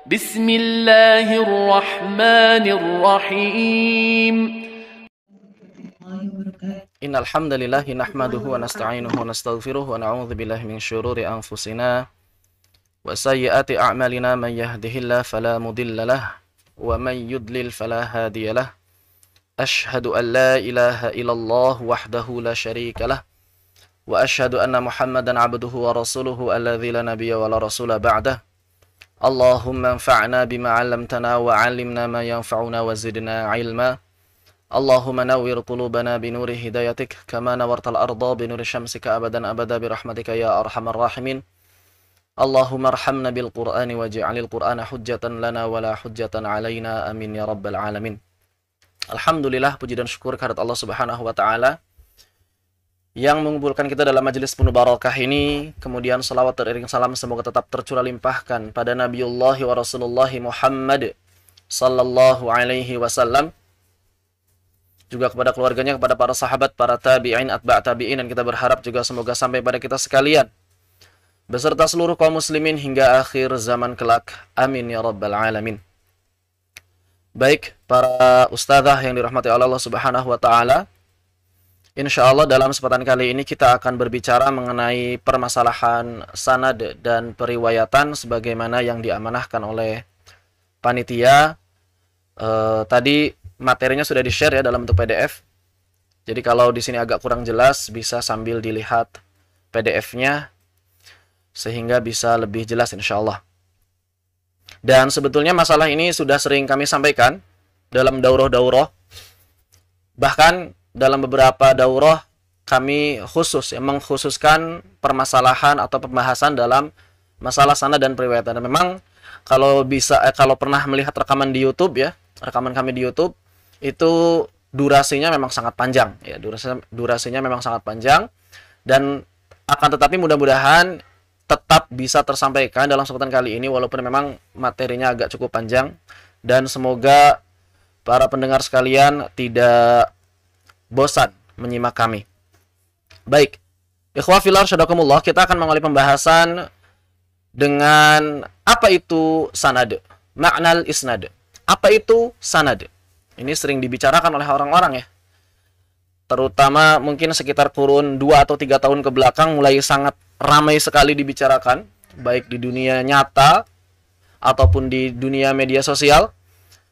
Bismillahirrahmanirrahim. Innal hamdalillah nahmaduhu wa nasta'inuhu wa nastaghfiruh wa na'udzu billahi min syururi anfusina wa sayyiati a'malina man yahdihillahu fala mudhillalah wa man yudlil fala hadiyalah. Ashhadu an la ilaha illallah wahdahu la syarikalah wa ashhadu anna Muhammadan 'abduhu wa rasuluhu alladzi la nabiyya wa la rasula ba'dah. Allahumma anfa'na bima 'allamtana wa 'allimna ma yanfa'una wa zidna 'ilma. Allahumma nawwir qulubana binuri hidayatik kama nawartal arda binuri syamsika abadan abada birahmatika ya arhamar rahimin. Allahumma arhamna bil qur'ani waj'alil qur'ana hujjatan lana wala hujjatan 'alaina amin ya rabbal alamin. Alhamdulillah, puji dan syukur kehadirat Allah Subhanahu wa taala yang mengumpulkan kita dalam majelis penuh barakah ini. Kemudian salawat teriring salam semoga tetap tercurah limpahkan pada Nabiullah wa Rasulullah Muhammad sallallahu alaihi wasallam, juga kepada keluarganya, kepada para sahabat, para tabi'in, atba' tabi'in, dan kita berharap juga semoga sampai pada kita sekalian beserta seluruh kaum muslimin hingga akhir zaman kelak. Amin ya rabbal alamin. Baik, para ustadzah yang dirahmati Allah Subhanahu wa taala, insyaallah dalam kesempatan kali ini kita akan berbicara mengenai permasalahan sanad dan periwayatan sebagaimana yang diamanahkan oleh panitia. Tadi materinya sudah di-share ya dalam bentuk PDF. Jadi kalau di sini agak kurang jelas bisa sambil dilihat PDF-nya sehingga bisa lebih jelas insyaallah. Dan sebetulnya masalah ini sudah sering kami sampaikan dalam daurah-daurah. Bahkan dalam beberapa daurah kami mengkhususkan permasalahan atau pembahasan dalam masalah sanad dan periwayatan. Dan memang kalau pernah melihat rekaman di YouTube ya, rekaman kami di YouTube itu durasinya memang sangat panjang ya, durasinya memang sangat panjang, dan akan tetapi mudah-mudahan tetap bisa tersampaikan dalam kesempatan kali ini walaupun memang materinya agak cukup panjang, dan semoga para pendengar sekalian tidak bosan menyimak kami. Baik, ikhwah fillah syadakumullah, kita akan mengawali pembahasan dengan apa itu sanad, ma'nal isnad. Apa itu sanad? Ini sering dibicarakan oleh orang-orang ya, terutama mungkin sekitar kurun 2 atau 3 tahun ke belakang mulai sangat ramai sekali dibicarakan, baik di dunia nyata ataupun di dunia media sosial.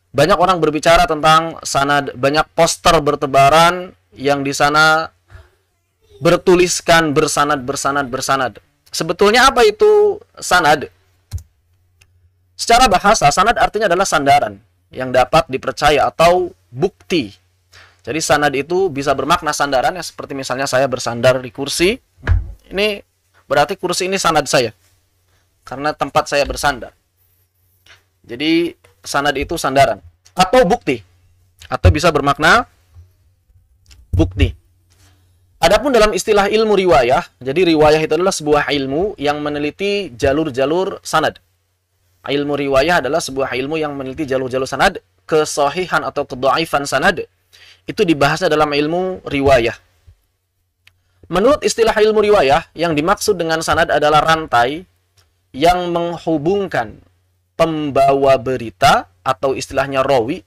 Banyak orang berbicara tentang sanad, banyak poster bertebaran yang di sana bertuliskan bersanad. Sebetulnya apa itu sanad? Secara bahasa, sanad artinya adalah sandaran yang dapat dipercaya atau bukti. Jadi sanad itu bisa bermakna sandaran ya, seperti misalnya saya bersandar di kursi. Ini berarti kursi ini sanad saya, karena tempat saya bersandar. Jadi sanad itu sandaran atau bukti, atau bisa bermakna bukti. Adapun dalam istilah ilmu riwayah, jadi riwayah itu adalah sebuah ilmu yang meneliti jalur-jalur sanad. Ilmu riwayah adalah sebuah ilmu yang meneliti jalur-jalur sanad, kesahihan atau kedhaifan sanad. Itu dibahasnya dalam ilmu riwayah. Menurut istilah ilmu riwayah, yang dimaksud dengan sanad adalah rantai yang menghubungkan pembawa berita atau istilahnya rawi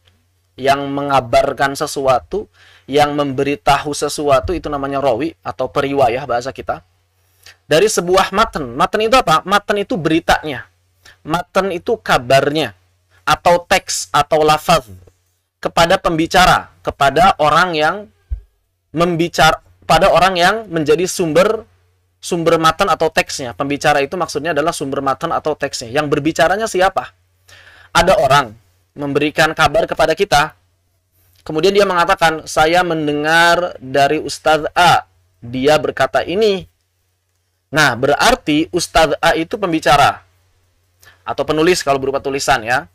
yang mengabarkan sesuatu, yang memberitahu sesuatu, itu namanya rawi atau periwayah bahasa kita. Dari sebuah matan. Matan itu apa? Matan itu beritanya. Matan itu kabarnya atau teks atau lafaz kepada pembicara, kepada orang yang membicara, pada orang yang menjadi sumber matan atau teksnya. Pembicara itu maksudnya adalah sumber matan atau teksnya. Yang berbicaranya siapa? Ada orang memberikan kabar kepada kita, kemudian dia mengatakan, saya mendengar dari Ustadz A, dia berkata ini. Nah, berarti Ustadz A itu pembicara atau penulis kalau berupa tulisan ya.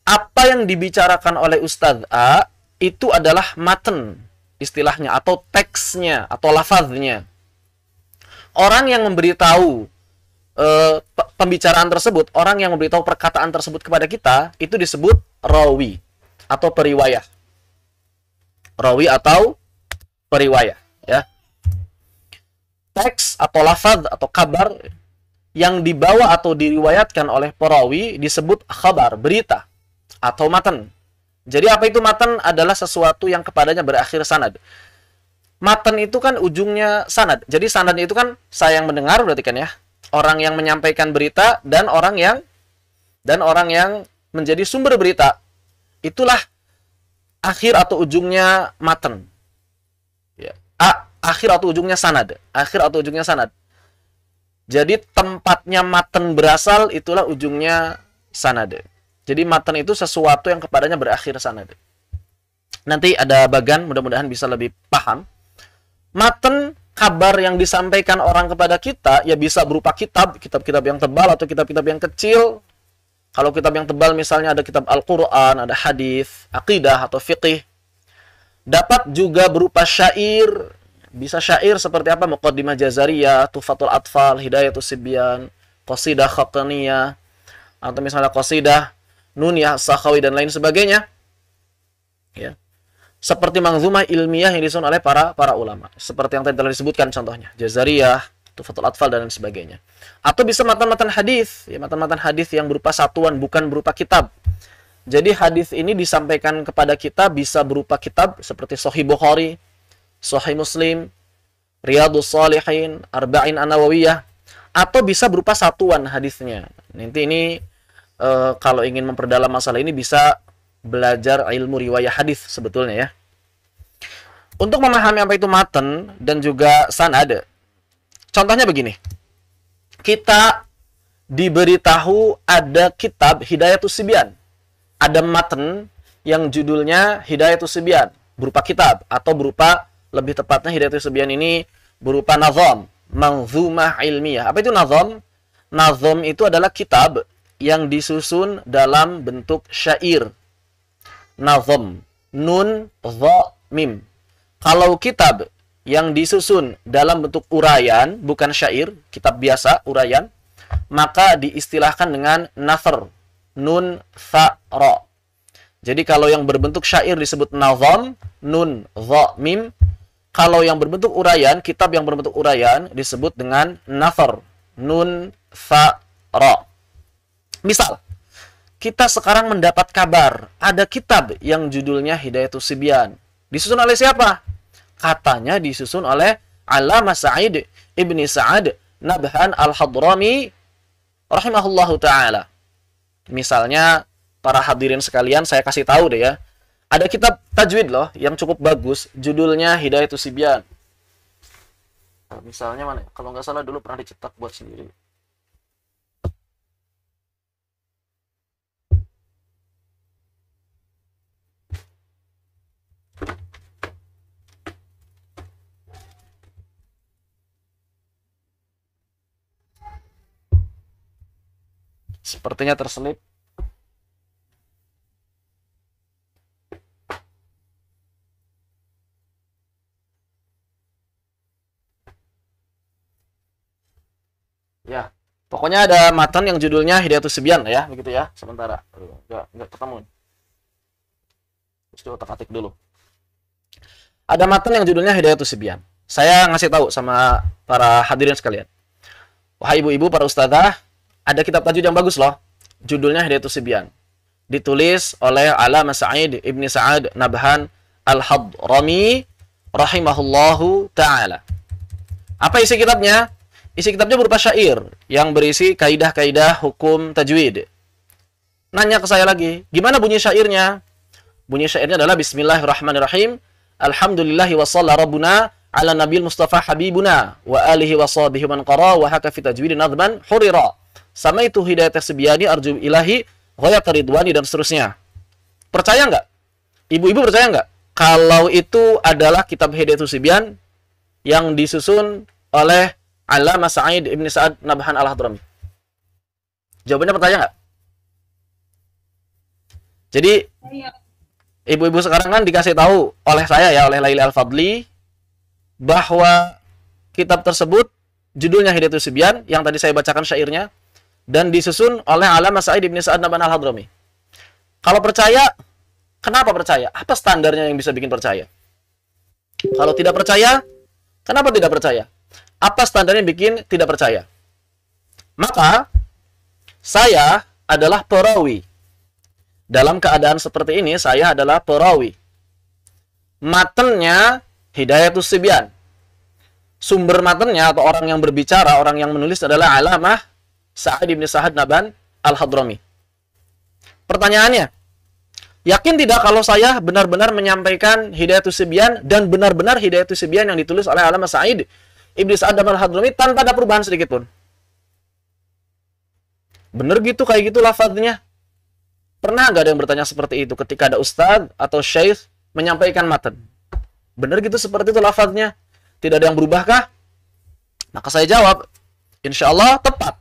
Apa yang dibicarakan oleh Ustadz A itu adalah matan istilahnya, atau teksnya atau lafaznya. Orang yang memberitahu pembicaraan tersebut, orang yang memberitahu perkataan tersebut kepada kita, itu disebut rawi atau periwayah. Rawi atau periwayah ya. Teks atau lafaz atau kabar yang dibawa atau diriwayatkan oleh perawi disebut khabar, berita atau matan. Jadi apa itu matan? Adalah sesuatu yang kepadanya berakhir sanad. Matan itu kan ujungnya sanad. Jadi sanad itu kan saya yang mendengar berarti kan ya. Orang yang menyampaikan berita dan orang yang menjadi sumber berita. Itulah akhir atau ujungnya matan. Ya. Akhir atau ujungnya sanad. Akhir atau ujungnya sanad. Jadi tempatnya matan berasal itulah ujungnya sanad. Jadi matan itu sesuatu yang kepadanya berakhir sanad. Nanti ada bagan, mudah-mudahan bisa lebih paham. Matan kabar yang disampaikan orang kepada kita ya bisa berupa kitab-kitab yang tebal atau kitab-kitab yang kecil. Kalau kitab yang tebal misalnya ada kitab Al-Qur'an, ada hadis, akidah atau fiqih. Dapat juga berupa syair. Bisa syair seperti apa? Muqaddimah Jazariyah, Tufatul Atfal, Hidayatus Sibyan, Qasidah Khataniyah, atau misalnya Qasidah Nuniyah, Sakhawi, dan lain sebagainya. Ya. Seperti manzumah ilmiah yang disusun oleh para ulama. Seperti yang tadi telah disebutkan contohnya. Jazariyah, Tufatul Atfal, dan lain sebagainya. Atau bisa matan-matan hadis, ya, matan-matan hadis yang berupa satuan, bukan berupa kitab. Jadi hadis ini disampaikan kepada kita bisa berupa kitab seperti Sahih Bukhari, Sahih Muslim, Riyadhus Shalihin, Arba'in An-Nawawiyah, atau bisa berupa satuan hadisnya. Nanti ini kalau ingin memperdalam masalah ini bisa belajar ilmu riwayah hadis sebetulnya ya. Untuk memahami apa itu matan dan juga sanad, contohnya begini. Kita diberitahu ada kitab Hidayatus Sibyan. Ada matan yang judulnya Hidayatus Sibyan, berupa kitab atau berupa, lebih tepatnya Hidayatus Sibyan ini berupa nazam, manzumah ilmiah. Apa itu nazam? Nazam itu adalah kitab yang disusun dalam bentuk syair. Nazam, nun, dha, mim. Kalau kitab yang disusun dalam bentuk uraian, bukan syair, kitab biasa, uraian, maka diistilahkan dengan nathar, nun, tha, ra. Jadi kalau yang berbentuk syair disebut nazam, nun, dha, mim. Kalau yang berbentuk uraian, kitab yang berbentuk uraian disebut dengan nathar, nun, tha, ra. Misal, kita sekarang mendapat kabar ada kitab yang judulnya Hidayatus Sibyan. Disusun oleh siapa? Katanya disusun oleh Allamah Sa'id Ibni Sa'ad Nabhan Al-Hadrami rahimahullahu ta'ala. Misalnya, para hadirin sekalian, saya kasih tahu deh ya. Ada kitab tajwid loh yang cukup bagus, judulnya Hidayatus Sibyan. Misalnya mana ya? Kalau nggak salah dulu pernah dicetak buat sendiri. Sepertinya terselip. Ya, pokoknya ada matan yang judulnya Hidayatus Sibyan ya, begitu ya. Sementara nggak ketemu. Terus diotak-atik dulu. Ada matan yang judulnya Hidayatus Sibyan. Saya ngasih tahu sama para hadirin sekalian. Wahai ibu-ibu, para ustadzah, ada kitab tajwid yang bagus loh. Judulnya Hidayatus Sibyan. Ditulis oleh Allamah Sa'id Ibni Sa'ad Nabhan Al-Hadrami rahimahullahu ta'ala. Apa isi kitabnya? Isi kitabnya berupa syair yang berisi kaidah-kaidah hukum tajwid. Nanya ke saya lagi, gimana bunyi syairnya? Bunyi syairnya adalah Bismillahirrahmanirrahim. Alhamdulillahi wa shalla rabbuna ala nabil mustafa habibuna wa alihi wa sahbihi man qara wa haka fi tajwid nadhman hurira. Sama itu Hidayatus Sibyani arju ilahi ghayat ridwani dan seterusnya. Percaya nggak? Ibu-ibu percaya nggak? Kalau itu adalah kitab Hidayatus Sibyan yang disusun oleh Allamah Sa'id Ibni Sa'ad Nabhan Al-Hadrami. Jawabannya percaya nggak? Jadi ibu-ibu sekarang kan dikasih tahu oleh saya ya, oleh Laili Al-Fadli, bahwa kitab tersebut judulnya Hidayatus Sibyan yang tadi saya bacakan syairnya dan disusun oleh Allamah Sa'id Ibni Sa'ad Nabhan Al-Hadrami. Kalau percaya, kenapa percaya? Apa standarnya yang bisa bikin percaya? Kalau tidak percaya, kenapa tidak percaya? Apa standarnya yang bikin tidak percaya? Maka saya adalah perawi. Dalam keadaan seperti ini, saya adalah perawi. Matanya Hidayatus Sibyan. Sumber matanya atau orang yang berbicara, orang yang menulis adalah Alamah Sa'ad ibn Sa'ad Naban Al-Hadrami. Pertanyaannya, yakin tidak kalau saya benar-benar menyampaikan Hidayatus Sibyan dan benar-benar Hidayatus Sibyan yang ditulis oleh Alamah Sa'id ibn Sa'ad Naban Al-Hadrami tanpa ada perubahan sedikit pun? Bener gitu, kayak gitu lafadznya? Pernah nggak ada yang bertanya seperti itu ketika ada ustadz atau syekh menyampaikan matan? Bener gitu seperti itu lafadznya? Tidak ada yang berubahkah? Maka saya jawab, insya Allah tepat.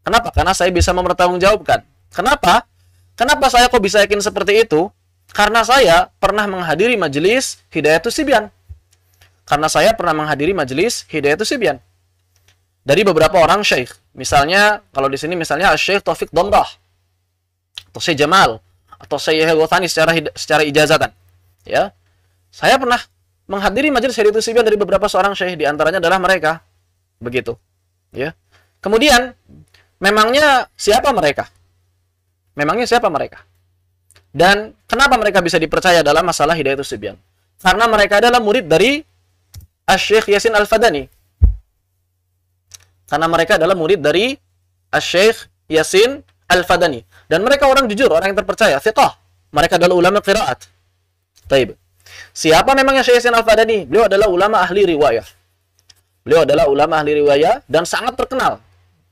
Kenapa? Karena saya bisa mempertanggungjawabkan. Kenapa? Kenapa saya kok bisa yakin seperti itu? Karena saya pernah menghadiri majelis Hidayatus Sibyan. Karena saya pernah menghadiri majelis Hidayatus Sibyan dari beberapa orang syekh. Misalnya, kalau di sini misalnya Syekh Taufik Domrah, atau Syekh Jamal, atau Syekh Ghathani secara ijazatan. Ya. Saya pernah menghadiri majelis Hidayatus Sibyan dari beberapa seorang syekh, di antaranya adalah mereka. Begitu. Ya. Kemudian, memangnya siapa mereka? Memangnya siapa mereka? Dan kenapa mereka bisa dipercaya dalam masalah Hidayatus Sibyan? Karena mereka adalah murid dari Asy-Syaikh Yasin Al-Fadani. Karena mereka adalah murid dari Asy-Syaikh Yasin Al-Fadani. Dan mereka orang jujur, orang yang terpercaya, thiqah. Mereka adalah ulama qiraat. Taib. Siapa memangnya Syekh Yasin Al-Fadani? Beliau adalah ulama ahli riwayah. Beliau adalah ulama ahli riwayah dan sangat terkenal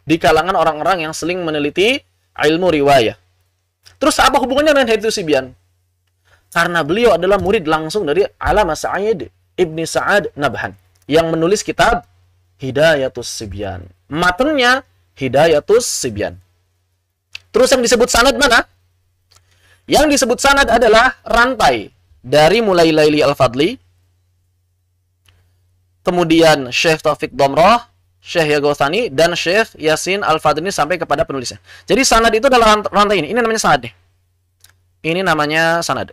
di kalangan orang-orang yang sering meneliti ilmu riwayah. Terus apa hubungannya dengan Hidayatus Sibyan? Karena beliau adalah murid langsung dari Alamah Sa'id ibn Sa'ad Nabhan yang menulis kitab Hidayatus Sibyan. Matanya Hidayatus Sibyan. Terus yang disebut sanad mana? Yang disebut sanad adalah rantai dari mulai Laili Al-Fadli, kemudian Syekh Taufik Domrah, Syekh Ghathani, dan Syekh Yasin Al-Fadli sampai kepada penulisnya. Jadi sanad itu adalah rantai ini. Ini namanya sanad. Ini namanya sanad.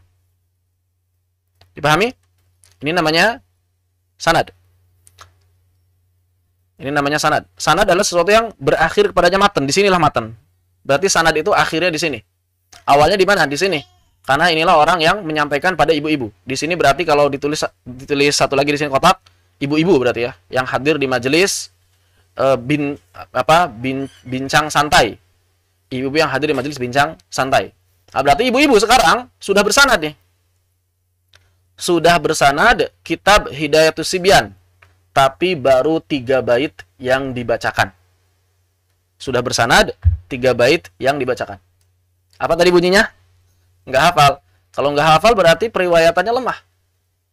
Dipahami? Ini namanya sanad. Ini namanya sanad. Sanad adalah sesuatu yang berakhir kepadanya matan. Disinilah matan. Berarti sanad itu akhirnya di sini. Awalnya di mana? Di sini. Karena inilah orang yang menyampaikan pada ibu-ibu. Di sini berarti kalau ditulis satu lagi di sini kotak, ibu-ibu berarti ya, yang hadir di majelis bincang santai. Ibu-ibu yang hadir di majelis bincang santai. Nah, berarti ibu-ibu sekarang sudah bersanad nih. Sudah bersanad kitab Hidayatus Sibyan. Tapi baru 3 bait yang dibacakan. Sudah bersanad 3 bait yang dibacakan. Apa tadi bunyinya? Nggak hafal. Kalau nggak hafal berarti periwayatannya lemah.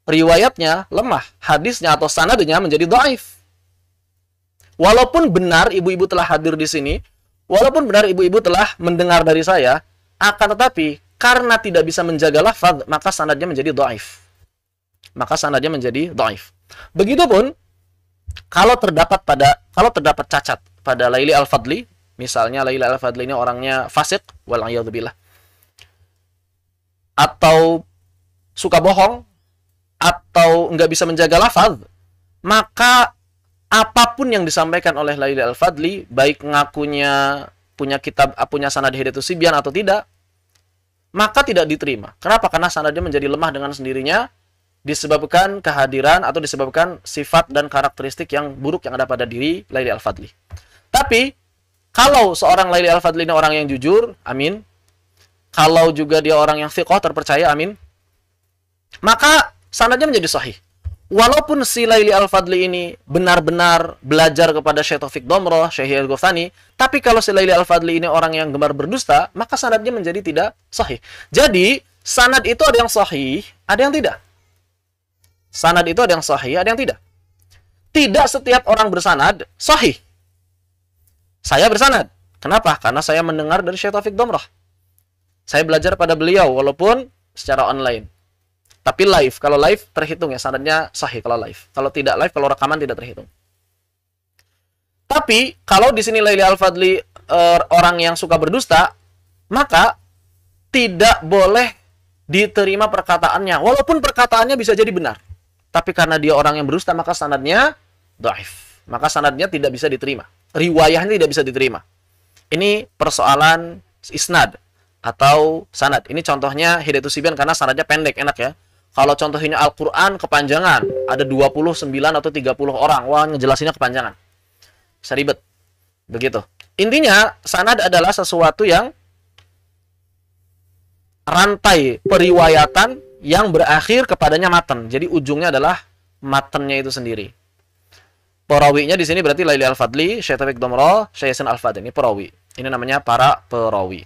Riwayatnya lemah. Hadisnya atau sanadnya menjadi dhaif. Walaupun benar ibu-ibu telah hadir di sini, walaupun benar ibu-ibu telah mendengar dari saya, akan tetapi karena tidak bisa menjaga lafaz, maka sanadnya menjadi dhaif. Maka sanadnya menjadi dhaif. Begitupun kalau terdapat cacat pada Laili Al-Fadli, misalnya Laili Al-Fadli ini orangnya fasik, wal'iyadzubillah, atau suka bohong, atau nggak bisa menjaga lafaz, maka apapun yang disampaikan oleh Laili Al-Fadli, baik ngakunya punya kitab, punya sanad Hidayatus Sibyan atau tidak, maka tidak diterima. Kenapa? Karena sanadnya menjadi lemah dengan sendirinya, disebabkan kehadiran atau disebabkan sifat dan karakteristik yang buruk yang ada pada diri Laili Al-Fadli. Tapi, kalau seorang Laili Al-Fadli ini orang yang jujur, amin. Kalau juga dia orang yang thiqah, terpercaya, amin. Maka sanadnya menjadi sahih. Walaupun si Laili Al-Fadli ini benar-benar belajar kepada Syekh Taufik Domrah, Syekh Ghathani, tapi kalau si Laili Al-Fadli ini orang yang gemar berdusta, maka sanadnya menjadi tidak sahih. Jadi, sanad itu ada yang sahih, ada yang tidak. Sanad itu ada yang sahih, ada yang tidak. Tidak setiap orang bersanad sahih. Saya bersanad. Kenapa? Karena saya mendengar dari Syekh Taufik Domrah. Saya belajar pada beliau, walaupun secara online. Tapi live, kalau live terhitung ya, sanadnya sahih kalau live. Kalau tidak live, kalau rekaman tidak terhitung. Tapi, kalau di sini Laili Al-Fadli orang yang suka berdusta, maka tidak boleh diterima perkataannya. Walaupun perkataannya bisa jadi benar. Tapi karena dia orang yang berdusta, maka sanadnya dhaif. Maka sanadnya tidak bisa diterima. riwayahnya tidak bisa diterima. Ini persoalan isnad atau sanad. Ini contohnya Hidayatus Sibyan karena sanadnya pendek, enak ya. Kalau contohnya Al-Quran kepanjangan, ada 29 atau 30 orang, wah ngejelasinnya kepanjangan. Bisa ribet. Begitu. Intinya, sanad adalah sesuatu yang rantai periwayatan yang berakhir kepadanya matan. Jadi ujungnya adalah matannya itu sendiri. Perawinya di sini berarti Laili Al-Fadli, Syekh Taufik Domroh, Syekh Yasin Al-Fadli. Ini perawi. Ini namanya para perawi.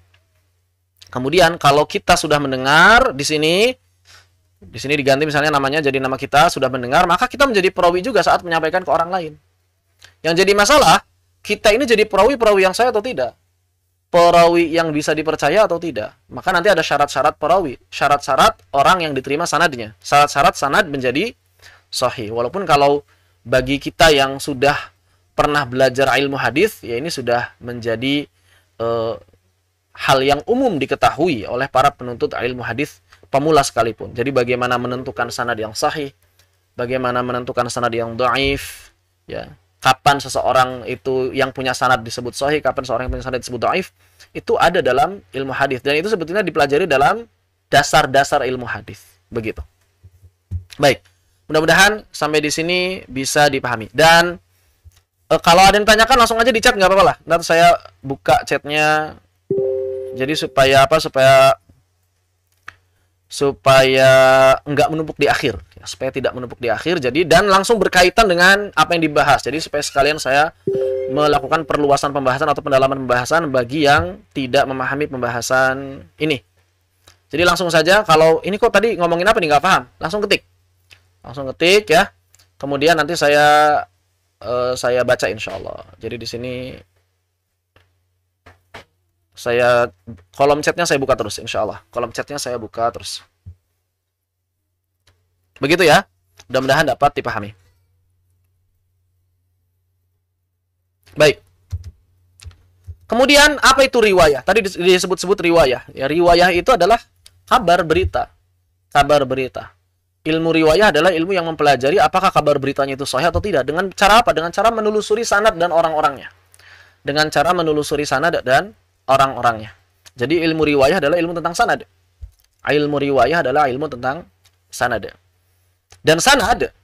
Kemudian kalau kita sudah mendengar di sini diganti misalnya namanya jadi nama kita, sudah mendengar, maka kita menjadi perawi juga saat menyampaikan ke orang lain. Yang jadi masalah, kita ini jadi perawi yang sahih atau tidak? Perawi yang bisa dipercaya atau tidak? Maka nanti ada syarat-syarat perawi, syarat-syarat orang yang diterima sanadnya, syarat-syarat sanad menjadi sahih. Walaupun kalau bagi kita yang sudah pernah belajar ilmu hadis, ya ini sudah menjadi hal yang umum diketahui oleh para penuntut ilmu hadis pemula sekalipun. Jadi bagaimana menentukan sanad yang sahih, bagaimana menentukan sanad yang dhaif, ya. Kapan seseorang itu yang punya sanad disebut sahih, kapan seseorang yang punya sanad disebut dhaif, itu ada dalam ilmu hadis dan itu sebetulnya dipelajari dalam dasar-dasar ilmu hadis. Begitu. Baik. Mudah-mudahan sampai di sini bisa dipahami. Dan kalau ada yang tanyakan langsung aja di chat, nggak apa-apa lah. Nanti saya buka chatnya. Jadi supaya apa? Supaya nggak menumpuk di akhir, supaya tidak menumpuk di akhir. Jadi dan langsung berkaitan dengan apa yang dibahas. Jadi supaya sekalian saya melakukan perluasan pembahasan atau pendalaman pembahasan bagi yang tidak memahami pembahasan ini. Jadi langsung saja, kalau ini kok tadi ngomongin apa nih nggak paham, langsung ketik ya. Kemudian nanti saya baca insya Allah. Jadi di sini saya kolom chatnya saya buka terus insya Allah. Kolom chatnya saya buka terus. Begitu ya. Mudah-mudahan dapat dipahami. Baik. Kemudian apa itu riwayah? Tadi disebut-sebut riwayah. Ya, riwayah itu adalah kabar berita. Kabar berita. Ilmu riwayah adalah ilmu yang mempelajari apakah kabar beritanya itu sahih atau tidak. Dengan cara apa? Dengan cara menelusuri sanad dan orang-orangnya. Dengan cara menelusuri sanad dan orang-orangnya. Jadi ilmu riwayah adalah ilmu tentang sanad. Ilmu riwayah adalah ilmu tentang sanad. Dan sanad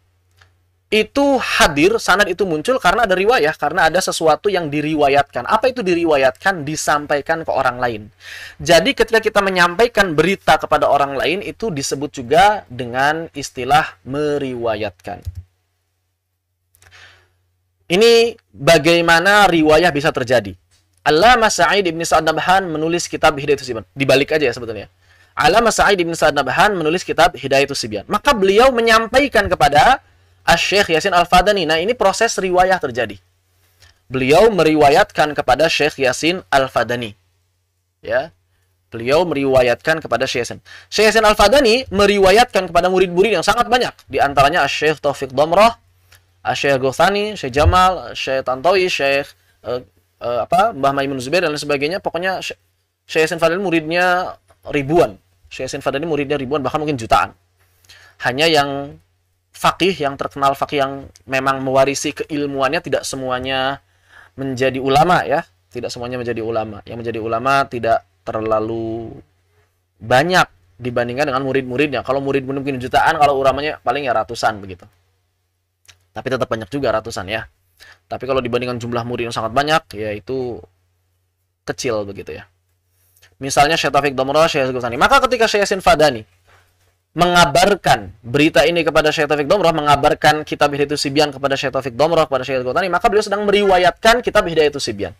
itu hadir, sanad itu muncul karena ada riwayah, karena ada sesuatu yang diriwayatkan. Apa itu diriwayatkan? Disampaikan ke orang lain. Jadi ketika kita menyampaikan berita kepada orang lain, itu disebut juga dengan istilah meriwayatkan. Ini bagaimana riwayah bisa terjadi. Allamah Sa'id Ibn Sa'ad Nabhan menulis kitab Hidayatus Sibyan. Dibalik aja ya sebetulnya. Allamah Sa'id Ibn Sa'ad Nabhan menulis kitab Hidayatus Sibyan. Maka beliau menyampaikan kepada Syekh Yasin Al-Fadani. Nah, ini proses riwayah terjadi. Beliau meriwayatkan kepada Syekh Yasin Al-Fadani. Ya. Beliau meriwayatkan kepada Syekh Yasin. Syekh Yasin Al-Fadani meriwayatkan kepada murid-murid yang sangat banyak. Di antaranya Syekh Taufik Domroh, Syekh Ghuthani, Syekh Jamal, Syekh Tantawi, Syekh Mbah Maimun Zubair dan lain sebagainya. Pokoknya Syekh Yasin Fadani muridnya ribuan. Syekh Yasin Fadani muridnya ribuan, bahkan mungkin jutaan. Hanya yang faqih, yang terkenal faqih, yang memang mewarisi keilmuannya, tidak semuanya menjadi ulama ya. Tidak semuanya menjadi ulama. Yang menjadi ulama tidak terlalu banyak dibandingkan dengan murid-muridnya. Kalau murid-murid mungkin jutaan, kalau ulamanya paling ya ratusan begitu. Tapi tetap banyak juga ratusan ya. Tapi kalau dibandingkan jumlah murid yang sangat banyak, ya itu kecil begitu ya. Misalnya Syekh Taufik Domroh, Syekh Ghuthani. Maka ketika Syekh Yasin Fadani mengabarkan berita ini kepada Syekh Taufik Domroh, mengabarkan kitab Hidayatus Sibyan kepada Syekh Taufik Domroh, kepada Syekh Ghuthani, maka beliau sedang meriwayatkan kitab Hidayatus Sibyan.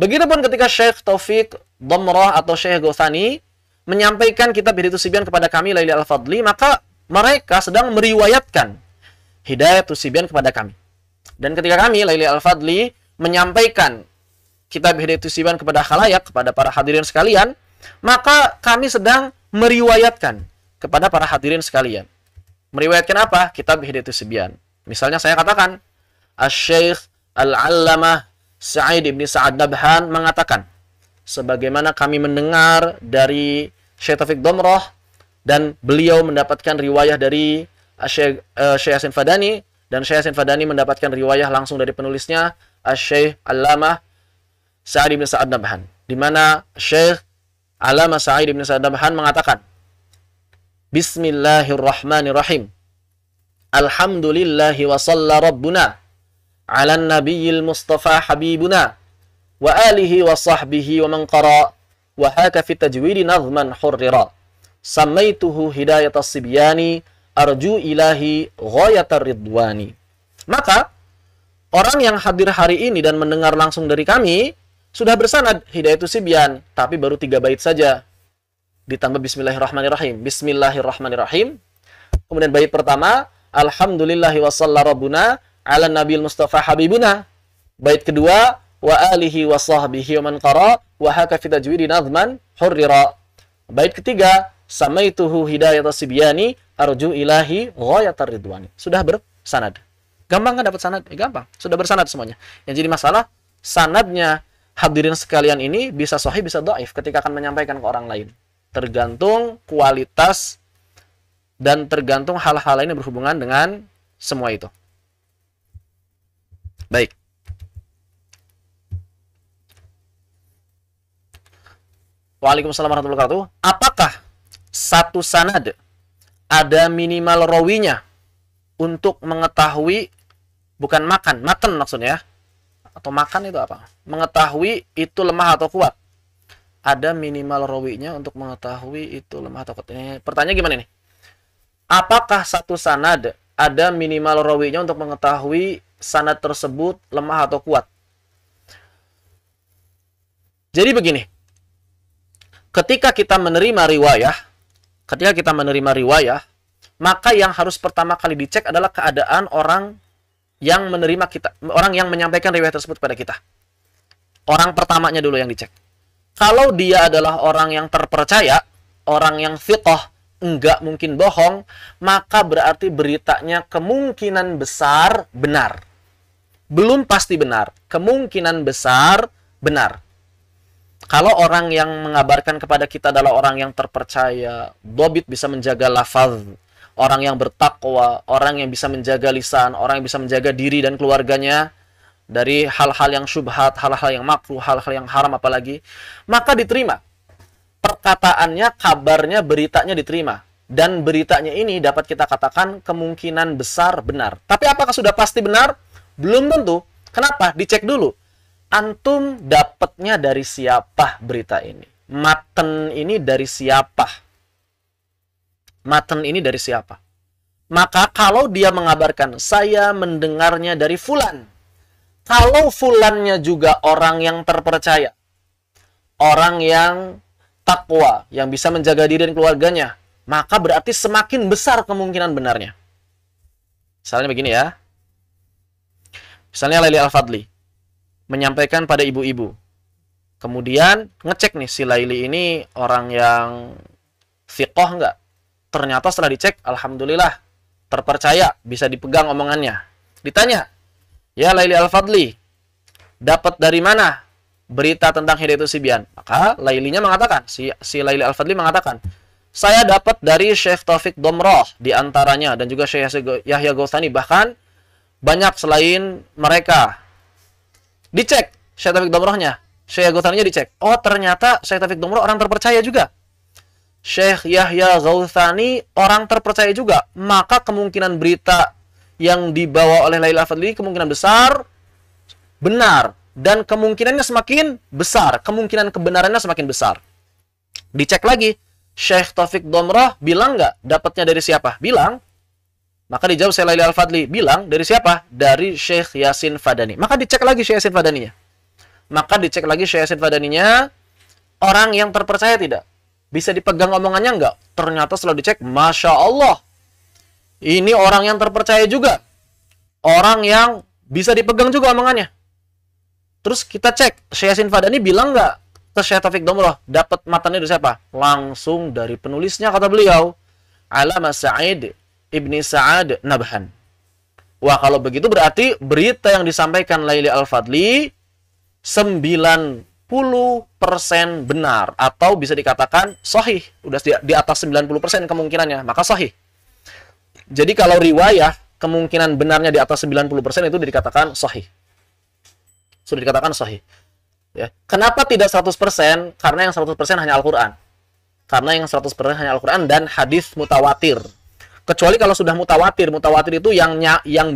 Begitupun ketika Syekh Taufik Domroh atau Syekh Ghuthani menyampaikan kitab Hidayatus Sibyan kepada kami, Laili Al-Fadli, maka mereka sedang meriwayatkan Hidayatus Sibyan kepada kami. Dan ketika kami, Laili Al-Fadli, menyampaikan kitab Hidayatus Sibyan kepada khalayak, kepada para hadirin sekalian, maka kami sedang meriwayatkan kepada para hadirin sekalian. Meriwayatkan apa? Kitab Hidayatus Sibyan. Misalnya saya katakan, Asy-Syaikh Al-Allamah Sa'id Ibn Sa'ad Nabhan mengatakan, sebagaimana kami mendengar dari Syekh Taufik Domroh, dan beliau mendapatkan riwayah dari Syekh Yasin Fadani, dan Syekh Yasin Fadani mendapatkan riwayah langsung dari penulisnya, Asy-Syaikh Allamah Sa'id bin Sa'ad Nabhan, di mana Syekh Allamah Sa'id bin Sa'ad Nabhan mengatakan, Bismillahirrahmanirrahim. Alhamdulillahi wa shalla rabbuna ala nabiyil mustafa habibuna wa alihi wa sahbihi wa man qara wa haka fi tajwidi nazman hurrira. Samaituhu hidayatas sibyani arju ilahi ghayatar ridwani. Maka orang yang hadir hari ini dan mendengar langsung dari kami sudah bersanad Hidayatus Sibyan, tapi baru 3 bait saja. Ditambah Bismillahirrahmanirrahim. Bismillahirrahmanirrahim. Kemudian bait pertama, Alhamdulillahi wa shalla rabbuna ala nabil mustafa habibuna. Bait kedua, wa alihi wa sahbihi wa man qara wa haka fi tajwidi nazman hurrira. Bait ketiga, samaituhu hidayatas sibyani arju ilahi ghayatar ridwani. Sudah bersanad. Gampang kan dapat sanad? Gampang. Sudah bersanad semuanya. Yang jadi masalah, sanadnya hadirin sekalian ini bisa sahih, bisa dhaif ketika akan menyampaikan ke orang lain. Tergantung kualitas dan tergantung hal-hal lain yang berhubungan dengan semua itu. Baik. Waalaikumsalam warahmatullahi wabarakatuh. Apakah satu sanad ada minimal rawinya untuk mengetahui, bukan makan, matan maksudnya, atau makan itu apa? Mengetahui itu lemah atau kuat. Ada minimal rawinya untuk mengetahui itu lemah atau kuat. Ini pertanyaan gimana nih? Apakah satu sanad ada minimal rawinya untuk mengetahui sanad tersebut lemah atau kuat? Jadi begini. Ketika kita menerima riwayah, maka yang harus pertama kali dicek adalah keadaan orang yang menerima kita, orang yang menyampaikan riwayat tersebut kepada kita. Orang pertamanya dulu yang dicek. Kalau dia adalah orang yang terpercaya, orang yang thiqah, enggak mungkin bohong, maka berarti beritanya kemungkinan besar benar. Belum pasti benar, kemungkinan besar benar. Kalau orang yang mengabarkan kepada kita adalah orang yang terpercaya, dhabit, bisa menjaga lafaz, orang yang bertakwa, orang yang bisa menjaga lisan, orang yang bisa menjaga diri dan keluarganya dari hal-hal yang syubhat, hal-hal yang makruh, hal-hal yang haram apalagi, maka diterima. Perkataannya, kabarnya, beritanya diterima. Dan beritanya ini dapat kita katakan kemungkinan besar benar. Tapi apakah sudah pasti benar? Belum tentu. Kenapa? Dicek dulu. Antum dapatnya dari siapa berita ini? Matan ini dari siapa? Matan ini dari siapa? Maka kalau dia mengabarkan, saya mendengarnya dari fulan. Kalau fulannya juga orang yang terpercaya, orang yang takwa, yang bisa menjaga diri dan keluarganya, maka berarti semakin besar kemungkinan benarnya. Misalnya begini ya. Misalnya Laili Al-Fadli menyampaikan pada ibu-ibu. Kemudian ngecek nih, si Laili ini orang yang thiqah enggak? Ternyata setelah dicek, alhamdulillah, terpercaya, bisa dipegang omongannya. Ditanya, ya Laili Al-Fadli, dapat dari mana berita tentang Hidayatus Sibyan? Maka Lailinya mengatakan, si Laili Al-Fadli mengatakan, saya dapat dari Syekh Taufik Domroh di antaranya, dan juga Syekh Yahya Gautsani, bahkan banyak selain mereka. Dicek Syekh Taufik Domrohnya, Syekh Yahya Gautsaninya dicek. Oh, ternyata Syekh Taufik Domroh orang terpercaya juga. Syekh Yahya Gautsani orang terpercaya juga. Maka kemungkinan berita yang dibawa oleh Laili Al-Fadli kemungkinan besar benar, dan kemungkinannya semakin besar, kemungkinan kebenarannya semakin besar. Dicek lagi, Syekh Taufik Domroh bilang nggak dapatnya dari siapa? Bilang. Maka dijawab Syekh Laili Al-Fadli, bilang dari siapa? Dari Syekh Yasin Fadani. Maka dicek lagi Syekh Yasin Fadaninya. Syekh Yasin Fadaninya orang yang terpercaya tidak? Bisa dipegang omongannya nggak? Ternyata setelah dicek, Masya Allah, ini orang yang terpercaya juga. Orang yang bisa dipegang juga omongannya. Terus kita cek, Syekh Yasin Fadani bilang nggak ke Syekh Taufik Domroh, dapat matanya dari siapa? Langsung dari penulisnya, kata beliau, Allamah Sa'id Ibni Sa'ad Nabhan. Wah, kalau begitu berarti berita yang disampaikan Laili Al-Fadli 90% benar, atau bisa dikatakan sahih. Udah di atas 90% kemungkinannya, maka sahih. Jadi kalau riwayah kemungkinan benarnya di atas 90% itu dikatakan sahih. sudah dikatakan sahih. Ya. Kenapa tidak 100%? Karena yang 100% hanya Al-Qur'an. Karena yang 100% hanya Al-Qur'an dan hadis mutawatir. Kecuali kalau sudah mutawatir. Mutawatir itu yang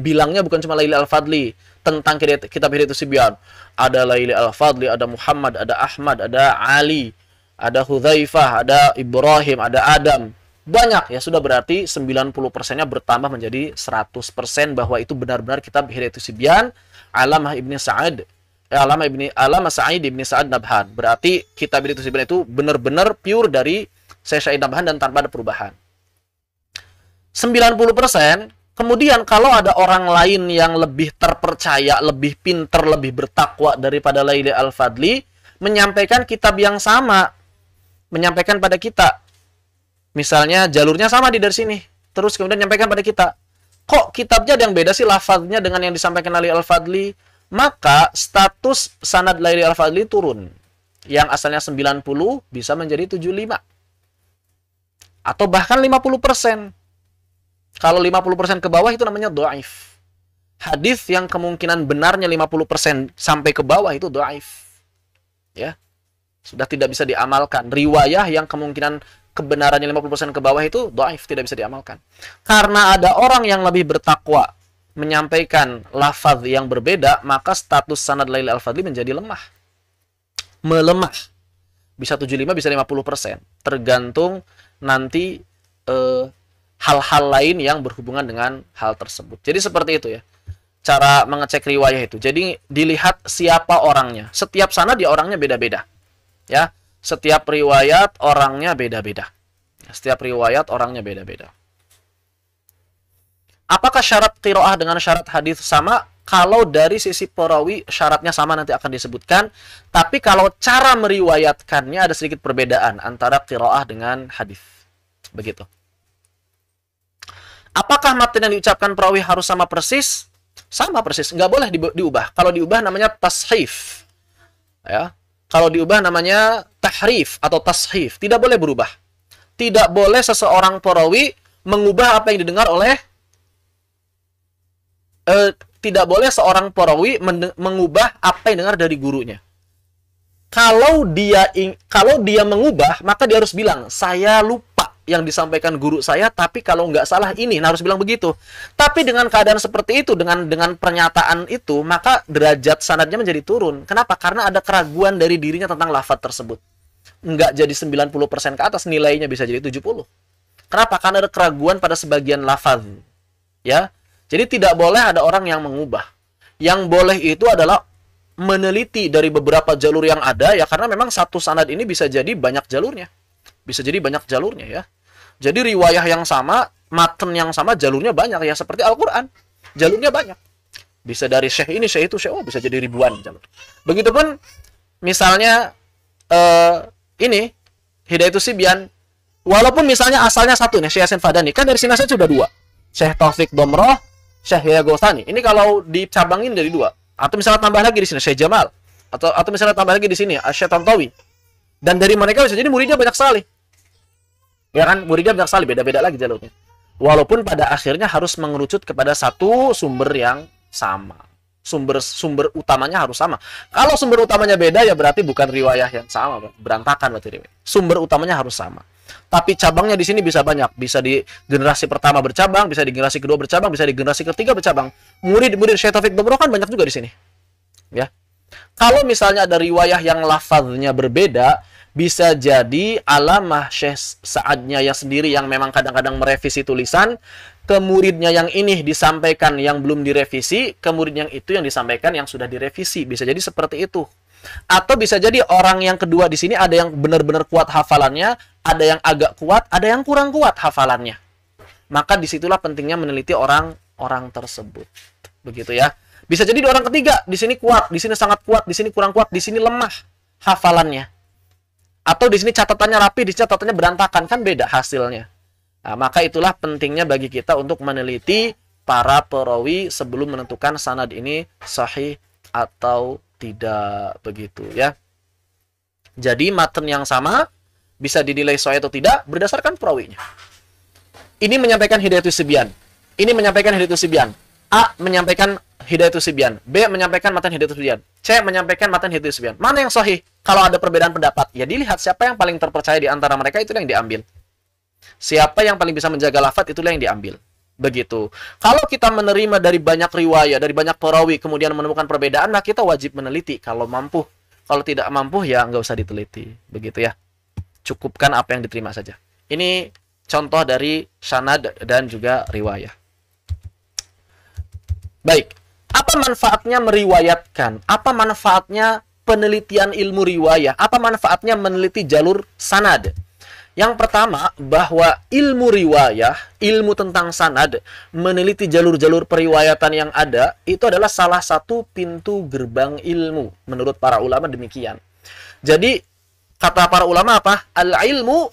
bilangnya bukan cuma Laili Al-Fadli tentang kitab Hidayatus Sibyan. Ada Laili Al-Fadli, ada Muhammad, ada Ahmad, ada Ali, ada Hudzaifah, ada Ibrahim, ada Adam. Banyak ya, sudah berarti 90%-nya bertambah menjadi 100% bahwa itu benar-benar kitab Hidayatus Sibyan Alamah Sa'id Ibni Sa'ad Nabhan. Berarti kitab Hidayatus Sibyan itu benar-benar pure dari Syekh Sa'id Nabhan dan tanpa ada perubahan. 90%. Kemudian kalau ada orang lain yang lebih terpercaya, lebih pinter, lebih bertakwa daripada Laili Al-Fadli menyampaikan kitab yang sama, menyampaikan pada kita. Misalnya jalurnya sama dari sini, terus kemudian menyampaikan pada kita. Kok kitabnya ada yang beda sih lafadznya dengan yang disampaikan Laili Al-Fadli? Maka status sanad Laili Al-Fadli turun. Yang asalnya 90 bisa menjadi 75. Atau bahkan 50%. Kalau 50% ke bawah itu namanya dhaif. Hadis yang kemungkinan benarnya 50% sampai ke bawah itu dhaif. Ya. Sudah tidak bisa diamalkan. Riwayah yang kemungkinan kebenarannya 50% ke bawah itu dhaif, tidak bisa diamalkan. Karena ada orang yang lebih bertakwa menyampaikan lafaz yang berbeda, maka status sanad Laili Al-Fadli menjadi lemah. Melemah. Bisa 75, bisa 50%. Tergantung nanti hal-hal lain yang berhubungan dengan hal tersebut. Jadi seperti itu ya. Cara mengecek riwayah itu. Jadi dilihat siapa orangnya. Setiap sanad ya orangnya beda-beda. Ya. Setiap riwayat orangnya beda-beda. Setiap riwayat orangnya beda-beda. Apakah syarat qiraah dengan syarat hadis sama? Kalau dari sisi perawi syaratnya sama, nanti akan disebutkan. Tapi kalau cara meriwayatkannya ada sedikit perbedaan antara qiraah dengan hadis. Begitu. Apakah matan yang diucapkan perawi harus sama persis? Sama persis, nggak boleh diubah. Kalau diubah namanya tashif. Ya. Kalau diubah namanya tahrif atau tashif. Tidak boleh berubah. Tidak boleh seseorang perawi mengubah apa yang didengar oleh tidak boleh seorang perawi mengubah apa yang dengar dari gurunya. Kalau dia mengubah, maka dia harus bilang, saya lupa yang disampaikan guru saya, tapi kalau nggak salah ini, nah harus bilang begitu. Tapi dengan keadaan seperti itu, dengan pernyataan itu, maka derajat sanadnya menjadi turun. Kenapa? Karena ada keraguan dari dirinya tentang lafaz tersebut. Nggak jadi 90% ke atas, nilainya bisa jadi 70. Kenapa? Karena ada keraguan pada sebagian lafaz. Ya. Jadi tidak boleh ada orang yang mengubah. Yang boleh itu adalah meneliti dari beberapa jalur yang ada, ya, karena memang satu sanad ini bisa jadi banyak jalurnya. Bisa jadi banyak jalurnya, ya. Jadi riwayah yang sama, matan yang sama, jalurnya banyak, ya, seperti Al-Qur'an. Jalurnya banyak. Bisa dari syekh ini, syekh itu, syekh, bisa jadi ribuan jalur. Begitupun misalnya ini Hidayatus Sibyan, walaupun misalnya asalnya satu nih, Syekh Yasin Fadani, kan dari sini saya sudah dua. Syekh Taufik Domroh, Syekh Yahya Ghausani. Ini kalau dicabangin dari dua. Atau misalnya tambah lagi di sini Syekh Jamal, atau misalnya tambah lagi di sini Syekh Tantawi. Dan dari mereka bisa jadi muridnya banyak sekali. Ya kan, muridnya banyak sekali, beda-beda lagi jalurnya. Walaupun pada akhirnya harus mengerucut kepada satu sumber yang sama. Sumber utamanya harus sama. Kalau sumber utamanya beda, ya berarti bukan riwayah yang sama, berantakan berarti riwayah. Sumber utamanya harus sama. Tapi cabangnya di sini bisa banyak. Bisa di generasi pertama bercabang, bisa di generasi kedua bercabang, bisa di generasi ketiga bercabang. Murid-murid Syekh Taufik Domroh kan banyak juga di sini. Ya. Kalau misalnya ada riwayah yang lafaznya berbeda, bisa jadi alamah Syekh Sa'adnya yang sendiri yang memang kadang-kadang merevisi tulisan, ke muridnya yang ini disampaikan yang belum direvisi, ke murid yang itu yang disampaikan yang sudah direvisi. Bisa jadi seperti itu. Atau bisa jadi orang yang kedua di sini ada yang benar-benar kuat hafalannya, ada yang agak kuat, ada yang kurang kuat hafalannya. Maka disitulah pentingnya meneliti orang-orang tersebut. Begitu ya. Bisa jadi di orang ketiga, di sini kuat, di sini sangat kuat, di sini kurang kuat, di sini lemah hafalannya. Atau di sini catatannya rapi, di sini catatannya berantakan, kan beda hasilnya. Nah, maka itulah pentingnya bagi kita untuk meneliti para perawi sebelum menentukan sanad ini sahih atau tidak, begitu ya. Jadi matan yang sama bisa dinilai sahih atau tidak berdasarkan perawinya. Ini menyampaikan Hidayatus Sibyan. Ini menyampaikan Hidayatus Sibyan. A menyampaikan Hidayatus Sibyan, B menyampaikan matan Hidayatus Sibyan, C menyampaikan matan Hidayatus Sibyan. Mana yang sahih? Kalau ada perbedaan pendapat, ya dilihat siapa yang paling terpercaya di antara mereka, itulah yang diambil. Siapa yang paling bisa menjaga lafaz, itulah yang diambil. Begitu. Kalau kita menerima dari banyak riwayat, dari banyak perawi, kemudian menemukan perbedaan, nah kita wajib meneliti kalau mampu. Kalau tidak mampu, ya nggak usah diteliti. Begitu ya. Cukupkan apa yang diterima saja. Ini contoh dari sanad dan juga riwayat. Baik. Apa manfaatnya meriwayatkan? Apa manfaatnya penelitian ilmu riwayah? Apa manfaatnya meneliti jalur sanad? Yang pertama, bahwa ilmu riwayah, ilmu tentang sanad, meneliti jalur-jalur periwayatan yang ada, itu adalah salah satu pintu gerbang ilmu. Menurut para ulama demikian. Jadi, kata para ulama apa? Al-ilmu,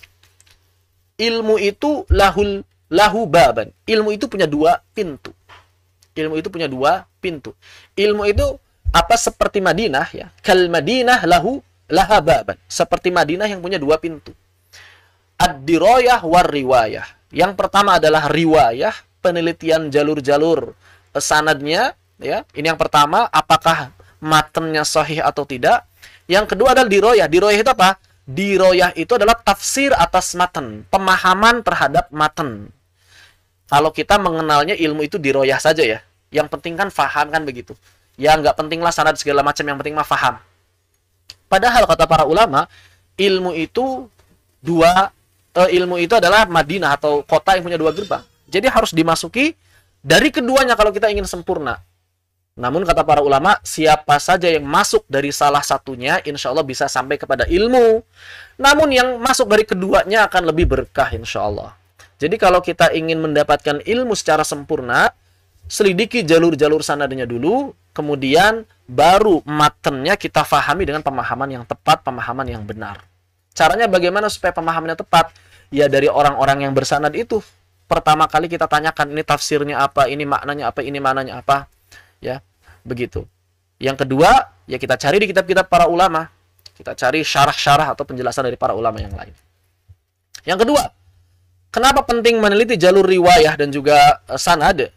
ilmu itu lahu baban. Ilmu itu punya dua pintu. Ilmu itu punya dua pintu. Ilmu itu apa seperti Madinah ya. Kal Madinah laha baban. Seperti Madinah yang punya dua pintu. Ad-dirayah war riwayah. Yang pertama adalah riwayah, penelitian jalur-jalur sanadnya ya. Ini yang pertama, apakah matanya sahih atau tidak. Yang kedua adalah dirayah. Dirayah itu apa? Dirayah itu adalah tafsir atas matan, pemahaman terhadap matan. Kalau kita mengenalnya ilmu itu dirayah saja ya. Yang penting kan faham kan begitu. Ya nggak pentinglah sanad segala macam, yang penting mah faham. Padahal kata para ulama, ilmu itu adalah Madinah atau kota yang punya dua gerbang. Jadi harus dimasuki dari keduanya kalau kita ingin sempurna. Namun kata para ulama, siapa saja yang masuk dari salah satunya, insya Allah bisa sampai kepada ilmu. Namun yang masuk dari keduanya akan lebih berkah insya Allah. Jadi kalau kita ingin mendapatkan ilmu secara sempurna, selidiki jalur-jalur sanadnya dulu, kemudian baru matanya kita fahami dengan pemahaman yang tepat, pemahaman yang benar. Caranya bagaimana supaya pemahamannya tepat? Ya dari orang-orang yang bersanad itu. Pertama kali kita tanyakan, ini tafsirnya apa, ini maknanya apa, ini maknanya apa. Ya, begitu. Yang kedua, ya kita cari di kitab-kitab para ulama. Kita cari syarah-syarah atau penjelasan dari para ulama yang lain. Yang kedua, kenapa penting meneliti jalur riwayah dan juga sanad?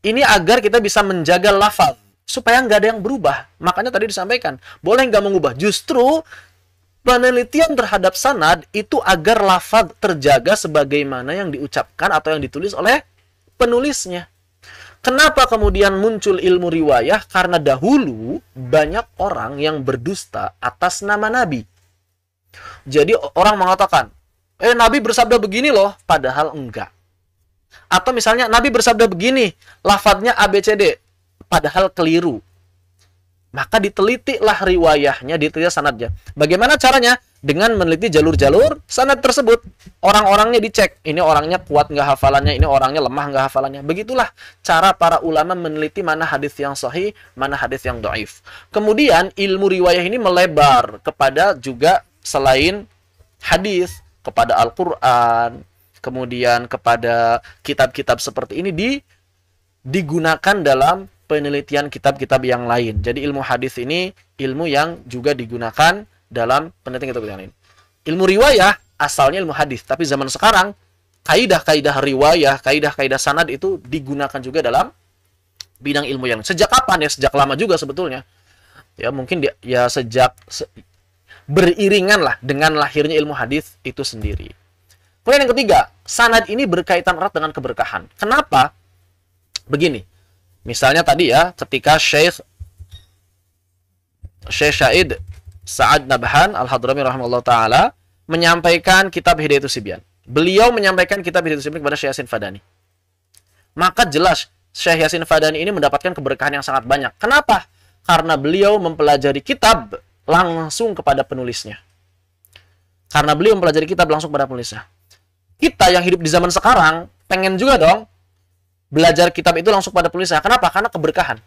Ini agar kita bisa menjaga lafaz supaya nggak ada yang berubah. Makanya tadi disampaikan, boleh nggak mengubah. Justru penelitian terhadap sanad itu agar lafaz terjaga sebagaimana yang diucapkan atau yang ditulis oleh penulisnya. Kenapa kemudian muncul ilmu riwayah? Karena dahulu banyak orang yang berdusta atas nama Nabi. Jadi orang mengatakan, Nabi bersabda begini loh, padahal enggak. Atau misalnya Nabi bersabda begini, lafadznya ABCD, padahal keliru. Maka ditelitilah riwayahnya, diteliti sanadnya. Bagaimana caranya? Dengan meneliti jalur-jalur sanad tersebut. Orang-orangnya dicek, ini orangnya kuat nggak hafalannya, ini orangnya lemah nggak hafalannya. Begitulah cara para ulama meneliti mana hadis yang sahih, mana hadis yang dhaif. Kemudian ilmu riwayah ini melebar kepada juga selain hadis, kepada Al-Quran, kemudian kepada kitab-kitab seperti ini digunakan dalam penelitian kitab-kitab yang lain. Jadi ilmu hadis ini ilmu yang juga digunakan dalam penelitian kitab yang lain. Ilmu riwayah asalnya ilmu hadis, tapi zaman sekarang kaidah-kaidah riwayah, kaidah-kaidah sanad itu digunakan juga dalam bidang ilmu yang sejak kapan ya? Sejak lama juga sebetulnya. Ya mungkin beriringan lah dengan lahirnya ilmu hadis itu sendiri. Kemudian yang ketiga, sanad ini berkaitan erat dengan keberkahan. Kenapa? Begini, misalnya tadi ya, ketika Syekh Syahid Sa'ad Nabhan Al-Hadrami rahimahullah ta'ala menyampaikan kitab Hidayatus Sibyan. Beliau menyampaikan kitab Hidayatus Sibyan kepada Syekh Yasin Fadani. Maka jelas Syekh Yasin Fadani ini mendapatkan keberkahan yang sangat banyak. Kenapa? Karena beliau mempelajari kitab langsung kepada penulisnya. Karena beliau mempelajari kitab langsung kepada penulisnya. Kita yang hidup di zaman sekarang pengen juga dong belajar kitab itu langsung pada penulisnya. Kenapa? Karena keberkahan.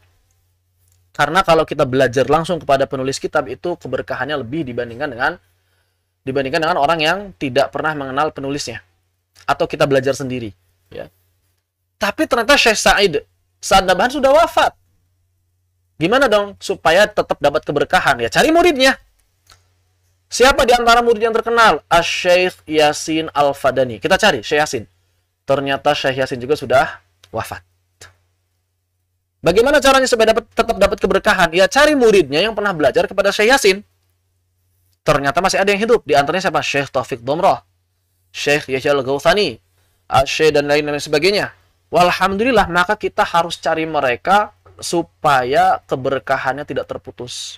Karena kalau kita belajar langsung kepada penulis kitab itu keberkahannya lebih dibandingkan dengan orang yang tidak pernah mengenal penulisnya atau kita belajar sendiri. Ya. Tapi ternyata Syekh Sa'ad Nabhan sudah wafat. Gimana dong supaya tetap dapat keberkahan? Ya cari muridnya. Siapa di antara murid yang terkenal? Asy-Syaikh Yasin Al-Fadani. Kita cari Syekh Yasin. Ternyata Syekh Yasin juga sudah wafat. Bagaimana caranya supaya tetap dapat keberkahan? Ya cari muridnya yang pernah belajar kepada Syekh Yasin. Ternyata masih ada yang hidup. Di antaranya siapa? Syekh Taufik Domroh, Syekh Yahya Al-Ghawthani, Syekh dan lain-lain sebagainya. Walhamdulillah, maka kita harus cari mereka supaya keberkahannya tidak terputus.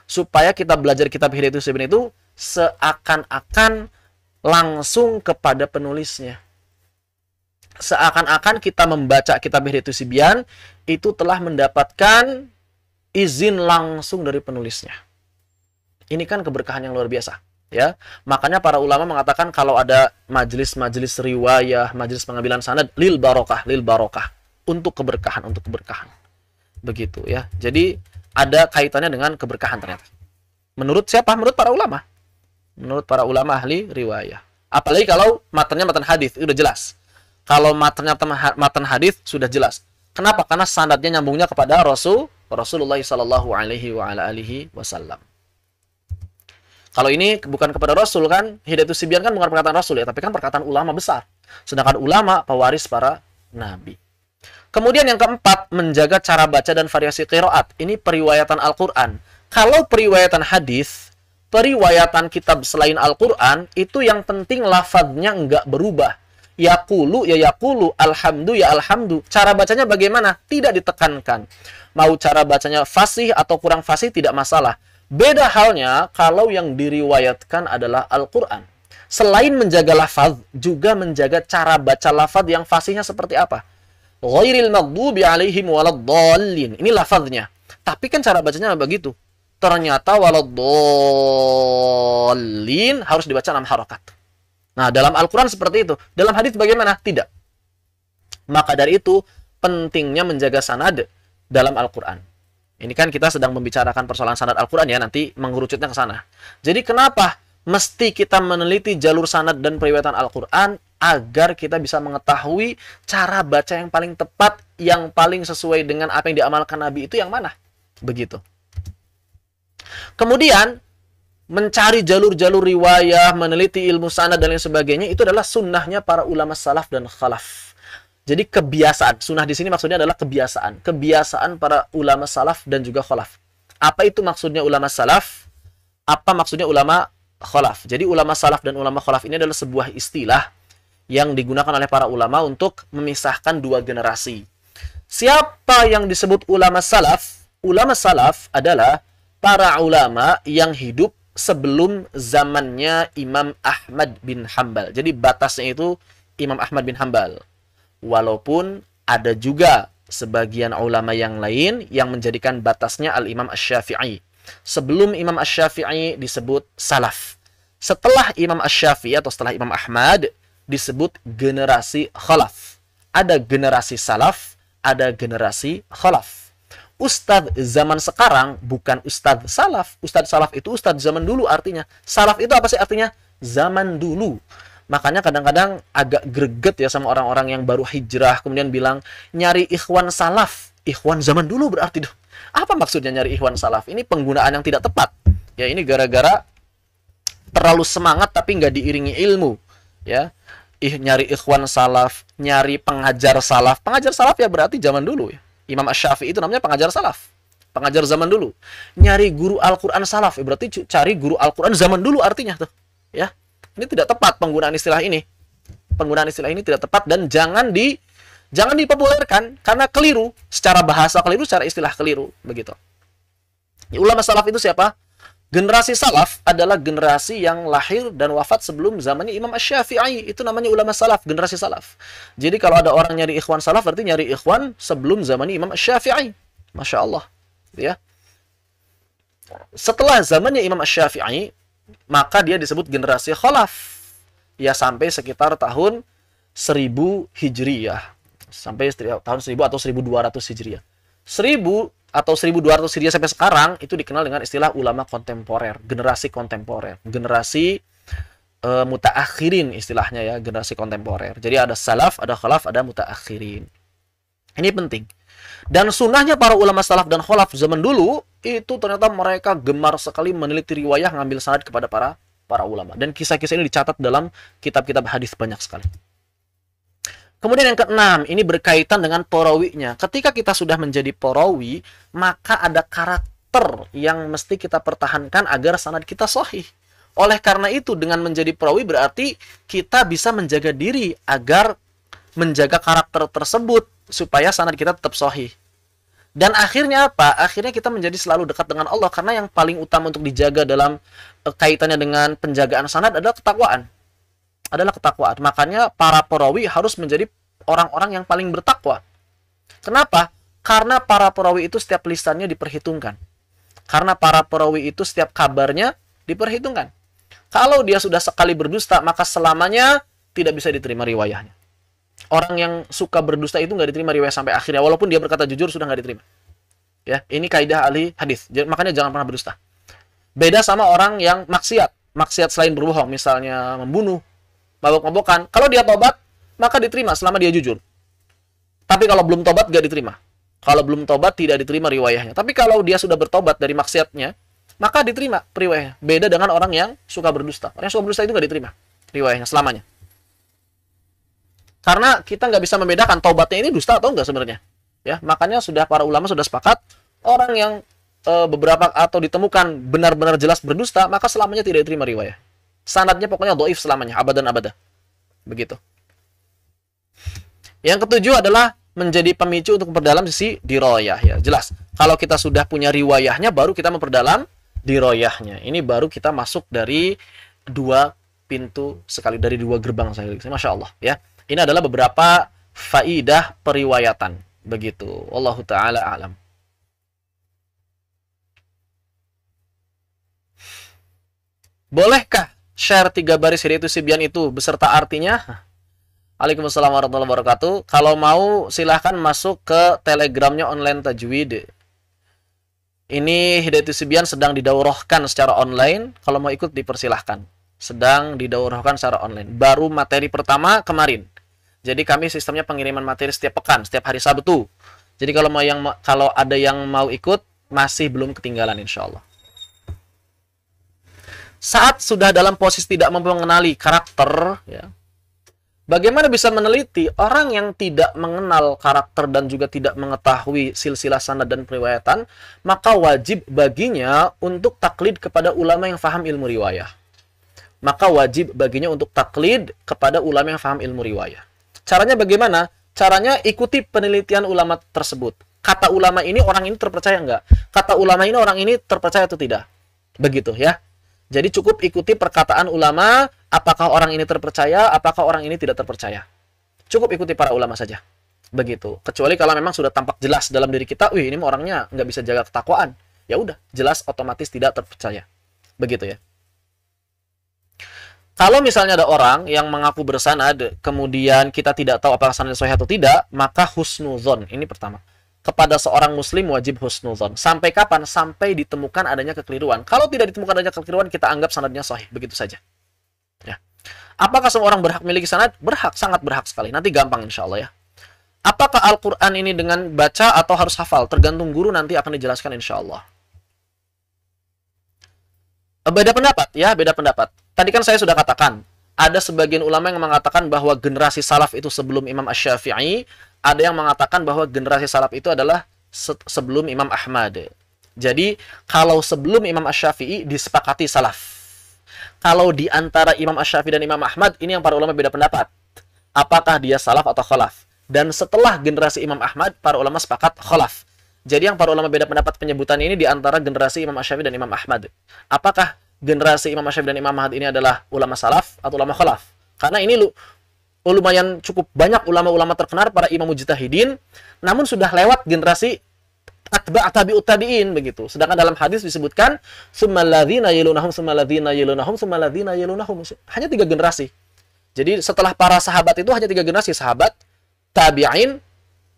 Supaya kita belajar kitab Hidayatus Sibyan itu seakan-akan langsung kepada penulisnya. Seakan-akan kita membaca kitab Hidayatus Sibyan itu telah mendapatkan izin langsung dari penulisnya. Ini kan keberkahan yang luar biasa, ya. Makanya para ulama mengatakan kalau ada majelis-majelis riwayah, majelis pengambilan sanad lil barokah, untuk keberkahan, begitu ya. Jadi ada kaitannya dengan keberkahan ternyata. Menurut siapa? Menurut para ulama. Menurut para ulama ahli riwayah. Apalagi kalau matanya matan hadis, itu udah jelas. Kalau matanya matan hadis sudah jelas. Kenapa? Karena sanadnya nyambungnya kepada Rasulullah sallallahu alaihi wasallam. Kalau ini bukan kepada Rasul kan, Hidayatus Sibyan kan bukan perkataan Rasul ya, tapi kan perkataan ulama besar. Sedangkan ulama pewaris para nabi. Kemudian yang keempat, menjaga cara baca dan variasi qiraat. Ini periwayatan Al-Qur'an. Kalau periwayatan hadis, periwayatan kitab selain Al-Qur'an, itu yang penting lafadznya enggak berubah. Yaqulu ya yaqulu, alhamdu ya alhamdu. Cara bacanya bagaimana? Tidak ditekankan. Mau cara bacanya fasih atau kurang fasih tidak masalah. Beda halnya kalau yang diriwayatkan adalah Al-Quran. Selain menjaga lafaz, juga menjaga cara baca lafaz yang fasihnya seperti apa. Ghairil maghdubi alaihim waladdallin. Ini lafaznya. Tapi kan cara bacanya begitu. Ternyata waladdallin harus dibaca 6 harakat. Nah, dalam Al-Quran seperti itu. Dalam hadis bagaimana? Tidak. Maka dari itu, pentingnya menjaga sanad dalam Al-Quran. Ini kan kita sedang membicarakan persoalan sanad Al-Quran ya, nanti mengerucutnya ke sana. Jadi kenapa mesti kita meneliti jalur sanad dan periwayatan Al-Quran agar kita bisa mengetahui cara baca yang paling tepat, yang paling sesuai dengan apa yang diamalkan Nabi itu yang mana? Begitu. Kemudian, mencari jalur-jalur riwayah, meneliti ilmu sanad dan lain sebagainya, itu adalah sunnahnya para ulama salaf dan khalaf. Jadi kebiasaan, sunnah di sini maksudnya adalah kebiasaan. Kebiasaan para ulama salaf dan juga khalaf. Apa itu maksudnya ulama salaf? Apa maksudnya ulama khalaf? Jadi ulama salaf dan ulama khalaf ini adalah sebuah istilah yang digunakan oleh para ulama untuk memisahkan dua generasi. Siapa yang disebut ulama salaf? Ulama salaf adalah para ulama yang hidup sebelum zamannya Imam Ahmad bin Hanbal. Jadi batasnya itu Imam Ahmad bin Hanbal. Walaupun ada juga sebagian ulama yang lain yang menjadikan batasnya Al-Imam Asy-Syafi'i. Sebelum Imam Asy-Syafi'i disebut salaf. Setelah Imam Asy-Syafi'i atau setelah Imam Ahmad disebut generasi khalaf. Ada generasi salaf, ada generasi khalaf. Ustadz zaman sekarang bukan ustadz salaf. Ustadz salaf itu ustadz zaman dulu artinya. Salaf itu apa sih artinya? Zaman dulu. Makanya kadang-kadang agak greget ya sama orang-orang yang baru hijrah kemudian bilang nyari ikhwan salaf. Ikhwan zaman dulu berarti dong. Apa maksudnya nyari ikhwan salaf? Ini penggunaan yang tidak tepat. Ya ini gara-gara terlalu semangat tapi nggak diiringi ilmu. Ya, nyari ikhwan salaf, nyari pengajar salaf. Pengajar salaf ya berarti zaman dulu ya. Imam Asy-Syafi'i itu namanya pengajar salaf. Pengajar zaman dulu. Nyari guru Al-Quran salaf ya berarti cari guru Al-Quran zaman dulu artinya tuh. Ya. Ini tidak tepat penggunaan istilah ini. Penggunaan istilah ini tidak tepat dan jangan dipopulerkan karena keliru, secara bahasa keliru, secara istilah keliru, begitu. Ya, ulama salaf itu siapa? Generasi salaf adalah generasi yang lahir dan wafat sebelum zamannya Imam Asy-Syafi'i. Itu namanya ulama salaf, generasi salaf. Jadi kalau ada orang nyari ikhwan salaf berarti nyari ikhwan sebelum zamannya Imam Asy-Syafi'i. Masya Allah, ya. Setelah zamannya Imam Asy-Syafi'i maka dia disebut generasi khalaf. Ya sampai sekitar tahun 1000 Hijriyah. Sampai tahun 1000 atau 1200 Hijriyah. 1000 atau 1200 Hijriyah sampai sekarang itu dikenal dengan istilah ulama kontemporer, generasi kontemporer, generasi mutaakhirin istilahnya ya, generasi kontemporer. Jadi ada salaf, ada khalaf, ada mutaakhirin. Ini penting. Dan sunnahnya para ulama salaf dan khalaf zaman dulu itu ternyata mereka gemar sekali meneliti riwayah, ngambil sanad kepada para ulama. Dan kisah-kisah ini dicatat dalam kitab-kitab hadis banyak sekali. Kemudian yang keenam, ini berkaitan dengan perawinya. Ketika kita sudah menjadi perawi, maka ada karakter yang mesti kita pertahankan agar sanad kita sahih. Oleh karena itu, dengan menjadi perawi berarti kita bisa menjaga diri agar menjaga karakter tersebut supaya sanad kita tetap sahih. Dan akhirnya apa? Akhirnya kita menjadi selalu dekat dengan Allah, karena yang paling utama untuk dijaga dalam kaitannya dengan penjagaan sanad adalah ketakwaan. Makanya para perawi harus menjadi orang-orang yang paling bertakwa. Kenapa? Karena para perawi itu setiap lisannya diperhitungkan. Karena para perawi itu setiap kabarnya diperhitungkan. Kalau dia sudah sekali berdusta, maka selamanya tidak bisa diterima riwayahnya. Orang yang suka berdusta itu nggak diterima riwayah sampai akhirnya, walaupun dia berkata jujur sudah nggak diterima. Ya, ini kaidah ahli hadis. Makanya jangan pernah berdusta. Beda sama orang yang maksiat selain berbohong, misalnya membunuh, mabok-mabokan. Kalau dia tobat, maka diterima selama dia jujur. Tapi kalau belum tobat, nggak diterima. Kalau belum tobat, tidak diterima riwayahnya. Tapi kalau dia sudah bertobat dari maksiatnya, maka diterima riwayahnya. Beda dengan orang yang suka berdusta. Orang yang suka berdusta itu nggak diterima riwayahnya selamanya. Karena kita nggak bisa membedakan taubatnya ini dusta atau enggak sebenarnya. Ya, makanya sudah para ulama sudah sepakat, orang yang beberapa atau ditemukan benar-benar jelas berdusta, maka selamanya tidak diterima riwayah. Sanadnya pokoknya dhaif selamanya, abadan abada. Begitu. Yang ketujuh adalah menjadi pemicu untuk memperdalam sisi diroyah. Ya, jelas. Kalau kita sudah punya riwayahnya, baru kita memperdalam diroyahnya. Ini baru kita masuk dari dua pintu sekali, dari dua gerbang sekali. Masya Allah. Ya. Ini adalah beberapa faidah periwayatan. Begitu. Wallahu ta'ala a'lam. Bolehkah share 3 baris Hidayatus Sibyan itu beserta artinya? Waalaikumsalam warahmatullahi wabarakatuh. Kalau mau silahkan masuk ke telegramnya online Tajwid. Ini Hidayatus Sibyan sedang didaurahkan secara online. Kalau mau ikut dipersilahkan. Sedang didaurahkan secara online. Baru materi pertama kemarin. Jadi kami sistemnya pengiriman materi setiap pekan, setiap hari Sabtu. Jadi kalau ada yang mau ikut, masih belum ketinggalan insya Allah. Saat sudah dalam posisi tidak mampu mengenali karakter, ya, bagaimana bisa meneliti orang yang tidak mengenal karakter dan juga tidak mengetahui silsilah sanad dan periwayatan, maka wajib baginya untuk taklid kepada ulama yang faham ilmu riwayah. Maka wajib baginya untuk taklid kepada ulama yang faham ilmu riwayah. Caranya bagaimana? Caranya ikuti penelitian ulama tersebut. Kata ulama ini orang ini terpercaya enggak? Kata ulama ini orang ini terpercaya atau tidak? Begitu ya. Jadi cukup ikuti perkataan ulama, apakah orang ini terpercaya, apakah orang ini tidak terpercaya. Cukup ikuti para ulama saja. Begitu. Kecuali kalau memang sudah tampak jelas dalam diri kita, wih ini orangnya nggak bisa jaga ketakwaan. Ya udah, jelas otomatis tidak terpercaya. Begitu ya. Kalau misalnya ada orang yang mengaku bersanad, kemudian kita tidak tahu apakah sanadnya sahih atau tidak, maka husnuzon. Ini pertama. Kepada seorang muslim wajib husnuzon. Sampai kapan? Sampai ditemukan adanya kekeliruan. Kalau tidak ditemukan adanya kekeliruan, kita anggap sanadnya sahih. Begitu saja. Ya. Apakah semua orang berhak memiliki sanad? Berhak, sangat berhak sekali. Nanti gampang insya Allah ya. Apakah Al-Quran ini dengan baca atau harus hafal? Tergantung guru, nanti akan dijelaskan insya Allah. Beda pendapat ya, beda pendapat. Tadi kan saya sudah katakan, ada sebagian ulama yang mengatakan bahwa generasi salaf itu sebelum Imam Asy-Syafi'i, ada yang mengatakan bahwa generasi salaf itu adalah sebelum Imam Ahmad. Jadi, kalau sebelum Imam Asy-Syafi'i disepakati salaf. Kalau di antara Imam Asy-Syafi'i dan Imam Ahmad, ini yang para ulama beda pendapat. Apakah dia salaf atau khalaf? Dan setelah generasi Imam Ahmad, para ulama sepakat khalaf. Jadi yang para ulama beda pendapat penyebutan ini di antara generasi Imam Asy-Syafi'i dan Imam Ahmad. Apakah generasi Imam Asy-Syafi'i dan Imam Ahmad ini adalah ulama salaf atau ulama khalaf? Karena ini lumayan cukup banyak ulama-ulama terkenal para imam mujtahidin, namun sudah lewat generasi atba' tabi'ut tabi'in begitu. Sedangkan dalam hadis disebutkan tsummal ladzina yalunahum tsummal ladzina yalunahum tsummal ladzina yalunahum. Hanya 3 generasi. Jadi setelah para sahabat itu hanya 3 generasi, sahabat, tabi'in,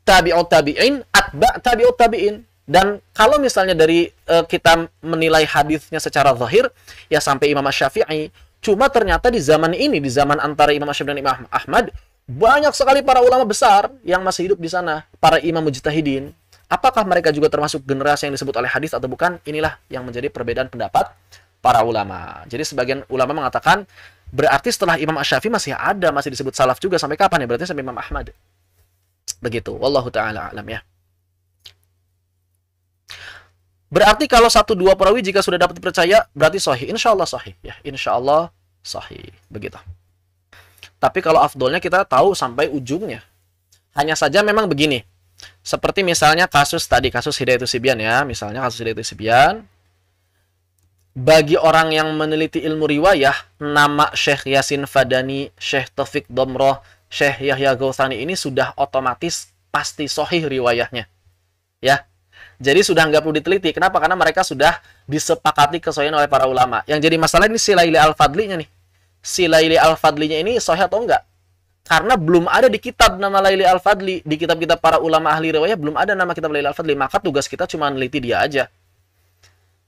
tabi'ut tabi'in, atba' tabi'ut tabi'in. Dan kalau misalnya dari kita menilai hadisnya secara zahir, ya sampai Imam Asy-Syafi'i. Cuma ternyata di zaman ini, di zaman antara Imam Asy-Syafi'i dan Imam Ahmad, banyak sekali para ulama besar yang masih hidup di sana, para imam mujtahidin. Apakah mereka juga termasuk generasi yang disebut oleh hadis atau bukan? Inilah yang menjadi perbedaan pendapat para ulama. Jadi sebagian ulama mengatakan Berarti setelah Imam Asy-Syafi'i masih ada, masih disebut salaf juga sampai kapan ya? Berarti sampai Imam Ahmad. Begitu. Wallahu taala alam ya. Berarti kalau 1-2 perawi jika sudah dapat dipercaya berarti sahih. Insyaallah sahih ya. Insyaallah sahih. Begitu. Tapi kalau afdolnya kita tahu sampai ujungnya. Hanya saja memang begini. Seperti misalnya kasus tadi, kasus Hidayatus Sibyan ya. Misalnya kasus Hidayatus Sibyan. Bagi orang yang meneliti ilmu riwayah, nama Syekh Yasin Fadani, Syekh Taufik Domroh, Syekh Yahya Gautsani ini sudah otomatis pasti sahih riwayahnya. Ya. Jadi sudah nggak perlu diteliti. Kenapa? Karena mereka sudah disepakati kesahihan oleh para ulama. Yang jadi masalah ini si Laili Al-Fadlinya nih. Si Laili Al-Fadlinya ini sahih atau enggak? Karena belum ada di kitab nama Laili Al-Fadli. Di kitab-kitab para ulama ahli riwayah belum ada nama kitab Laili Al-Fadli. Maka tugas kita cuma meneliti dia aja.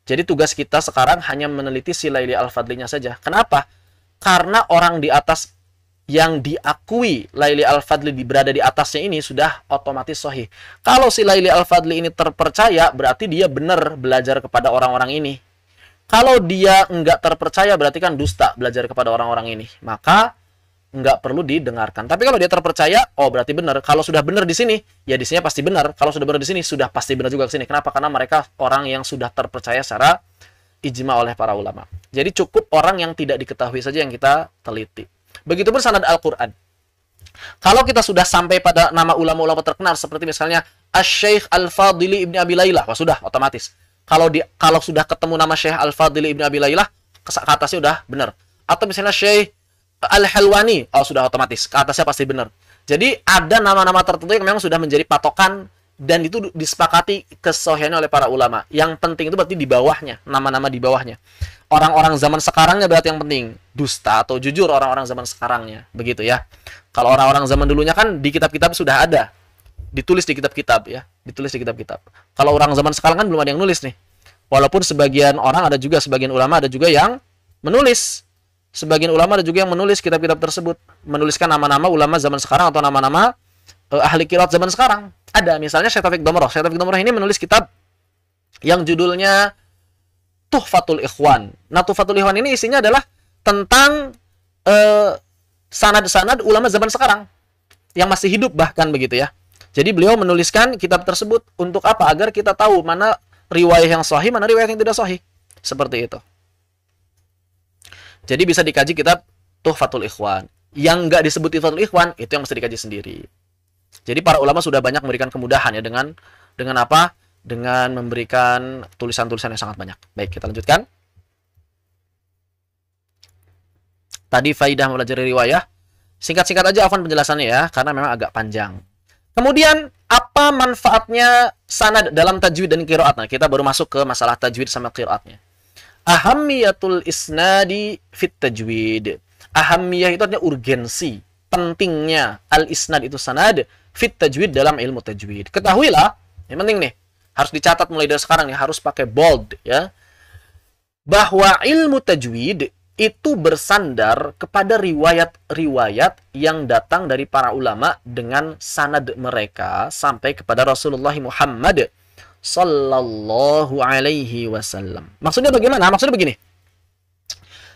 Jadi tugas kita sekarang hanya meneliti si Laili Al-Fadlinya saja. Kenapa? Karena orang di atas yang diakui Laili Al-Fadli berada di atasnya ini sudah otomatis sahih. Kalau si Laili Al-Fadli ini terpercaya, berarti dia benar belajar kepada orang-orang ini. Kalau dia enggak terpercaya, berarti kan dusta belajar kepada orang-orang ini. Maka nggak perlu didengarkan. Tapi kalau dia terpercaya, oh berarti benar. Kalau sudah benar di sini, ya di sini pasti benar. Kalau sudah benar di sini, sudah pasti benar juga ke sini. Kenapa? Karena mereka orang yang sudah terpercaya secara ijma oleh para ulama. Jadi cukup orang yang tidak diketahui saja yang kita teliti. Begitupun sanad Al-Quran. Kalau kita sudah sampai pada nama ulama-ulama terkenal, seperti misalnya Asy-Syaikh Al-Fadili Ibni Abi Lailah, wah sudah otomatis. Kalau sudah ketemu nama Syekh Al-Fadili Ibni Abi Lailah, ke atasnya udah benar. Atau misalnya Syekh Al-Halwani, oh sudah otomatis, ke atasnya pasti benar. Jadi ada nama-nama tertentu yang memang sudah menjadi patokan dan itu disepakati kesahihannya oleh para ulama. Yang penting itu berarti di bawahnya, nama-nama di bawahnya. Orang-orang zaman sekarangnya berarti yang penting dusta atau jujur orang-orang zaman sekarangnya, begitu ya. Kalau orang-orang zaman dulunya kan di kitab-kitab sudah ada, ditulis di kitab-kitab ya, ditulis di kitab-kitab. Kalau orang zaman sekarang kan belum ada yang nulis nih. Walaupun sebagian orang ada juga, sebagian ulama ada juga yang menulis. Sebagian ulama ada juga yang menulis kitab-kitab tersebut, menuliskan nama-nama ulama zaman sekarang atau nama-nama ahli qiraat zaman sekarang. Ada misalnya Syekh Taufik Domroh. Syekh Taufik Domroh ini menulis kitab yang judulnya Tuhfatul Ikhwan. Nah, Tuhfatul Ikhwan ini isinya adalah tentang sanad-sanad ulama zaman sekarang yang masih hidup bahkan begitu ya. Jadi beliau menuliskan kitab tersebut untuk apa? Agar kita tahu mana riwayah yang sahih, mana riwayah yang tidak sahih. Seperti itu. Jadi bisa dikaji kitab Tuhfatul Ikhwan. Yang nggak disebut Tuhfatul Ikhwan, itu yang mesti dikaji sendiri. Jadi para ulama sudah banyak memberikan kemudahan ya dengan apa? Dengan memberikan tulisan-tulisan yang sangat banyak. Baik, kita lanjutkan. Tadi faidah mempelajari riwayah. Singkat-singkat aja afwan penjelasannya ya, karena memang agak panjang. Kemudian, apa manfaatnya sanad dalam tajwid dan qiraat? Nah, kita baru masuk ke masalah tajwid sama qiraatnya. Ahammiyatul isnadi fit tajwid. Ahammiyah itu artinya urgensi, pentingnya al-isnad itu sanad fit tajwid dalam ilmu tajwid. Ketahuilah, yang penting nih, harus dicatat mulai dari sekarang nih, harus pakai bold ya. Bahwa ilmu tajwid itu bersandar kepada riwayat-riwayat yang datang dari para ulama dengan sanad mereka sampai kepada Rasulullah Muhammad Sallallahu alaihi wasallam. Maksudnya bagaimana? Maksudnya begini.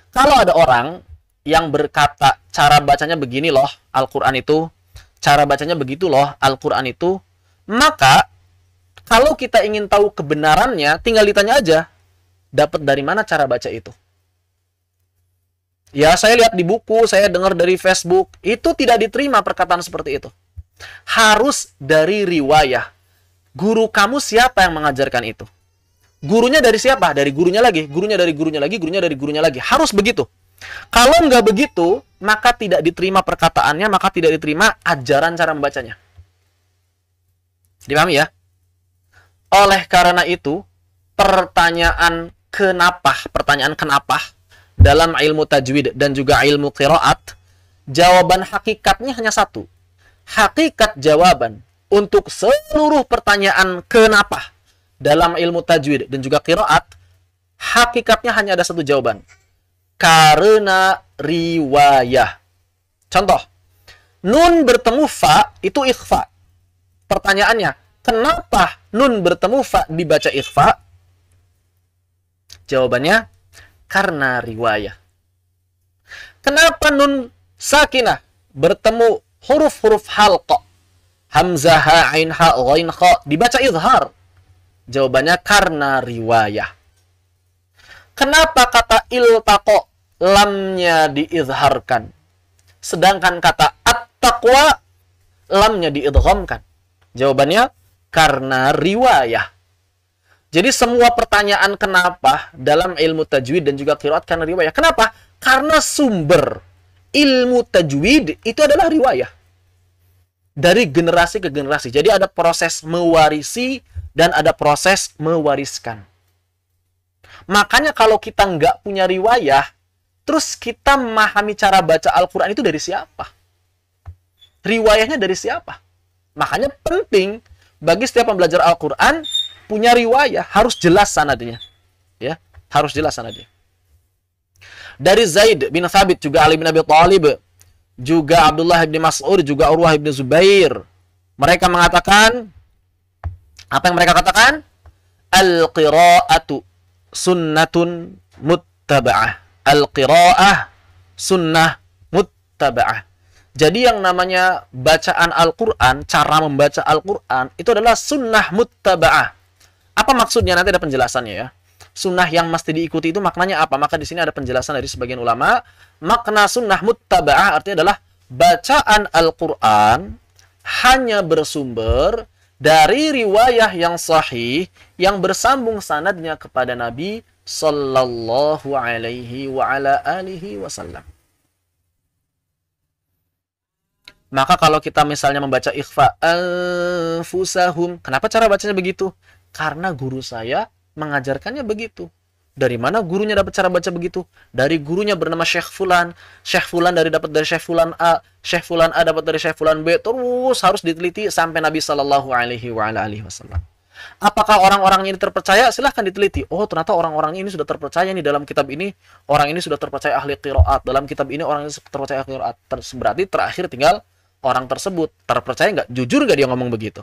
Kalau ada orang yang berkata cara bacanya begini loh Al-Quran itu, cara bacanya begitu loh Al-Quran itu, maka kalau kita ingin tahu kebenarannya, tinggal ditanya aja, dapat dari mana cara baca itu? Ya, saya lihat di buku, saya dengar dari Facebook, itu tidak diterima perkataan seperti itu. Harus dari riwayah. Guru kamu siapa yang mengajarkan itu? Gurunya dari siapa? Dari gurunya lagi. Gurunya dari gurunya lagi. Gurunya dari gurunya lagi. Harus begitu. Kalau nggak begitu, maka tidak diterima perkataannya, maka tidak diterima ajaran cara membacanya. Dipahami ya? Oleh karena itu, pertanyaan kenapa dalam ilmu tajwid dan juga ilmu qiraat, jawaban hakikatnya hanya satu. Hakikat jawaban untuk seluruh pertanyaan kenapa dalam ilmu tajwid dan juga qiraat, hakikatnya hanya ada satu jawaban. Karena riwayah. Contoh, nun bertemu fa itu ikhfa. Pertanyaannya, kenapa nun bertemu fa dibaca ikhfa? Jawabannya, karena riwayah. Kenapa nun sakinah bertemu huruf-huruf halqa? Hamzah, ha, ain, ha, ghain, kha dibaca izhar. Jawabannya karena riwayah. Kenapa kata iltaqo lamnya diizharkan, sedangkan kata at-taqwa lamnya diidghamkan? Jawabannya karena riwayah. Jadi semua pertanyaan kenapa dalam ilmu tajwid dan juga qiraat karena riwayah. Kenapa? Karena sumber ilmu tajwid itu adalah riwayah. Dari generasi ke generasi. Jadi ada proses mewarisi dan ada proses mewariskan. Makanya kalau kita nggak punya riwayah, terus kita memahami cara baca Al-Quran itu dari siapa? Riwayahnya dari siapa? Makanya penting bagi setiap pembelajar Al-Quran punya riwayah, harus jelas sanadnya. Ya, harus jelas sanadnya. Dari Zaid bin Thabit, juga Ali bin Abi Thalib, juga Abdullah bin Mas'ud, juga Urwah bin Zubair. Mereka mengatakan, apa yang mereka katakan? Al-qira'atu sunnatun muttaba'ah. Al-qira'ah sunnah muttaba'ah. Jadi yang namanya bacaan Al-Quran, cara membaca Al-Quran, itu adalah sunnah muttaba'ah. Apa maksudnya? Nanti ada penjelasannya ya. Sunnah yang mesti diikuti itu maknanya apa? Maka di sini ada penjelasan dari sebagian ulama. Makna sunnah muttaba'ah artinya adalah bacaan Al-Quran hanya bersumber dari riwayah yang sahih yang bersambung sanadnya kepada Nabi sallallahu alaihi wa ala alihi wasallam. Maka kalau kita misalnya membaca ikhfa anfusahum, kenapa cara bacanya begitu? Karena guru saya mengajarkannya begitu. Dari mana gurunya dapat cara baca begitu? Dari gurunya bernama Syekh Fulan. Syekh Fulan dapat dari Syekh Fulan A. Syekh Fulan A dapat dari Syekh Fulan B. Terus harus diteliti sampai Nabi Sallallahu Alaihi Wasallam. Apakah orang-orang ini terpercaya? Silahkan diteliti. Oh, ternyata orang-orang ini sudah terpercaya nih dalam kitab ini. Orang ini sudah terpercaya ahli qiraat. Dalam kitab ini orang ini terpercaya ahli qiraat. Berarti terakhir tinggal orang tersebut terpercaya nggak? Jujur nggak dia ngomong begitu?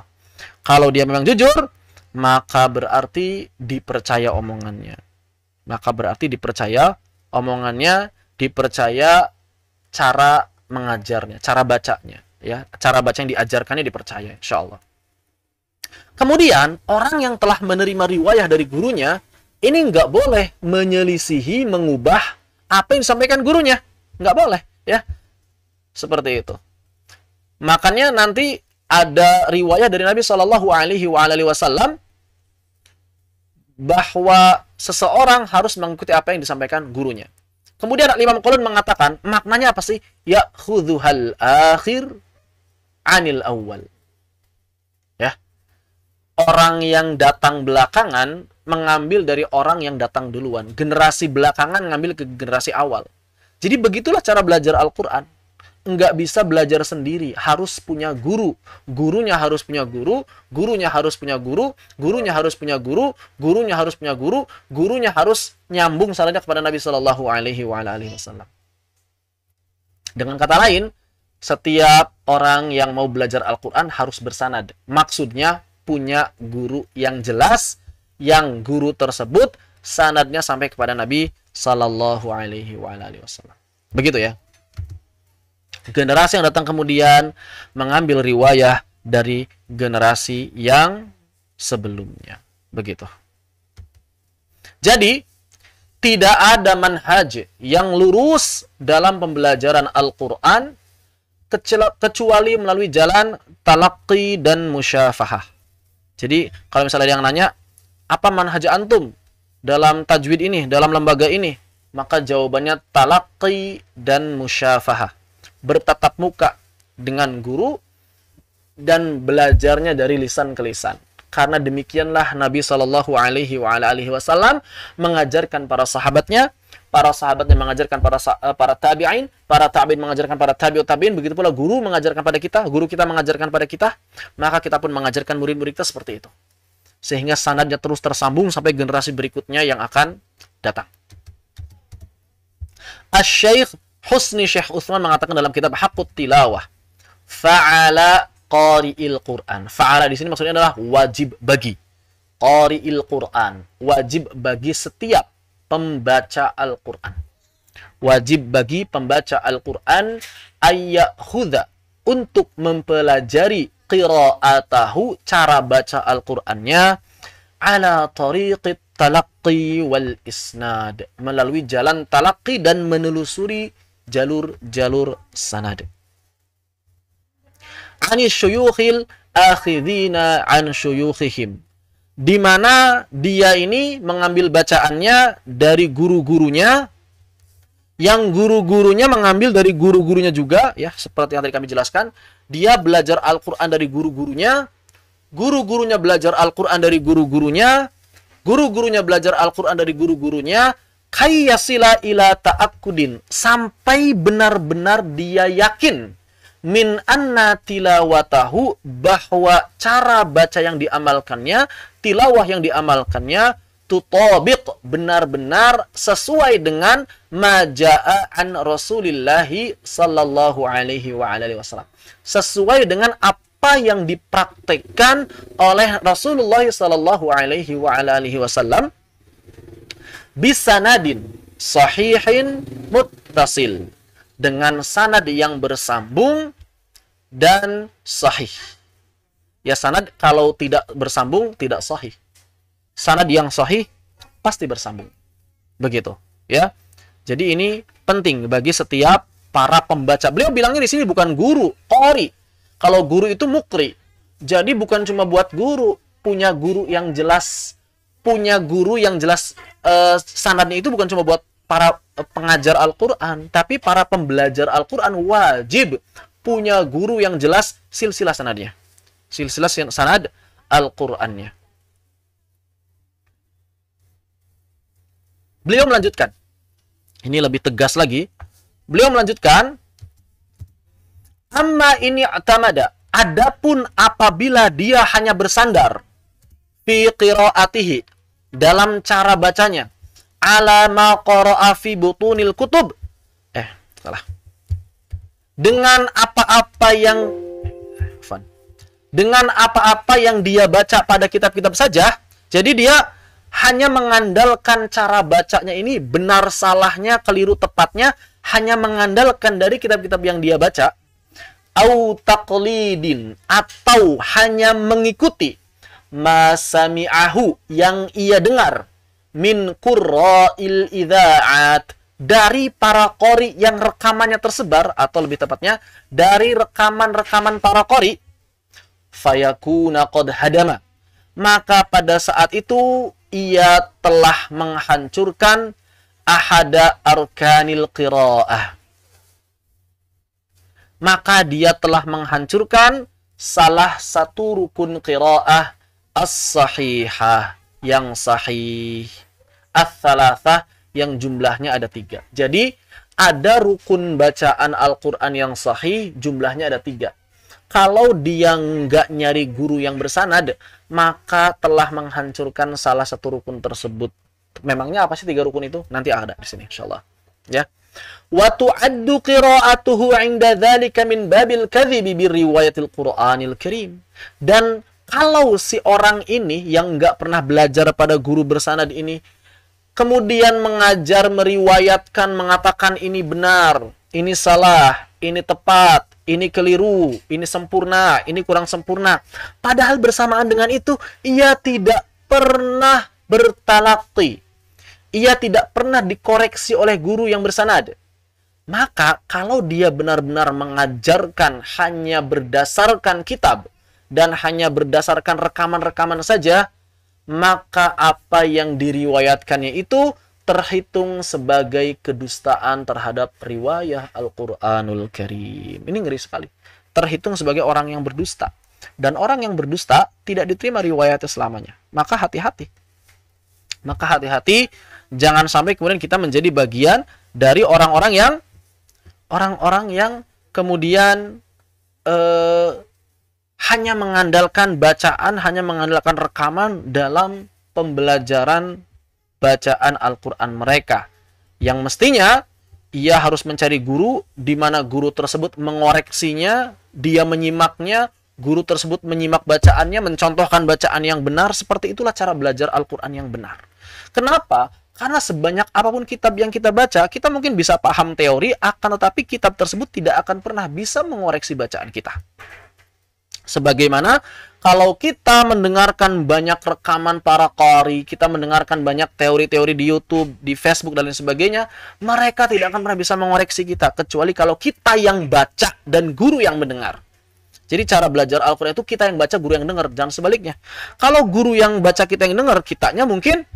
Kalau dia memang jujur, maka berarti dipercaya omongannya. Maka berarti dipercaya omongannya, dipercaya cara mengajarnya, cara bacanya, ya, cara baca yang diajarkannya dipercaya, insyaallah. Kemudian orang yang telah menerima riwayah dari gurunya ini nggak boleh menyelisihi, mengubah apa yang disampaikan gurunya, nggak boleh, ya, seperti itu. Makanya nanti ada riwayah dari Nabi Shallallahu Alaihi Wasallam bahwa seseorang harus mengikuti apa yang disampaikan gurunya. Kemudian Imam Qulun mengatakan, maknanya apa sih? Ya'khudhuhal akhir anil awal. Ya. Orang yang datang belakangan mengambil dari orang yang datang duluan. Generasi belakangan ngambil ke generasi awal. Jadi begitulah cara belajar Al-Quran. Nggak bisa belajar sendiri, harus punya guru. Gurunya harus punya guru, gurunya harus punya guru, gurunya harus punya guru, gurunya harus punya guru, gurunya harus nyambung sanadnya kepada Nabi Shallallahu Alaihi Wasallam. Dengan kata lain, setiap orang yang mau belajar Al-Quran harus bersanad. Maksudnya punya guru yang jelas, yang guru tersebut sanadnya sampai kepada Nabi Shallallahu Alaihi Wasallam. Begitu ya. Generasi yang datang kemudian mengambil riwayah dari generasi yang sebelumnya. Begitu. Jadi, tidak ada manhaj yang lurus dalam pembelajaran Al-Quran kecuali melalui jalan talaqqi dan musyafahah. Jadi, kalau misalnya ada yang nanya, apa manhaj antum dalam tajwid ini, dalam lembaga ini? Maka jawabannya talaqqi dan musyafahah. Bertatap muka dengan guru dan belajarnya dari lisan ke lisan. Karena demikianlah Nabi Shallallahu Alaihi Wasallam mengajarkan para sahabatnya mengajarkan para tabi'in, para tabi'in mengajarkan para tabi'ut tabi'in, begitu pula guru mengajarkan pada kita, guru kita mengajarkan pada kita, maka kita pun mengajarkan murid-murid kita seperti itu. Sehingga sanadnya terus tersambung sampai generasi berikutnya yang akan datang. Asy-Syaikh Husni Syekh Utsman mengatakan dalam kitab Haqqut Tilawah, fa'ala qari'il Qur'an. Fa'ala di sini maksudnya adalah wajib bagi. Qari'il Qur'an, wajib bagi setiap pembaca Al-Qur'an. Wajib bagi pembaca Al-Quran ayyakhudha, untuk mempelajari qira'atahu, cara baca Al-Qur'annya, ala tariqit talaqqi wal isnad, melalui jalan talaqqi dan menelusuri jalur-jalur sanad. Ani syuyukhil akhidhina an syuyukhihim, di mana dia ini mengambil bacaannya dari guru-gurunya, yang guru-gurunya mengambil dari guru-gurunya juga, ya, seperti yang tadi kami jelaskan. Dia belajar Al-Quran dari guru-gurunya, guru-gurunya belajar Al-Quran dari guru-gurunya, guru-gurunya belajar Al-Quran dari guru-gurunya, kayyasila ila ta'akkudin, sampai benar-benar dia yakin, min anna tilawatahu, bahwa cara baca yang diamalkannya, tilawah yang diamalkannya, tutabiq, benar-benar sesuai dengan maja'a an Rasulillahi sallallahu alaihi wa alihi wasallam, sesuai dengan apa yang dipraktekkan oleh Rasulullah sallallahu alaihi wa alihi wasallam, bisanadin sahihin muttasil, dengan sanad yang bersambung dan sahih. Ya, sanad kalau tidak bersambung tidak sahih. Sanad yang sahih pasti bersambung. Begitu, ya. Jadi ini penting bagi setiap para pembaca. Beliau bilangnya di sini bukan guru, qori. Kalau guru itu mukri. Jadi bukan cuma buat guru, punya guru yang jelas, sanadnya itu bukan cuma buat para pengajar Al-Qur'an, tapi para pembelajar Al-Qur'an wajib punya guru yang jelas silsilah sanadnya. Silsilah sanad Al-Qur'annya. Beliau melanjutkan. Ini lebih tegas lagi. Beliau melanjutkan, amma ini atamada, adapun apabila dia hanya bersandar fi qiraatihi, dalam cara bacanya, ala ma qara'a fi butunil kutub. Salah. Dengan apa-apa yang dia baca pada kitab-kitab saja. Jadi dia hanya mengandalkan cara bacanya ini, benar salahnya, keliru tepatnya, hanya mengandalkan dari kitab-kitab yang dia baca. Au taqlidin, atau hanya mengikuti masami'ahu, yang ia dengar, min qurra'il idza'at, dari para qori yang rekamannya tersebar, atau lebih tepatnya dari rekaman-rekaman para qori, fayakuna qad hadama, maka pada saat itu ia telah menghancurkan ahada arkanil qiraah. Maka dia telah menghancurkan salah satu rukun qiraah as-sahihah, yang sahih, ats-tsalatsah, yang jumlahnya ada 3. Jadi ada rukun bacaan Al-Quran yang sahih, jumlahnya ada 3. Kalau dia nggak nyari guru yang bersanad, maka telah menghancurkan salah satu rukun tersebut. Memangnya apa sih 3 rukun itu? Nanti ada di sini, insyaallah. Ya. Wa tu'addu qira'atuhu 'inda dzalika min babil kadhibi bi riwayatil Qur'anil Karim. Dan kalau si orang ini yang nggak pernah belajar pada guru bersanad ini, kemudian mengajar, meriwayatkan, mengatakan ini benar, ini salah, ini tepat, ini keliru, ini sempurna, ini kurang sempurna. Padahal bersamaan dengan itu, ia tidak pernah bertalaqi. Ia tidak pernah dikoreksi oleh guru yang bersanad. Maka kalau dia benar-benar mengajarkan hanya berdasarkan kitab dan hanya berdasarkan rekaman-rekaman saja, maka apa yang diriwayatkannya itu terhitung sebagai kedustaan terhadap riwayah Al-Quranul Karim. Ini ngeri sekali. Terhitung sebagai orang yang berdusta. Dan orang yang berdusta tidak diterima riwayatnya selamanya. Maka hati-hati. Jangan sampai kemudian kita menjadi bagian dari orang-orang yang kemudian hanya mengandalkan bacaan, hanya mengandalkan rekaman dalam pembelajaran bacaan Al-Quran mereka. Yang mestinya ia harus mencari guru di mana guru tersebut mengoreksinya, dia menyimaknya, guru tersebut menyimak bacaannya, mencontohkan bacaan yang benar. Seperti itulah cara belajar Al-Quran yang benar. Kenapa? Karena sebanyak apapun kitab yang kita baca, kita mungkin bisa paham teori, akan tetapi kitab tersebut tidak akan pernah bisa mengoreksi bacaan kita. Sebagaimana kalau kita mendengarkan banyak rekaman para qari, kita mendengarkan banyak teori-teori di YouTube, di Facebook, dan lain sebagainya, mereka tidak akan pernah bisa mengoreksi kita, kecuali kalau kita yang baca dan guru yang mendengar. Jadi cara belajar Al-Quran itu kita yang baca, guru yang dengar, jangan sebaliknya. Kalau guru yang baca, kita yang dengar, kitanya mungkin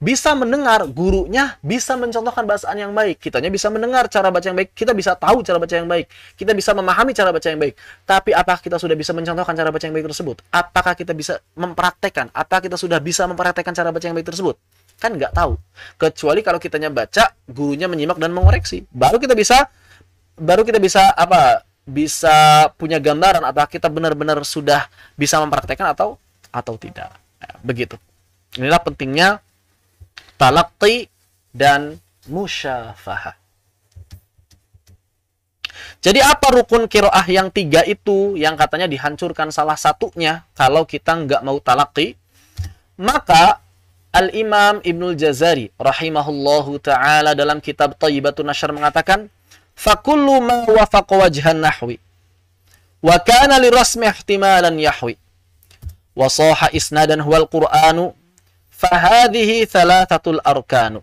bisa mendengar, gurunya bisa mencontohkan bacaan yang baik, kitanya bisa mendengar cara baca yang baik, kita bisa tahu cara baca yang baik, kita bisa memahami cara baca yang baik. Tapi apakah kita sudah bisa mencontohkan cara baca yang baik tersebut? Apakah kita bisa mempraktekkan? Apakah kita sudah bisa mempraktekkan cara baca yang baik tersebut? Kan nggak tahu. Kecuali kalau kitanya baca, gurunya menyimak dan mengoreksi. Baru kita bisa bisa punya gambaran apakah kita benar-benar sudah bisa mempraktekkan atau tidak. Nah, begitu. Inilah pentingnya talaqi dan musyafahah. Jadi apa rukun qiraah yang 3 itu yang katanya dihancurkan salah satunya kalau kita nggak mau talaqi? Maka Al-Imam Ibnul Jazari rahimahullahu ta'ala dalam kitab Thayyibatun Nashr mengatakan, fakullu ma wafaqa wajhan nahwi wa kana lirasmi ihtimalan yahwi wa saha isnadan huwal qur'anu fahadhihi thalathatul arkanu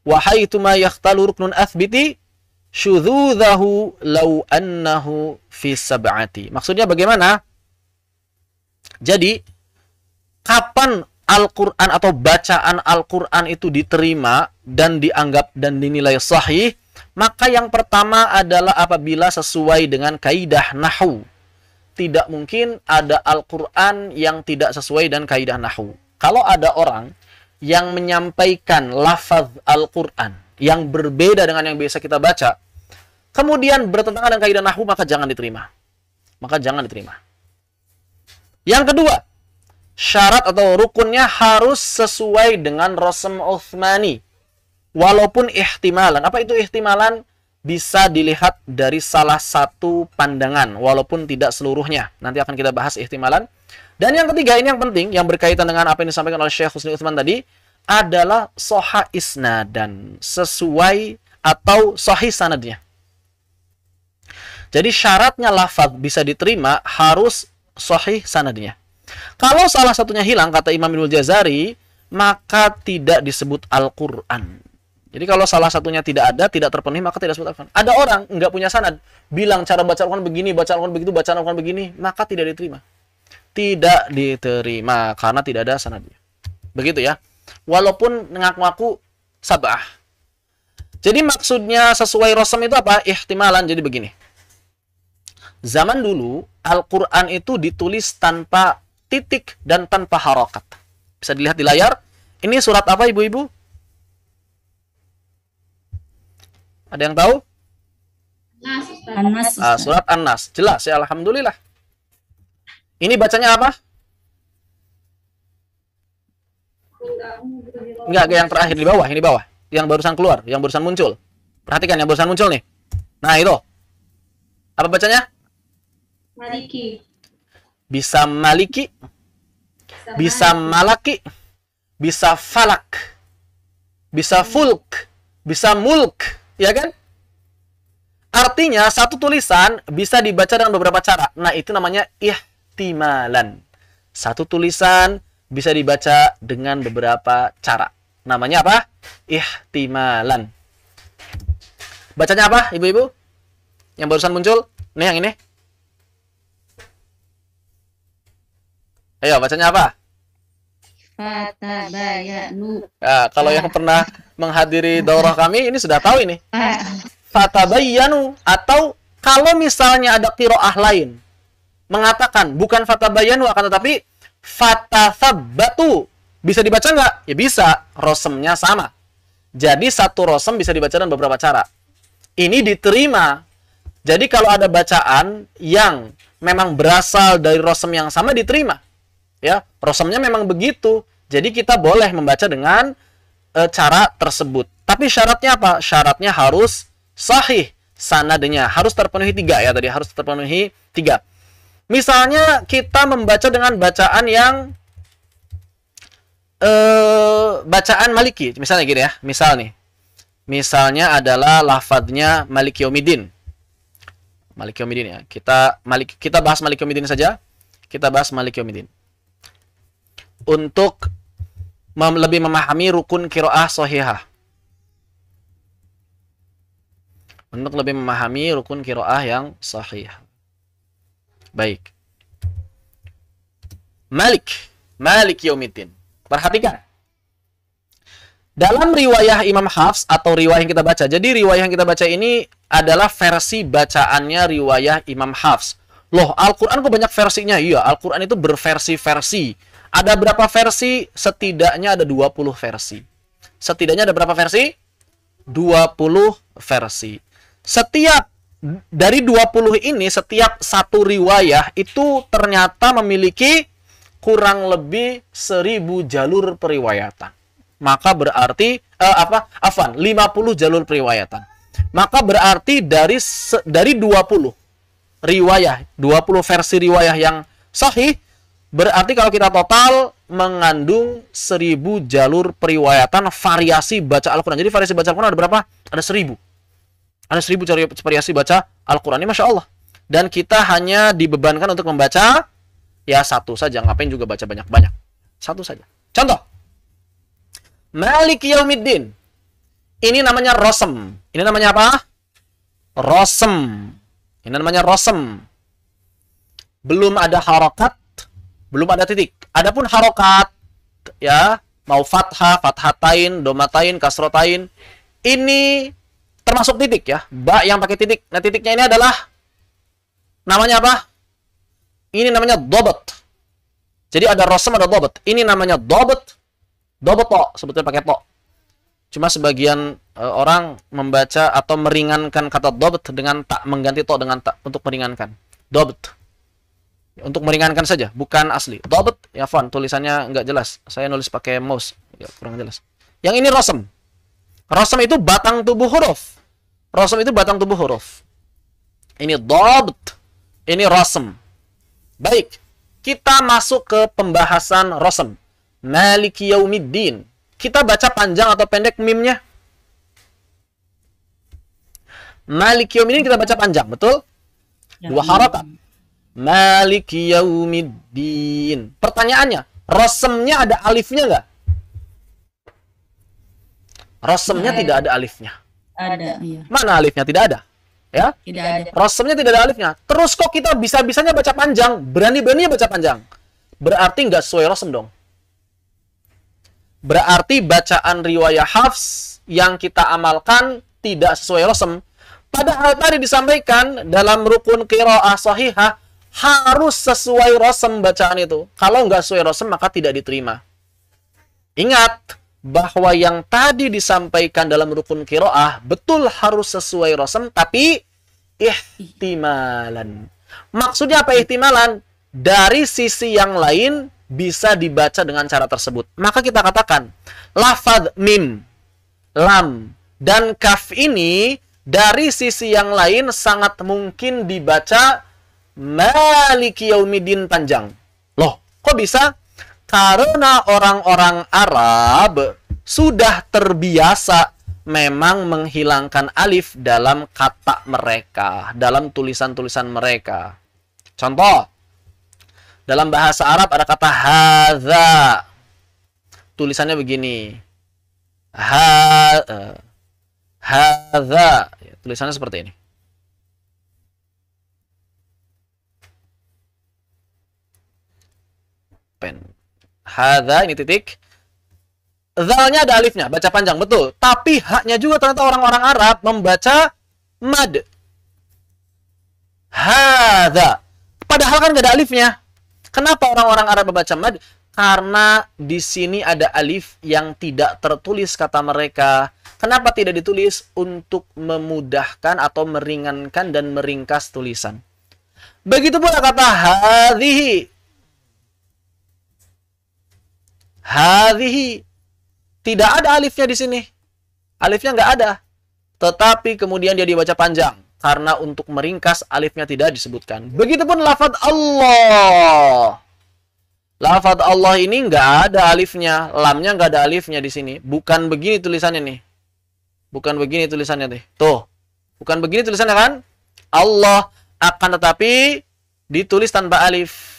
wa haythuma yakhtalu ruknun athbiti syudzudahu law annahu fi sab'ati. Maksudnya bagaimana? Jadi kapan Al-Quran atau bacaan Al-Quran itu diterima dan dianggap dan dinilai sahih? Maka yang pertama adalah apabila sesuai dengan kaidah nahwu. Tidak mungkin ada Al-Quran yang tidak sesuai dengan kaidah nahwu. Kalau ada orang yang menyampaikan lafaz Al-Quran yang berbeda dengan yang biasa kita baca, kemudian bertentangan dengan kaidah nahwu, maka jangan diterima. Yang kedua, syarat atau rukunnya harus sesuai dengan Rasm Utsmani. Walaupun ihtimalan. Apa itu ihtimalan? Bisa dilihat dari salah satu pandangan, walaupun tidak seluruhnya. Nanti akan kita bahas ihtimalan. Dan yang ketiga, ini yang penting, yang berkaitan dengan apa yang disampaikan oleh Syekh Husni Utsman tadi, adalah soha isnadan, sesuai atau sahih sanadnya. Jadi syaratnya lafaz bisa diterima harus sahih sanadnya. Kalau salah satunya hilang, kata Imam Ibnul Jazari, maka tidak disebut Al-Quran. Jadi kalau salah satunya tidak ada, tidak terpenuhi, maka tidak disebut Al-Quran. Ada orang nggak punya sanad, bilang cara baca Al-Quran begini, baca Al-Quran begitu, baca Al-Quran begini, maka tidak diterima. Tidak diterima karena tidak ada sanadnya. Begitu ya. Walaupun ngaku-ngaku sab'ah. Jadi maksudnya sesuai Rasm itu apa? Ihtimalan. Jadi begini. Zaman dulu Al-Quran itu ditulis tanpa titik dan tanpa harokat. Bisa dilihat di layar. Ini surat apa ibu-ibu? Ada yang tahu? An-Nas. Surat An-Nas. Jelas ya, alhamdulillah. Ini bacanya apa? Enggak, yang terakhir di bawah, ini bawah. Yang barusan keluar, yang barusan muncul. Perhatikan yang barusan muncul nih. Nah, itu. Apa bacanya? Maliki. Bisa maliki, bisa malaki, bisa falak, bisa fulk, bisa mulk, ya kan? Artinya satu tulisan bisa dibaca dengan beberapa cara. Nah, itu namanya ihtimalan. Satu tulisan bisa dibaca dengan beberapa cara. Namanya apa? Ihtimalan. Bacanya apa, ibu-ibu? Yang barusan muncul? Nih, yang ini. Ayo, bacanya apa? Fatabayanu. Nah, kalau yang pernah menghadiri daurah kami, ini sudah tahu ini. Fatabayyanu. Atau kalau misalnya ada qiraah lain mengatakan bukan fatabayyanu, akan tetapi fatathabbatu. Bisa dibaca nggak? Ya bisa. Rasmnya sama. Jadi satu rasm bisa dibaca dengan beberapa cara. Ini diterima. Jadi kalau ada bacaan yang memang berasal dari rasm yang sama, diterima. Ya, rasmnya memang begitu. Jadi kita boleh membaca dengan cara tersebut. Tapi syaratnya apa? Syaratnya harus sahih sanadnya. Harus terpenuhi 3 ya tadi. Harus terpenuhi 3. Misalnya kita membaca dengan bacaan yang bacaan Maliki, misalnya gini ya. Misal nih. Misalnya adalah lafadznya Maliki Yaumiddin. Maliki Yaumiddin ya. Kita bahas Maliki Yaumiddin saja. Kita bahas Maliki Yaumiddin. Untuk lebih memahami rukun qiraah shahihah. Untuk lebih memahami rukun qiraah yang sahih. Baik. Malik Yaumiddin. Perhatikan. Dalam riwayah Imam Hafs atau riwayah yang kita baca. Jadi riwayah yang kita baca ini adalah versi bacaannya riwayah Imam Hafs. Loh, Al-Quran kok banyak versinya? Iya, Al-Quran itu berversi-versi. Ada berapa versi? Setidaknya ada 20 versi. Setidaknya ada berapa versi? 20 versi. Setiap dari 20 ini, setiap satu riwayah itu ternyata memiliki kurang lebih 1000 jalur periwayatan. Maka berarti 50 jalur periwayatan. Maka berarti dari 20 riwayah, 20 versi riwayah yang sahih, berarti kalau kita total mengandung 1000 jalur periwayatan variasi baca Al-Quran. Jadi variasi baca Al-Quran ada berapa? Ada 1000. Ada 1000 variasi baca Al-Quran. Ini Masya Allah. Dan kita hanya dibebankan untuk membaca ya satu saja. Ngapain juga baca banyak-banyak. Satu saja. Contoh. Maliki Yaumiddin. Ini namanya rosem. Ini namanya apa? Rosem. Ini namanya rosem. Belum ada harokat, belum ada titik. Adapun harokat, ya, mau fathah, fathatain, domatain, kasrotain, ini termasuk titik ya. Ba yang pakai titik. Nah, titiknya ini adalah namanya apa? Ini namanya dobot. Jadi ada rosem, ada dobot. Ini namanya dobot. Dobot to, sebetulnya pakai to. Cuma sebagian orang membaca atau meringankan kata dobot dengan tak, mengganti to dengan tak untuk meringankan. Dobot. Untuk meringankan saja, bukan asli. Dobot, ya font, tulisannya nggak jelas. Saya nulis pakai mouse, ya, kurang jelas. Yang ini rosem. Rosem itu batang tubuh huruf. Rosem itu batang tubuh huruf. Ini dobot. Ini rosem. Baik, kita masuk ke pembahasan rosem. Maliki Yaumiddin. Kita baca panjang atau pendek mimnya? Maliki Yaumiddin kita baca panjang, betul? Dua harakat. Maliki Yaumiddin. Pertanyaannya, rosemnya ada alifnya nggak? Rosemnya tidak ada alifnya. Ada, iya. Mana alifnya? Tidak ada. Ya? Tidak ada. Rosemnya tidak ada alifnya. Terus kok kita bisa-bisanya baca panjang? Berani-beraninya baca panjang. Berarti nggak sesuai rosem dong. Berarti bacaan riwayah Hafs yang kita amalkan tidak sesuai rosem. Padahal tadi disampaikan dalam rukun qiraah sahihah harus sesuai rosem bacaan itu. Kalau nggak sesuai rosem maka tidak diterima. Ingat bahwa yang tadi disampaikan dalam rukun qiraah betul harus sesuai rosem, tapi ihtimalan. Maksudnya apa ihtimalan? Dari sisi yang lain bisa dibaca dengan cara tersebut. Maka kita katakan lafadz mim, lam, dan kaf ini dari sisi yang lain sangat mungkin dibaca Maliki Yaumiddin panjang. Loh, kok bisa? Karena orang-orang Arab sudah terbiasa memang menghilangkan alif dalam kata mereka, dalam tulisan-tulisan mereka. Contoh, dalam bahasa Arab ada kata hadza. Tulisannya begini. Hadza. Tulisannya seperti ini. Pen. Hadza, ini titik. Zalnya ada alifnya, baca panjang, betul. Tapi haknya juga ternyata orang-orang Arab membaca mad. Hadza. Padahal kan nggak ada alifnya. Kenapa orang-orang Arab membaca mad? Karena di sini ada alif yang tidak tertulis kata mereka. Kenapa tidak ditulis? Untuk memudahkan atau meringankan dan meringkas tulisan. Begitu pula kata hadhihi. Hadhihi. Tidak ada alifnya di sini. Alifnya nggak ada. Tetapi kemudian dia dibaca panjang. Karena untuk meringkas alifnya tidak disebutkan. Begitupun lafadz Allah. Lafaz Allah ini nggak ada alifnya, lamnya nggak ada alifnya di sini. Bukan begini tulisannya nih. Bukan begini tulisannya nih. Tuh. Bukan begini tulisannya kan? Allah, akan tetapi ditulis tanpa alif.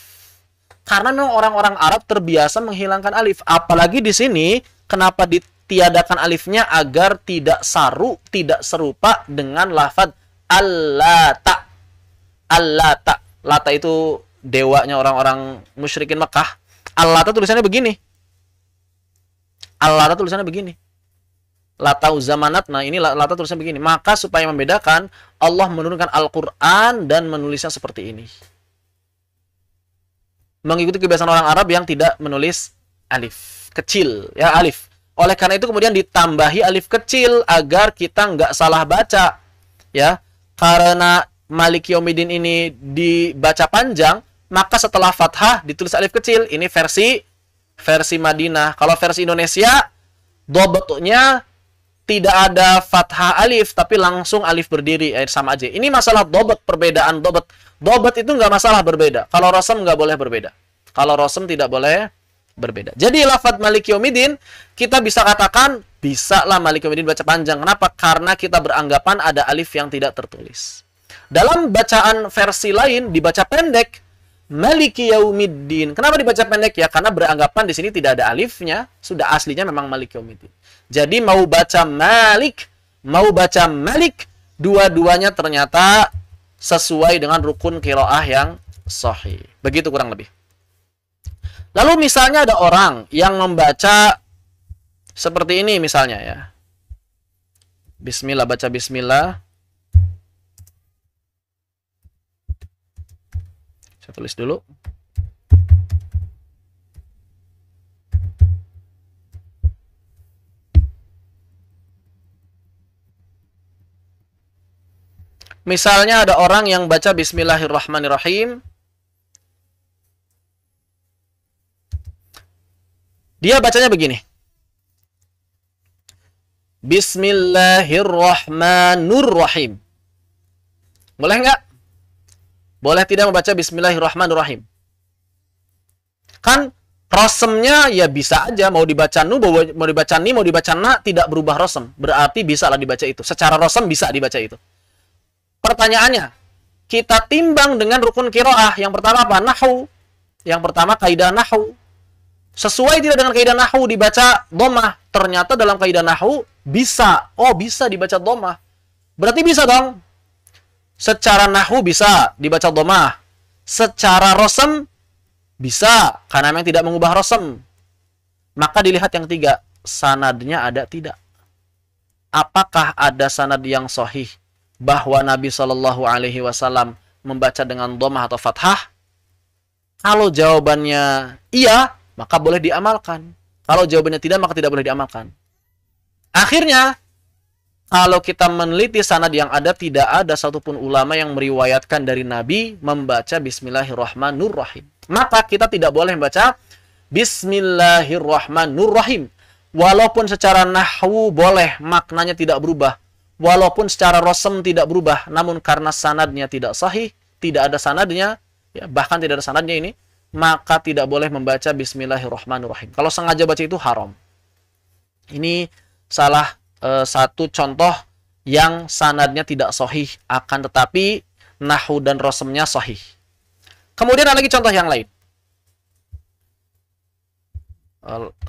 Karena memang orang-orang Arab terbiasa menghilangkan alif. Apalagi di sini, kenapa ditiadakan alifnya agar tidak saru, tidak serupa dengan lafaz Al-Lata. Al-Lata. Lata itu dewanya orang-orang musyrikin Mekah. Al-Lata tulisannya begini. Al-Lata tulisannya begini. Lata Zamanat. Nah, ini Lata tulisannya begini. Maka supaya membedakan, Allah menurunkan Al-Quran dan menulisnya seperti ini. Mengikuti kebiasaan orang Arab yang tidak menulis alif kecil, ya alif. Oleh karena itu kemudian ditambahi alif kecil agar kita nggak salah baca, ya. Karena Malik Yaumiddin ini dibaca panjang, maka setelah fathah ditulis alif kecil. Ini versi Madinah. Kalau versi Indonesia, dobetnya tidak ada fathah alif, tapi langsung alif berdiri, sama aja. Ini masalah dobet, perbedaan dobet. Dobet itu nggak masalah berbeda. Kalau rosem nggak boleh berbeda. Kalau rosem tidak boleh berbeda. Jadi lafadz Malik Yaumiddin, kita bisa katakan, bisa lah Malik Yaumiddin baca panjang. Kenapa? Karena kita beranggapan ada alif yang tidak tertulis. Dalam bacaan versi lain, dibaca pendek, Maliki Yaumiddin. Kenapa dibaca pendek? Ya, karena beranggapan di sini tidak ada alifnya. Sudah aslinya memang Malik Yaumiddin. Jadi mau baca Malik, mau baca Malik, dua-duanya ternyata sesuai dengan rukun qiraah yang sahih. Begitu kurang lebih. Lalu misalnya ada orang yang membaca seperti ini misalnya ya. Bismillah, baca bismillah. Saya tulis dulu. Misalnya ada orang yang baca Bismillahirrahmanirrahim. Dia bacanya begini. Bismillahirrahmanirrahim. Boleh nggak? Boleh tidak membaca Bismillahirrahmanirrahim? Kan rosemnya ya bisa aja. Mau dibaca nu, mau dibaca ni, mau dibaca na, tidak berubah rosem. Berarti bisa lah dibaca itu. Secara rosem bisa dibaca itu. Pertanyaannya, kita timbang dengan rukun qiraah. Yang pertama apa? Nahwu. Yang pertama kaidah nahwu. Sesuai tidak dengan kaidah nahwu dibaca dhammah. Ternyata dalam kaidah nahwu bisa. Oh, bisa dibaca dhammah. Berarti bisa dong. Secara nahwu bisa dibaca dhammah. Secara rosem bisa, karena memang tidak mengubah rosem. Maka dilihat yang tiga, sanadnya ada tidak? Apakah ada sanad yang sahih bahwa Nabi Shallallahu Alaihi Wasallam membaca dengan dhammah atau fathah? Kalau jawabannya iya, maka boleh diamalkan. Kalau jawabannya tidak, maka tidak boleh diamalkan. Akhirnya, kalau kita meneliti sanad yang ada, tidak ada satupun ulama yang meriwayatkan dari Nabi membaca Bismillahirrahmanirrahim. Maka kita tidak boleh membaca Bismillahirrahmanirrahim. Walaupun secara nahwu boleh, maknanya tidak berubah. Walaupun secara rosem tidak berubah, namun karena sanadnya tidak sahih, tidak ada sanadnya, ya, bahkan tidak ada sanadnya ini, maka tidak boleh membaca Bismillahirrahmanirrahim. Kalau sengaja baca itu haram. Ini salah satu contoh yang sanadnya tidak sahih, akan tetapi nahwu dan rosemnya sahih. Kemudian ada lagi contoh yang lain.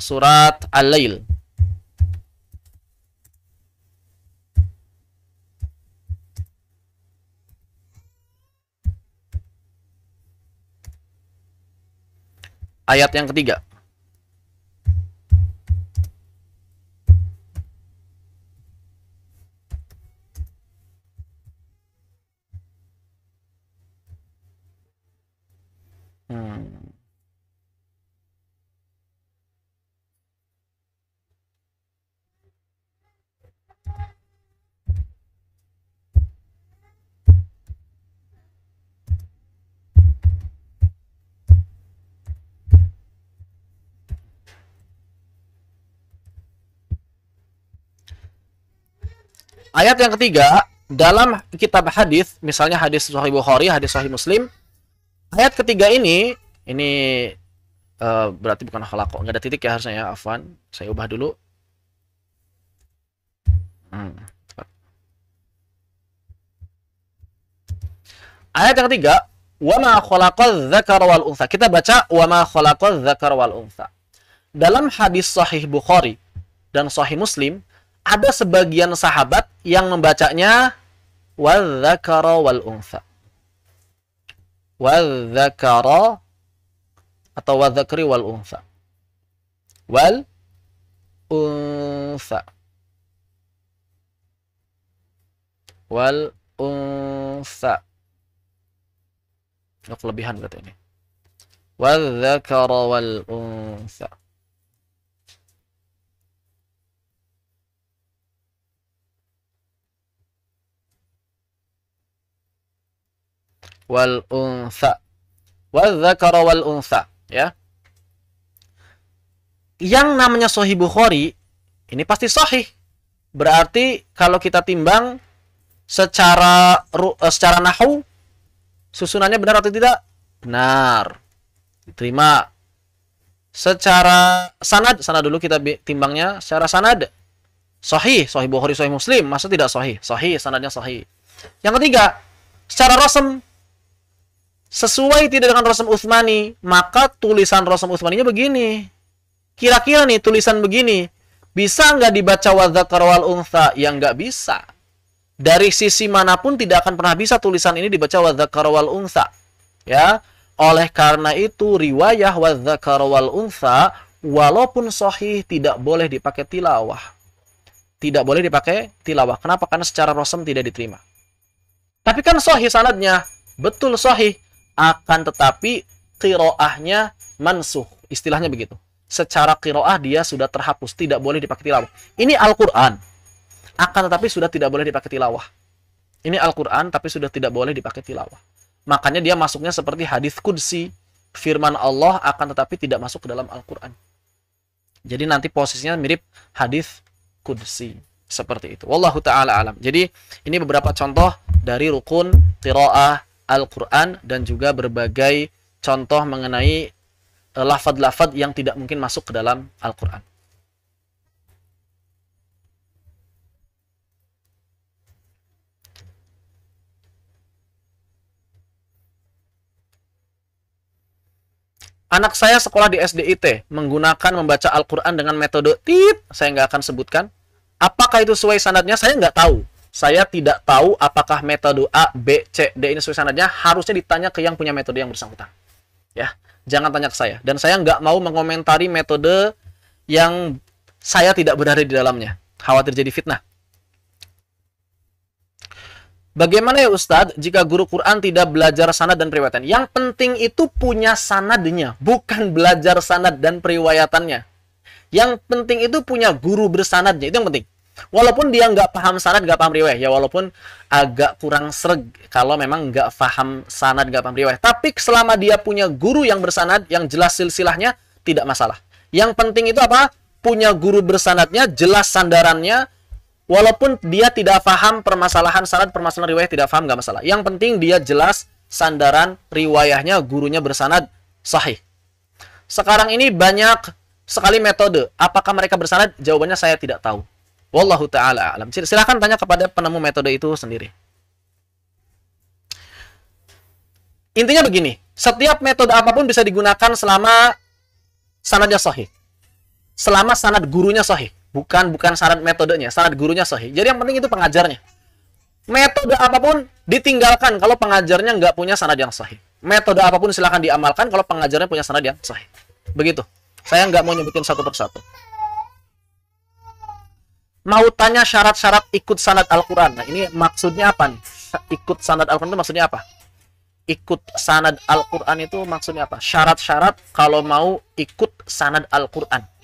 Surat Al-Lail. Ayat yang ketiga. Ayat yang ketiga, dalam kitab hadis, misalnya hadis Sahih Bukhari, hadis Sahih Muslim, ayat ketiga ini Berarti bukan khalaqa. Nggak ada titik ya harusnya ya. Afwan. Saya ubah dulu. Ayat yang ketiga, wa ma khalaqadz dzakara wal untha. Kita baca wa ma khalaqadz dzakara wal untha. Dalam hadis sahih Bukhari dan sahih Muslim, ada sebagian sahabat yang membacanya wal dzakara wal untha. Wal dzakara atau wal dzakri wal untha. Wal untha. Wal untha. Ini kelebihan berarti ini. Wal dzakara wal untha. Wal untha. Wal dzakara wal untha, ya. Yang namanya Sahih Bukhari ini pasti sahih. Berarti kalau kita timbang secara nahwu susunannya benar atau tidak? Benar. Diterima. Secara sanad dulu kita timbangnya secara sanad. Sahih, Sahih Bukhari, Sahih Muslim, masa tidak sahih? Sahih, sanadnya sahih. Yang ketiga, secara rasm sesuai tidak dengan rasm Utsmani, maka tulisan rasm Utsmaninya begini. Kira-kira nih tulisan begini, bisa nggak dibaca wa dzakara wal untha? Ya nggak bisa. Dari sisi manapun tidak akan pernah bisa tulisan ini dibaca wa dzakara wal untha. Ya. Oleh karena itu riwayah wa dzakara wal untha walaupun sahih tidak boleh dipakai tilawah. Tidak boleh dipakai tilawah. Kenapa? Karena secara rasm tidak diterima. Tapi kan sahih sanadnya, betul sahih. Akan tetapi qiraahnya mansuh. Istilahnya begitu. Secara qiraah dia sudah terhapus, tidak boleh dipakai tilawah. Ini Al-Qur'an. Akan tetapi sudah tidak boleh dipakai tilawah. Ini Al-Qur'an tapi sudah tidak boleh dipakai tilawah. Makanya dia masuknya seperti hadis qudsi, firman Allah akan tetapi tidak masuk ke dalam Al-Qur'an. Jadi nanti posisinya mirip hadis qudsi, seperti itu. Wallahu taala alam. Jadi ini beberapa contoh dari rukun qiraah Al-Qur'an dan juga berbagai contoh mengenai lafaz-lafaz yang tidak mungkin masuk ke dalam Al-Qur'an. Anak saya sekolah di SDIT menggunakan membaca Al-Quran dengan metode saya nggak akan sebutkan. Apakah itu sesuai sanadnya? Saya nggak tahu. Saya tidak tahu apakah metode A, B, C, D ini sesuai sanadnya. Harusnya ditanya ke yang punya metode yang bersangkutan. Ya, jangan tanya ke saya. Dan saya nggak mau mengomentari metode yang saya tidak berada di dalamnya. Khawatir jadi fitnah. Bagaimana ya Ustadz jika guru Quran tidak belajar sanad dan periwayatan? Yang penting itu punya sanadnya, bukan belajar sanad dan periwayatannya. Yang penting itu punya guru bersanadnya, itu yang penting. Walaupun dia nggak paham sanad, nggak paham riwayat, ya walaupun agak kurang sreg kalau memang nggak paham sanad, nggak paham riwayat. Tapi selama dia punya guru yang bersanad, yang jelas silsilahnya, tidak masalah. Yang penting itu apa? Punya guru bersanadnya, jelas sandarannya. Walaupun dia tidak paham permasalahan sanad, permasalahan riwayat tidak paham, nggak masalah. Yang penting dia jelas sandaran riwayahnya, gurunya bersanad sahih. Sekarang ini banyak sekali metode. Apakah mereka bersanad? Jawabannya saya tidak tahu. Wallahu ta'ala alam. Silahkan tanya kepada penemu metode itu sendiri. Intinya begini, setiap metode apapun bisa digunakan selama sanadnya sahih. Selama sanad gurunya sahih. Bukan sanad metodenya, sanad gurunya sahih. Jadi yang penting itu pengajarnya. Metode apapun ditinggalkan kalau pengajarnya nggak punya sanad yang sahih. Metode apapun silahkan diamalkan kalau pengajarnya punya sanad yang sahih. Begitu. Saya nggak mau nyebutin satu persatu. Mau tanya syarat-syarat ikut sanad Al-Quran. Nah ini maksudnya apa nih? Ikut sanad Al-Quran itu maksudnya apa? Ikut sanad Al-Quran itu maksudnya apa? Syarat-syarat kalau mau ikut sanad Al-Quran.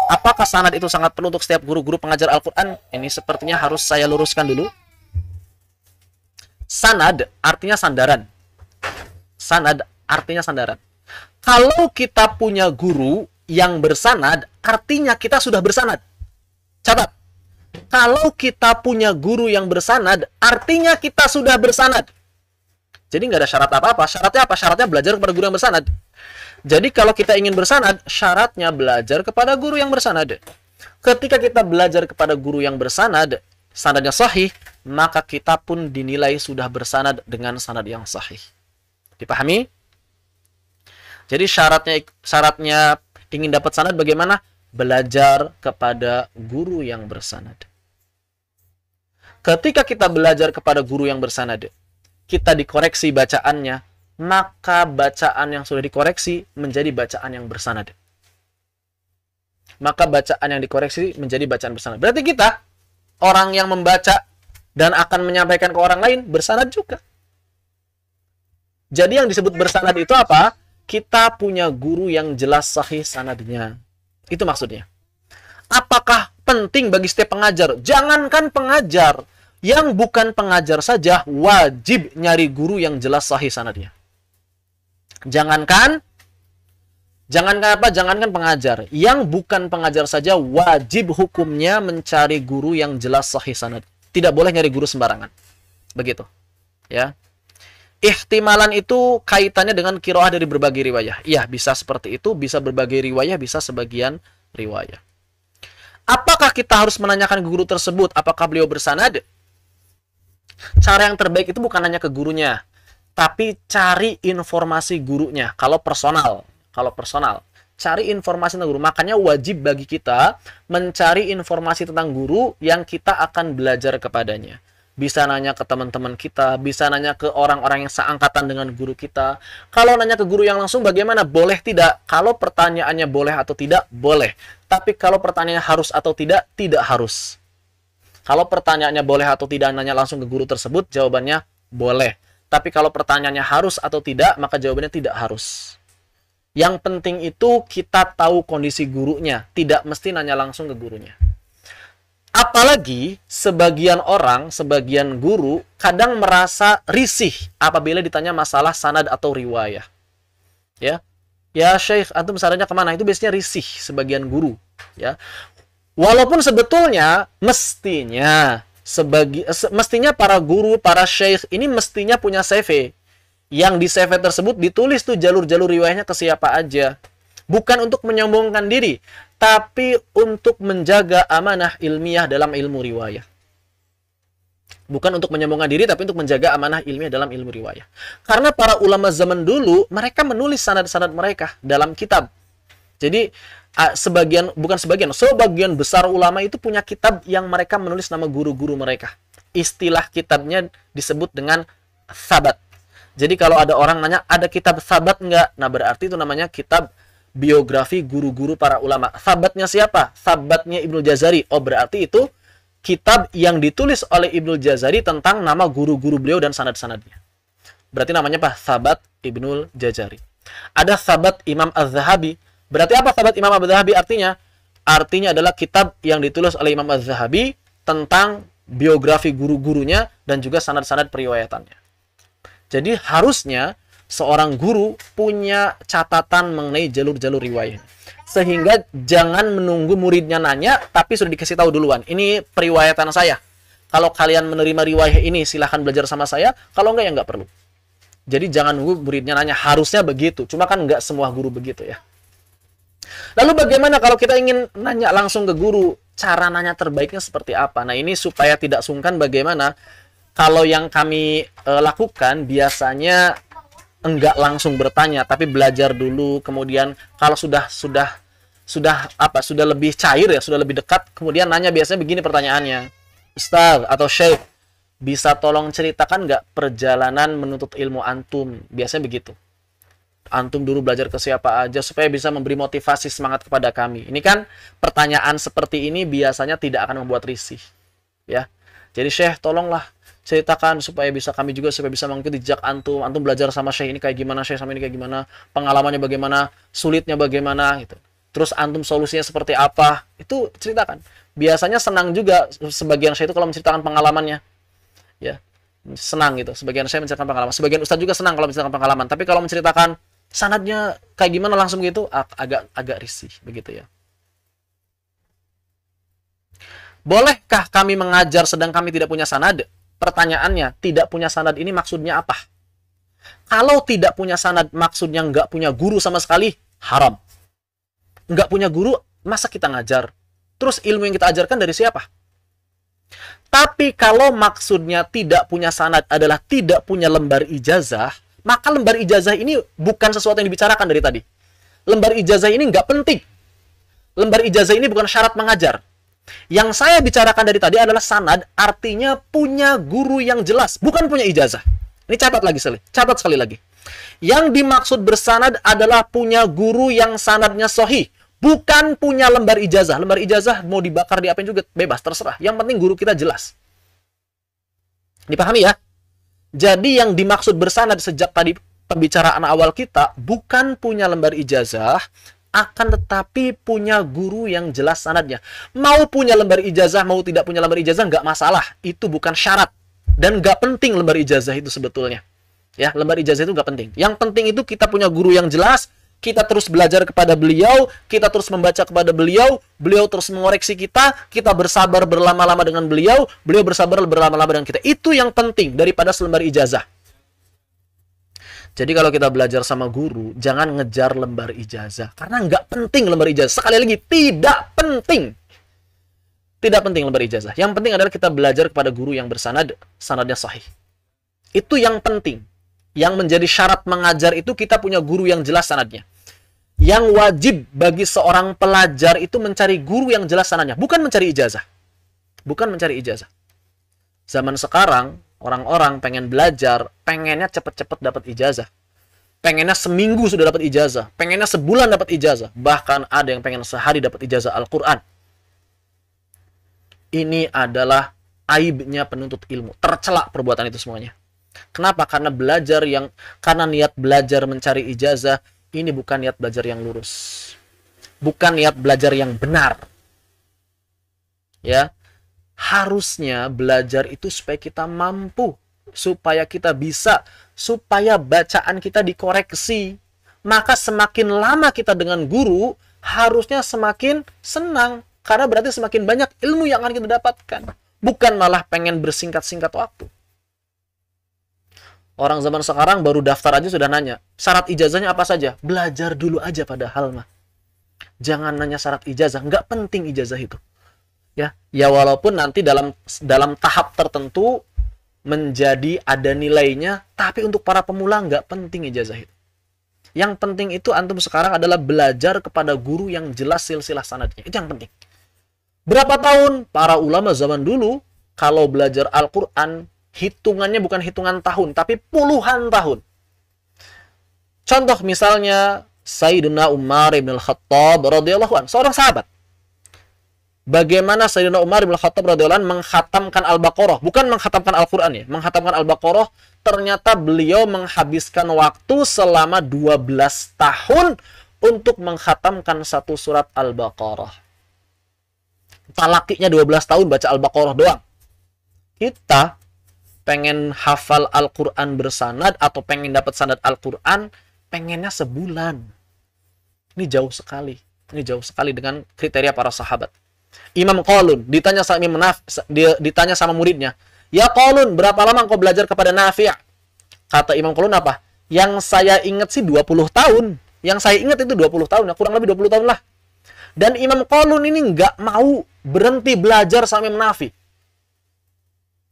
Apakah sanad itu sangat perlu untuk setiap guru-guru pengajar Al-Quran? Ini sepertinya harus saya luruskan dulu. Sanad artinya sandaran. Sanad artinya sandaran. Kalau kita punya guru yang bersanad, artinya kita sudah bersanad. Catat. Kalau kita punya guru yang bersanad, artinya kita sudah bersanad. Jadi nggak ada syarat apa-apa. Syaratnya apa? Syaratnya belajar kepada guru yang bersanad. Jadi kalau kita ingin bersanad, syaratnya belajar kepada guru yang bersanad. Ketika kita belajar kepada guru yang bersanad, sanadnya sahih, maka kita pun dinilai sudah bersanad dengan sanad yang sahih. Dipahami? Jadi syaratnya ingin dapat sanad bagaimana? Belajar kepada guru yang bersanad. Ketika kita belajar kepada guru yang bersanad, kita dikoreksi bacaannya, maka bacaan yang sudah dikoreksi menjadi bacaan yang bersanad. Maka bacaan yang dikoreksi menjadi bacaan bersanad. Berarti kita, orang yang membaca dan akan menyampaikan ke orang lain, bersanad juga. Jadi yang disebut bersanad itu apa? Kita punya guru yang jelas sahih sanadnya. Itu maksudnya. Apakah penting bagi setiap pengajar? Jangankan pengajar, yang bukan pengajar saja wajib nyari guru yang jelas sahih sanadnya. Jangankan pengajar, yang bukan pengajar saja wajib hukumnya mencari guru yang jelas sahih sanad. Tidak boleh nyari guru sembarangan. Begitu. Ya. Ihtimalan itu kaitannya dengan qiraah dari berbagai riwayah. Iya, bisa seperti itu, bisa berbagai riwayah, bisa sebagian riwayah. Apakah kita harus menanyakan ke guru tersebut apakah beliau bersanad? Cara yang terbaik itu bukan nanya ke gurunya, tapi cari informasi gurunya. Kalau personal, cari informasi tentang guru. Makanya wajib bagi kita mencari informasi tentang guru yang kita akan belajar kepadanya. Bisa nanya ke teman-teman kita, bisa nanya ke orang-orang yang seangkatan dengan guru kita. Kalau nanya ke guru yang langsung bagaimana? Boleh tidak? Kalau pertanyaannya boleh atau tidak? Boleh. Tapi kalau pertanyaannya harus atau tidak? Tidak harus. Kalau pertanyaannya boleh atau tidak nanya langsung ke guru tersebut, jawabannya boleh. Tapi kalau pertanyaannya harus atau tidak, maka jawabannya tidak harus. Yang penting itu kita tahu kondisi gurunya, tidak mesti nanya langsung ke gurunya. Apalagi sebagian orang, sebagian guru kadang merasa risih apabila ditanya masalah sanad atau riwayah. Ya, Syekh, antum sanadnya kemana? Itu biasanya risih sebagian guru. Ya, walaupun sebetulnya mestinya para guru, para syekh ini mestinya punya CV. Yang di CV tersebut ditulis tuh jalur-jalur riwayahnya ke siapa aja. Bukan untuk menyombongkan diri, tapi untuk menjaga amanah ilmiah dalam ilmu riwayah. Bukan untuk menyombongkan diri, tapi untuk menjaga amanah ilmiah dalam ilmu riwayah. Karena para ulama zaman dulu, mereka menulis sanad-sanad mereka dalam kitab. Jadi, sebagian besar ulama itu punya kitab yang mereka menulis nama guru-guru mereka. Istilah kitabnya disebut dengan sabat. Jadi, kalau ada orang nanya, ada kitab sabat enggak? Nah, berarti itu namanya kitab biografi guru-guru para ulama. Sabatnya siapa? Sabatnya Ibnu Jazari. Oh, berarti itu kitab yang ditulis oleh Ibnu Jazari tentang nama guru-guru beliau dan sanad-sanadnya. Berarti namanya apa? Sabat Ibnu Jazari. Ada sabat Imam Az-Zahabi. Berarti apa sabat Imam Az-Zahabi artinya? Artinya adalah kitab yang ditulis oleh Imam Az-Zahabi tentang biografi guru-gurunya dan juga sanad-sanad periwayatannya. Jadi harusnya seorang guru punya catatan mengenai jalur-jalur riwayah. Sehingga jangan menunggu muridnya nanya, tapi sudah dikasih tahu duluan. Ini periwayatan saya. Kalau kalian menerima riwayah ini, silahkan belajar sama saya. Kalau enggak, ya enggak perlu. Jadi jangan nunggu muridnya nanya. Harusnya begitu. Cuma kan enggak semua guru begitu ya. Lalu bagaimana kalau kita ingin nanya langsung ke guru? Cara nanya terbaiknya seperti apa? Nah, ini supaya tidak sungkan bagaimana. Kalau yang kami lakukan biasanya enggak langsung bertanya, tapi belajar dulu. Kemudian kalau sudah lebih cair ya, sudah lebih dekat, kemudian nanya. Biasanya begini pertanyaannya, Ustaz atau Syekh, bisa tolong ceritakan nggak perjalanan menuntut ilmu antum? Biasanya begitu. Antum dulu belajar ke siapa aja supaya bisa memberi motivasi semangat kepada kami. Ini kan pertanyaan seperti ini biasanya tidak akan membuat risih, ya. Jadi Syekh, tolonglah ceritakan supaya bisa mengikuti jejak antum. Antum belajar sama Syekh ini kayak gimana, Syekh sama ini kayak gimana, pengalamannya bagaimana, sulitnya bagaimana gitu. Terus antum solusinya seperti apa? Itu ceritakan. Biasanya senang juga sebagian Syekh itu kalau menceritakan pengalamannya. Ya. Senang gitu. Sebagian Syekh menceritakan pengalaman. Sebagian ustaz juga senang kalau menceritakan pengalaman. Tapi kalau menceritakan sanadnya kayak gimana langsung gitu, agak risih begitu ya. Bolehkah kami mengajar sedang kami tidak punya sanad? Pertanyaannya, tidak punya sanad ini maksudnya apa? Kalau tidak punya sanad, maksudnya nggak punya guru sama sekali, haram. Nggak punya guru, masa kita ngajar? Terus ilmu yang kita ajarkan dari siapa? Tapi kalau maksudnya tidak punya sanad adalah tidak punya lembar ijazah, maka lembar ijazah ini bukan sesuatu yang dibicarakan dari tadi. Lembar ijazah ini nggak penting. Lembar ijazah ini bukan syarat mengajar. Yang saya bicarakan dari tadi adalah sanad, artinya punya guru yang jelas, bukan punya ijazah. Ini catat sekali lagi. Yang dimaksud bersanad adalah punya guru yang sanadnya sahih, bukan punya lembar ijazah. Lembar ijazah mau dibakar diapain juga bebas, terserah. Yang penting guru kita jelas. Dipahami ya? Jadi yang dimaksud bersanad sejak tadi pembicaraan awal kita bukan punya lembar ijazah, akan tetapi punya guru yang jelas sanadnya. Mau punya lembar ijazah, mau tidak punya lembar ijazah, nggak masalah. Itu bukan syarat. Dan nggak penting lembar ijazah itu sebetulnya. Ya, lembar ijazah itu nggak penting. Yang penting itu kita punya guru yang jelas, kita terus belajar kepada beliau, kita terus membaca kepada beliau, beliau terus mengoreksi kita bersabar berlama-lama dengan beliau, beliau bersabar berlama-lama dengan kita. Itu yang penting daripada selembar ijazah. Jadi kalau kita belajar sama guru, jangan ngejar lembar ijazah. Karena nggak penting lembar ijazah. Sekali lagi, tidak penting. Tidak penting lembar ijazah. Yang penting adalah kita belajar kepada guru yang bersanad, sanadnya sahih. Itu yang penting. Yang menjadi syarat mengajar itu kita punya guru yang jelas sanadnya. Yang wajib bagi seorang pelajar itu mencari guru yang jelas sanadnya. Bukan mencari ijazah. Bukan mencari ijazah. Zaman sekarang, orang-orang pengen belajar, pengennya cepet-cepet dapat ijazah. Pengennya seminggu sudah dapat ijazah. Pengennya sebulan dapat ijazah. Bahkan ada yang pengen sehari dapat ijazah Al-Quran. Ini adalah aibnya penuntut ilmu. Tercela perbuatan itu semuanya. Kenapa? Karena niat belajar mencari ijazah ini bukan niat belajar yang lurus. Bukan niat belajar yang benar. Ya. Harusnya belajar itu supaya kita mampu, supaya kita bisa, supaya bacaan kita dikoreksi. Maka semakin lama kita dengan guru, harusnya semakin senang. Karena berarti semakin banyak ilmu yang akan kita dapatkan. Bukan malah pengen bersingkat-singkat waktu. Orang zaman sekarang baru daftar aja sudah nanya, syarat ijazahnya apa saja? Belajar dulu aja padahal mah. Jangan nanya syarat ijazah, nggak penting ijazah itu. Ya walaupun nanti dalam tahap tertentu menjadi ada nilainya, tapi untuk para pemula nggak penting ijazah itu. Yang penting itu antum sekarang adalah belajar kepada guru yang jelas silsilah sanadnya. Itu yang penting. Berapa tahun? Para ulama zaman dulu, kalau belajar Al-Quran, hitungannya bukan hitungan tahun, tapi puluhan tahun. Contoh misalnya, Sayyidina Umar ibn al-Khattab radhiyallahu anhu, seorang sahabat. Bagaimana Sayyidina Umar ibn al-Khattab radhiyallahu anhu mengkhatamkan Al-Baqarah, bukan mengkhatamkan Al-Quran ya, mengkhatamkan Al-Baqarah, ternyata beliau menghabiskan waktu selama 12 tahun untuk mengkhatamkan satu surat Al-Baqarah. Talakinya 12 tahun baca Al-Baqarah doang. Kita pengen hafal Al-Quran bersanad atau pengen dapat sanad Al-Quran, pengennya sebulan. Ini jauh sekali. Ini jauh sekali dengan kriteria para sahabat. Imam Qalun ditanya sama muridnya, "Ya Qalun, berapa lama kau belajar kepada Nafi'?" Kata Imam Qalun apa? "Yang saya ingat sih 20 tahun. Yang saya ingat itu 20 tahun, kurang lebih 20 tahun lah." Dan Imam Qalun ini nggak mau berhenti belajar sama Imam Nafi'.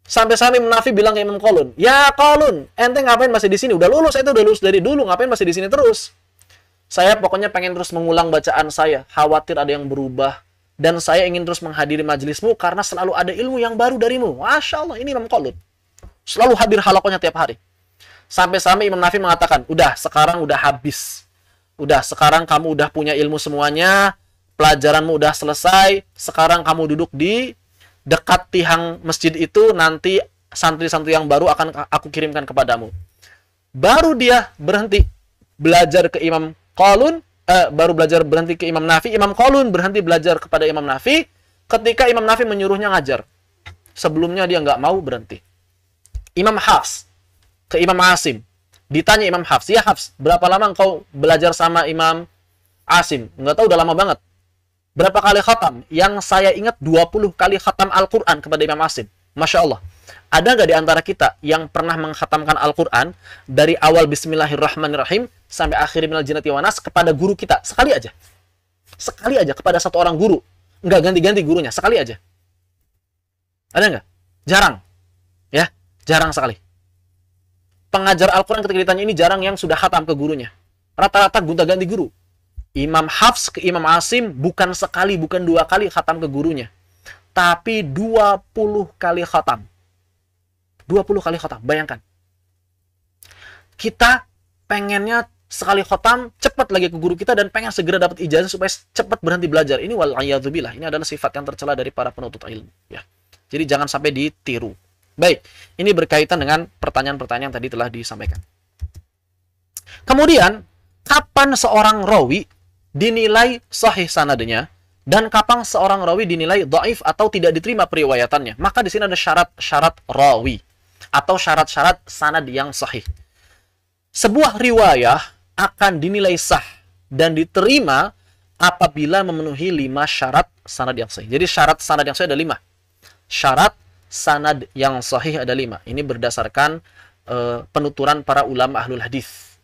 Sampai Imam Nafi' bilang ke Imam Qalun, "Ya Qalun, ente ngapain masih di sini? Udah lulus, itu udah lulus dari dulu, ngapain masih di sini terus? Saya pokoknya pengen terus mengulang bacaan saya, khawatir ada yang berubah. Dan saya ingin terus menghadiri majelismu karena selalu ada ilmu yang baru darimu." Masya Allah, ini Imam Qalun. Selalu hadir halakohnya tiap hari. Sampai Imam Nafi' mengatakan, "Udah, sekarang udah habis. Udah, sekarang kamu udah punya ilmu semuanya. Pelajaranmu udah selesai. Sekarang kamu duduk di dekat tiang masjid itu. Nanti santri-santri yang baru akan aku kirimkan kepadamu." Baru dia berhenti belajar ke Imam Qalun. Baru belajar berhenti ke Imam Nafi. Imam Qalun berhenti belajar kepada Imam Nafi ketika Imam Nafi menyuruhnya ngajar. Sebelumnya dia nggak mau berhenti. Imam Hafs ke Imam Asim. Ditanya Imam Hafs, "Ya Hafs, berapa lama engkau belajar sama Imam Asim?" "Nggak tahu, udah lama banget." "Berapa kali khatam?" "Yang saya ingat 20 kali khatam Al-Quran kepada Imam Asim." Masya Allah. Ada nggak di antara kita yang pernah mengkhatamkan Al-Quran dari awal Bismillahirrahmanirrahim sampai akhir minal jinnati wan nas kepada guru kita? Sekali aja. Sekali aja kepada satu orang guru. Nggak ganti-ganti gurunya. Sekali aja. Ada nggak? Jarang. Ya, jarang sekali. Pengajar Al-Quran ketika ditanya ini jarang yang sudah khatam ke gurunya. Rata-rata gonta-ganti guru. Imam Hafs ke Imam Asim bukan sekali, bukan 2 kali khatam ke gurunya. Tapi 20 kali khatam. 20 kali khatam, bayangkan. Kita pengennya sekali khatam, cepat lagi ke guru kita dan pengen segera dapat ijazah supaya cepat berhenti belajar. Ini wal'iyadzubillah, ini adalah sifat yang tercela dari para penuntut ilmu. Ya. Jadi jangan sampai ditiru. Baik, ini berkaitan dengan pertanyaan-pertanyaan yang tadi telah disampaikan. Kemudian, kapan seorang rawi dinilai sahih sanadnya dan kapan seorang rawi dinilai dhaif atau tidak diterima periwayatannya? Maka di sini ada syarat-syarat rawi atau syarat-syarat sanad yang sahih. Sebuah riwayah akan dinilai sah dan diterima apabila memenuhi 5 syarat sanad yang sahih. Jadi syarat sanad yang sahih ada 5. Syarat sanad yang sahih ada 5. Ini berdasarkan penuturan para ulama ahlul hadis.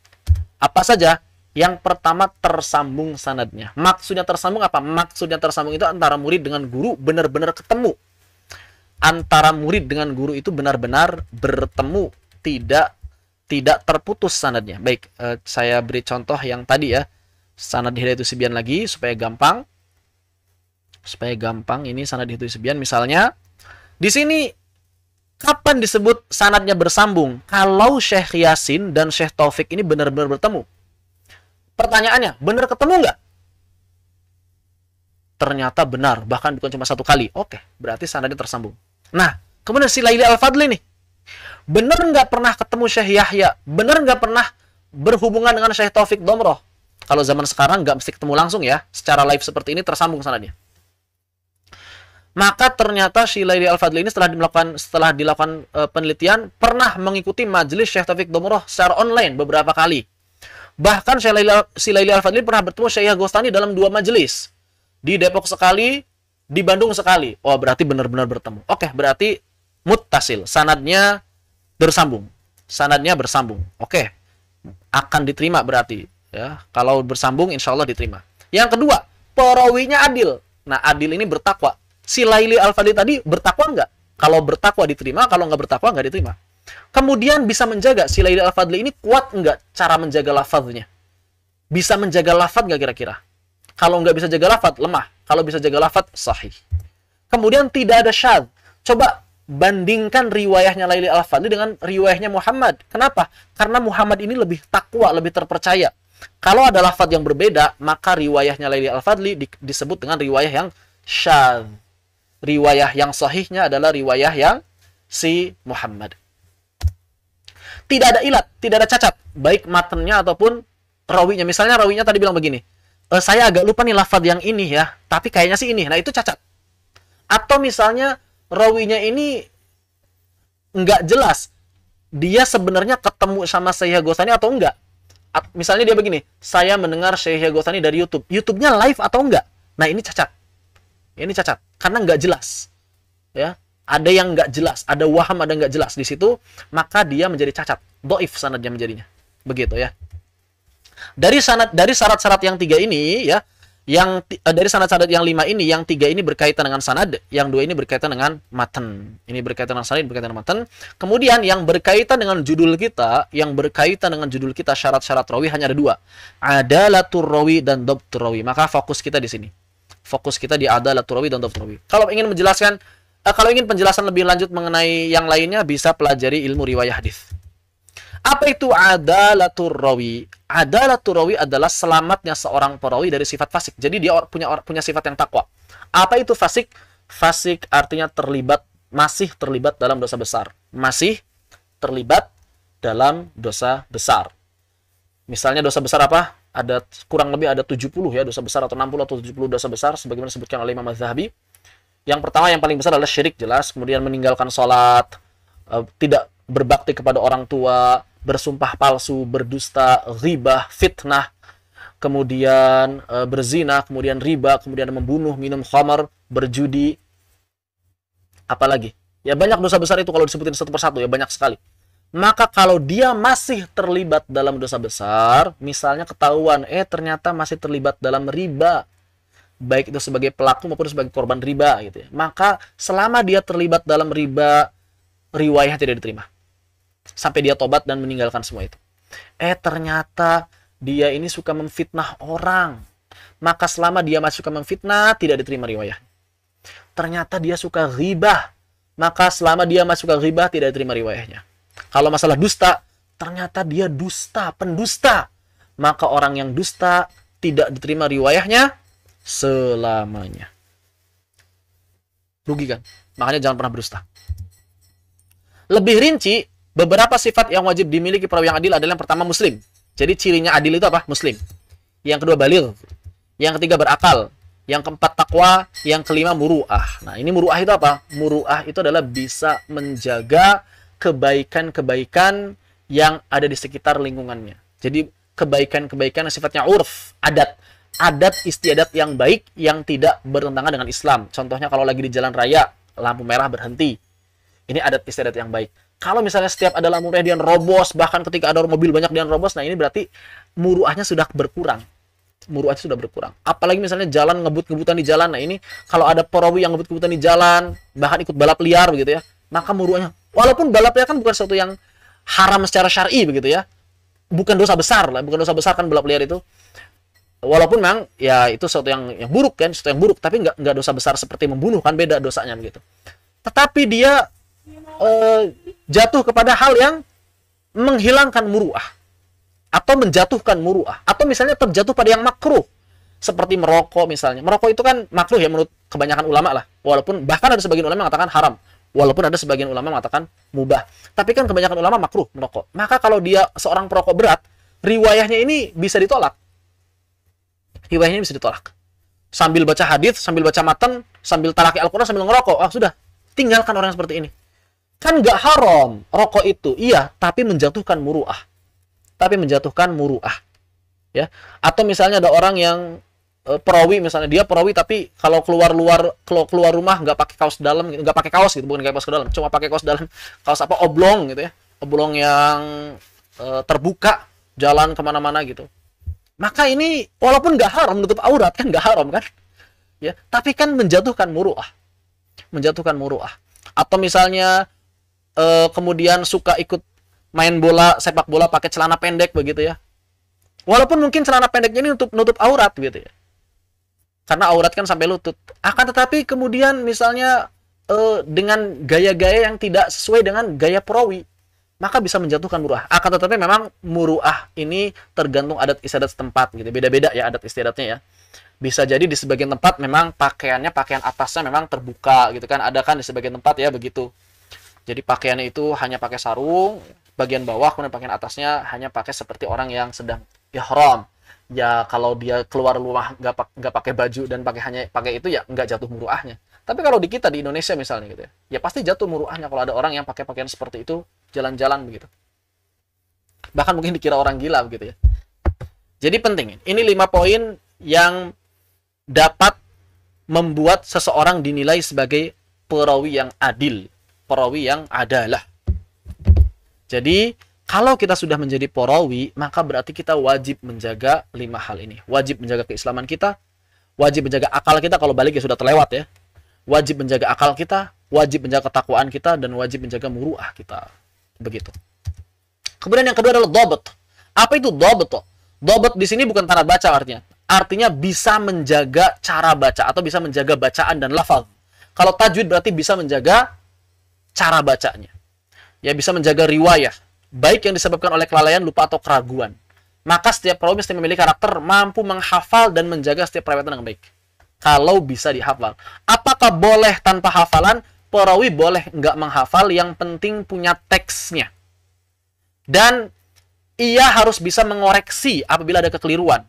Apa saja? Yang pertama, tersambung sanadnya. Maksudnya tersambung apa? Maksudnya tersambung itu antara murid dengan guru benar-benar ketemu. Antara murid dengan guru itu benar-benar bertemu, tidak terputus sanadnya. Baik, saya beri contoh yang tadi ya. Sanad Hidayatus Sibyan lagi supaya gampang. Supaya gampang ini sanad Hidayatus Sibyan misalnya di sini kapan disebut sanadnya bersambung? Kalau Syekh Yasin dan Syekh Taufik ini benar-benar bertemu. Pertanyaannya, benar ketemu nggak? Ternyata benar, bahkan bukan cuma 1 kali. Oke, berarti sanadnya tersambung. Nah, kemudian si Laili Al-Fadli nih. Benar nggak pernah ketemu Syekh Yahya? Benar nggak pernah berhubungan dengan Syekh Taufik Domroh? Kalau zaman sekarang nggak mesti ketemu langsung ya. Secara live seperti ini tersambung sanadnya. Maka ternyata si Laili Al-Fadli ini setelah dilakukan penelitian pernah mengikuti majelis Syekh Taufik Domroh secara online beberapa kali. Bahkan si Laili Al-Fadli pernah bertemu Syekh Ghostani dalam 2 majelis. Di Depok sekali, di Bandung sekali. Oh, berarti benar-benar bertemu. Oke, berarti muttasil. Sanadnya bersambung. Sanadnya bersambung. Oke. Akan diterima berarti. Ya, kalau bersambung insya Allah diterima. Yang kedua, perawinya adil. Nah, adil ini bertakwa. Si Laili Al-Fadli tadi bertakwa nggak? Kalau bertakwa diterima, kalau nggak bertakwa nggak diterima. Kemudian bisa menjaga, si Laili Al-Fadli ini kuat nggak cara menjaga lafadznya? Bisa menjaga lafadz nggak kira-kira? Kalau nggak bisa jaga lafadz, lemah. Kalau bisa jaga lafadz, sahih. Kemudian tidak ada syadz. Coba bandingkan riwayahnya Laili Al-Fadli dengan riwayahnya Muhammad. Kenapa? Karena Muhammad ini lebih takwa, lebih terpercaya. Kalau ada lafadz yang berbeda, maka riwayahnya Laili Al-Fadli disebut dengan riwayah yang syadz. Riwayah yang sahihnya adalah riwayah yang si Muhammad. Tidak ada ilat, tidak ada cacat, baik matanya ataupun rawinya. Misalnya rawinya tadi bilang begini, saya agak lupa nih lafadz yang ini ya, tapi kayaknya sih ini. Nah, itu cacat. Atau misalnya rawinya ini nggak jelas, dia sebenarnya ketemu sama Syekh Ghostani atau enggak. Misalnya dia begini, saya mendengar Syekh Ghostani dari YouTube. YouTube-nya live atau enggak? Nah, ini cacat. Ini cacat, karena nggak jelas. Ya. Ada yang nggak jelas, ada waham, ada nggak jelas di situ, maka dia menjadi cacat, dhaif sanadnya menjadinya, begitu ya. Dari syarat-syarat yang 3 ini ya, dari syarat-syarat yang 5 ini, yang 3 ini berkaitan dengan sanad, yang 2 ini berkaitan dengan matan. Ini berkaitan dengan sanad, berkaitan dengan matan. Kemudian yang berkaitan dengan judul kita, syarat-syarat rawi hanya ada 2, adalatur rawi dan dhabtur rawi. Maka fokus kita di sini. Fokus kita di adalatur rawi dan dhabtur rawi. Kalau ingin penjelasan lebih lanjut mengenai yang lainnya, bisa pelajari ilmu riwayah hadis. Apa itu adalatur rawi? Adalatur rawi adalah selamatnya seorang perawi dari sifat fasik. Jadi dia punya sifat yang takwa. Apa itu fasik? Fasik artinya masih terlibat dalam dosa besar. Masih terlibat dalam dosa besar. Misalnya dosa besar apa? Ada kurang lebih ada 70 ya dosa besar, atau 60 atau 70 dosa besar sebagaimana disebutkan oleh Imam Az-Zahabi. Yang pertama, yang paling besar adalah syirik, jelas. Kemudian meninggalkan sholat, tidak berbakti kepada orang tua, bersumpah palsu, berdusta, ghibah, fitnah, kemudian berzina, kemudian riba, kemudian membunuh, minum khamar, berjudi, apalagi Ya banyak dosa besar itu kalau disebutin satu persatu ya banyak sekali. Maka kalau dia masih terlibat dalam dosa besar, misalnya ketahuan ternyata masih terlibat dalam riba, baik itu sebagai pelaku maupun sebagai korban riba gitu ya. Maka selama dia terlibat dalam riba, riwayah tidak diterima. Sampai dia tobat dan meninggalkan semua itu. Ternyata dia ini suka memfitnah orang. Maka selama dia masih suka memfitnah, tidak diterima riwayah. Ternyata dia suka ghibah. Maka selama dia masih suka ghibah, tidak diterima riwayahnya. Kalau masalah dusta, ternyata dia dusta, pendusta. Maka orang yang dusta tidak diterima riwayahnya selamanya. Rugi kan? Makanya jangan pernah berdusta. Lebih rinci, beberapa sifat yang wajib dimiliki perawi yang adil adalah yang pertama muslim. Jadi cirinya adil itu apa? Muslim. Yang kedua baligh. Yang ketiga berakal. Yang keempat takwa. Yang kelima muru'ah. Nah ini muru'ah itu apa? Muru'ah itu adalah bisa menjaga kebaikan-kebaikan yang ada di sekitar lingkungannya. Jadi kebaikan-kebaikan yang sifatnya urf, adat. Adat istiadat yang baik yang tidak bertentangan dengan Islam. Contohnya kalau lagi di jalan raya, lampu merah berhenti. Ini adat istiadat yang baik. Kalau misalnya setiap ada lampu merah dia nerobos, bahkan ketika ada mobil banyak dia nerobos, nah ini berarti muruahnya sudah berkurang. Muruahnya sudah berkurang. Apalagi misalnya jalan ngebut-ngebutan di jalan. Nah ini kalau ada perawi yang ngebut-ngebutan di jalan, bahkan ikut balap liar begitu ya, maka muruahnya, walaupun balap liar kan bukan sesuatu yang haram secara syar'i begitu ya, bukan dosa besar lah, bukan dosa besar kan balap liar itu. Walaupun memang ya itu sesuatu yang buruk kan, sesuatu yang buruk, tapi nggak dosa besar seperti membunuh kan, beda dosanya begitu. Tetapi dia jatuh kepada hal yang menghilangkan muruah atau menjatuhkan muruah, atau misalnya terjatuh pada yang makruh seperti merokok misalnya. Merokok itu kan makruh ya menurut kebanyakan ulama lah, walaupun bahkan ada sebagian ulama yang mengatakan haram, walaupun ada sebagian ulama mengatakan mubah, tapi kan kebanyakan ulama makruh merokok. Maka kalau dia seorang perokok berat, riwayahnya ini bisa ditolak. Riwayahnya bisa ditolak. Sambil baca hadis, sambil baca matan, sambil talaki Al-Quran, sambil ngerokok. Sudah, tinggalkan orang seperti ini. Kan nggak haram rokok itu, iya, tapi menjatuhkan muruah. Tapi menjatuhkan muruah. Ya. Atau misalnya ada orang yang perawi, misalnya dia perawi tapi kalau keluar rumah nggak pakai kaos dalam, nggak pakai kaos gitu, bukan kaos ke dalam, cuma pakai kaos dalam, kaos apa, oblong gitu ya, oblong yang terbuka, jalan kemana-mana gitu. Maka ini walaupun nggak haram, menutup aurat kan nggak haram kan, ya, tapi kan menjatuhkan muruah, menjatuhkan muruah. Atau misalnya kemudian suka ikut main bola, sepak bola pakai celana pendek begitu ya. Walaupun mungkin celana pendeknya ini nutup aurat gitu ya. Karena aurat kan sampai lutut. Akan tetapi kemudian misalnya dengan gaya-gaya yang tidak sesuai dengan gaya perawi, maka bisa menjatuhkan muruah. Akan tetapi memang muruah ini tergantung adat istiadat setempat gitu. Beda-beda ya adat istiadatnya ya. Bisa jadi di sebagian tempat memang pakaian atasnya memang terbuka gitu kan. Ada kan di sebagian tempat ya begitu. Jadi pakaiannya itu hanya pakai sarung, bagian bawah, kemudian pakaian atasnya hanya pakai seperti orang yang sedang ihram. Ya kalau dia keluar rumah nggak pakai baju dan hanya pakai itu ya nggak jatuh muruahnya. Tapi kalau di kita di Indonesia misalnya gitu ya pasti jatuh muruahnya kalau ada orang yang pakai pakaian seperti itu jalan-jalan begitu. Bahkan mungkin dikira orang gila begitu ya. Jadi penting ini 5 poin yang dapat membuat seseorang dinilai sebagai perawi yang adil, perawi yang adalah. Jadi kalau kita sudah menjadi perawi, maka berarti kita wajib menjaga 5 hal ini. Wajib menjaga keislaman kita, wajib menjaga akal kita, kalau balik ya sudah terlewat ya. Wajib menjaga akal kita, wajib menjaga ketakwaan kita, dan wajib menjaga muruah kita. Begitu. Kemudian yang kedua adalah dhabt. Apa itu dhabt? Dhabt di sini bukan tanda baca artinya. Artinya bisa menjaga cara baca atau bisa menjaga bacaan dan lafaz. Kalau tajwid berarti bisa menjaga cara bacanya. Ya bisa menjaga riwayah, baik yang disebabkan oleh kelalaian, lupa atau keraguan. Maka setiap perawi mesti memiliki karakter mampu menghafal dan menjaga setiap periwayatan dengan baik. Kalau bisa dihafal. Apakah boleh tanpa hafalan? Perawi boleh nggak menghafal, yang penting punya teksnya. Dan ia harus bisa mengoreksi apabila ada kekeliruan.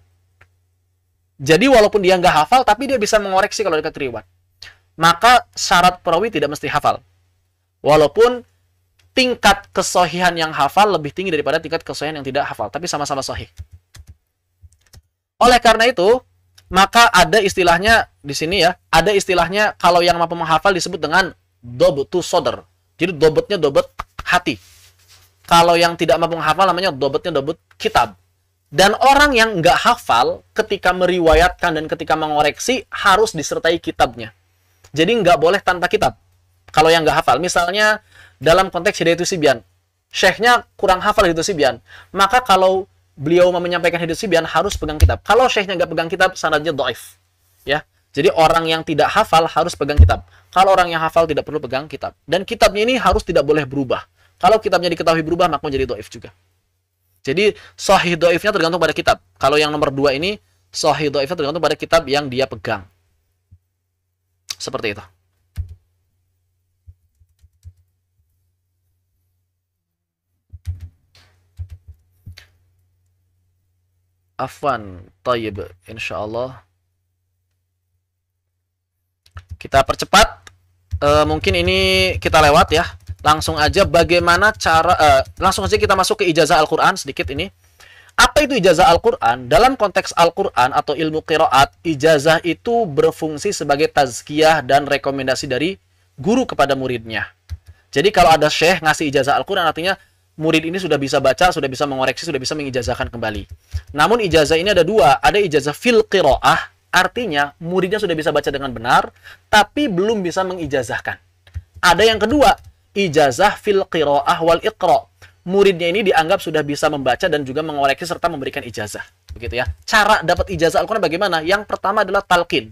Jadi walaupun dia nggak hafal, tapi dia bisa mengoreksi kalau ada kekeliruan. Maka syarat perawi tidak mesti hafal. Walaupun tingkat kesohihan yang hafal lebih tinggi daripada tingkat kesohihan yang tidak hafal, tapi sama-sama sahih. Oleh karena itu, maka ada istilahnya di sini ya, ada istilahnya kalau yang mampu menghafal disebut dengan dobtu sodr. Jadi dobotnya dobot hati. Kalau yang tidak mampu menghafal namanya dobotnya dobot kitab. Dan orang yang nggak hafal ketika meriwayatkan dan ketika mengoreksi harus disertai kitabnya. Jadi nggak boleh tanpa kitab. Kalau yang nggak hafal, misalnya dalam konteks Hidayatus Sibyan, syekhnya kurang hafal Hidayatus Sibyan, maka kalau beliau mau menyampaikan Hidayatus Sibyan harus pegang kitab. Kalau syekhnya nggak pegang kitab, sanadnya dhaif. Ya. Jadi orang yang tidak hafal harus pegang kitab. Kalau orang yang hafal tidak perlu pegang kitab. Dan kitabnya ini harus tidak boleh berubah. Kalau kitabnya diketahui berubah, maka menjadi dhaif juga. Jadi sahih dhaifnya tergantung pada kitab. Kalau yang nomor 2 ini, sahih dhaifnya tergantung pada kitab yang dia pegang. Seperti itu. Afwan, tayyib, insyaallah. Kita percepat. Mungkin ini kita lewat ya. Langsung aja bagaimana cara, langsung aja kita masuk ke ijazah Al-Quran sedikit ini. Apa itu ijazah Al-Quran? Dalam konteks Al-Quran atau ilmu qiraat, ijazah itu berfungsi sebagai tazkiyah dan rekomendasi dari guru kepada muridnya. Jadi kalau ada syekh ngasih ijazah Al-Quran, artinya murid ini sudah bisa baca, sudah bisa mengoreksi, sudah bisa mengijazahkan kembali. Namun ijazah ini ada dua. Ada ijazah fil qiraah, artinya muridnya sudah bisa baca dengan benar, tapi belum bisa mengijazahkan. Ada yang kedua, ijazah fil qiraah wal iqra. Muridnya ini dianggap sudah bisa membaca dan juga mengoreksi serta memberikan ijazah. Begitu ya. Cara dapat ijazah Al-Quran bagaimana? Yang pertama adalah talqin.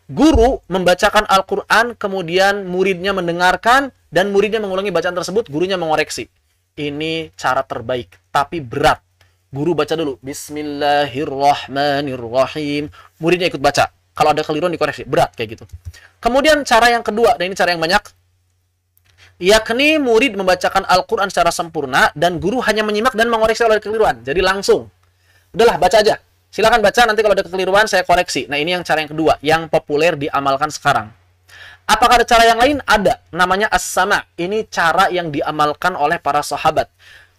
Guru membacakan Al-Quran, kemudian muridnya mendengarkan, dan muridnya mengulangi bacaan tersebut, gurunya mengoreksi. Ini cara terbaik, tapi berat. Guru baca dulu, Bismillahirrahmanirrahim. Muridnya ikut baca. Kalau ada keliruan dikoreksi. Berat kayak gitu. Kemudian cara yang kedua, dan ini cara yang banyak, yakni murid membacakan Al-Quran secara sempurna dan guru hanya menyimak dan mengoreksi oleh kekeliruan. Jadi langsung. Udahlah, baca aja. Silakan baca, nanti kalau ada kekeliruan saya koreksi. Nah, ini yang cara yang kedua, yang populer diamalkan sekarang. Apakah ada cara yang lain? Ada. Namanya as-sama'. Ini cara yang diamalkan oleh para sahabat.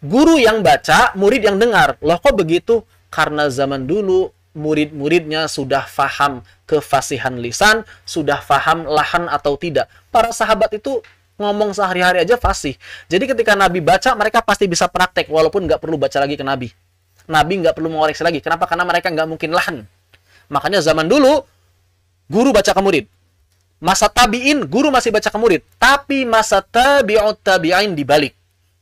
Guru yang baca, murid yang dengar. Loh kok begitu? Karena zaman dulu murid-muridnya sudah faham kefasihan lisan, sudah faham lahan atau tidak. Para sahabat itu ngomong sehari-hari aja fasih. Jadi ketika Nabi baca, mereka pasti bisa praktek walaupun nggak perlu baca lagi ke Nabi. Nabi nggak perlu mengoreksi lagi. Kenapa? Karena mereka nggak mungkin lahan. Makanya zaman dulu, guru baca ke murid. Masa tabi'in, guru masih baca ke murid. Tapi masa tabi'ut tabi'in dibalik.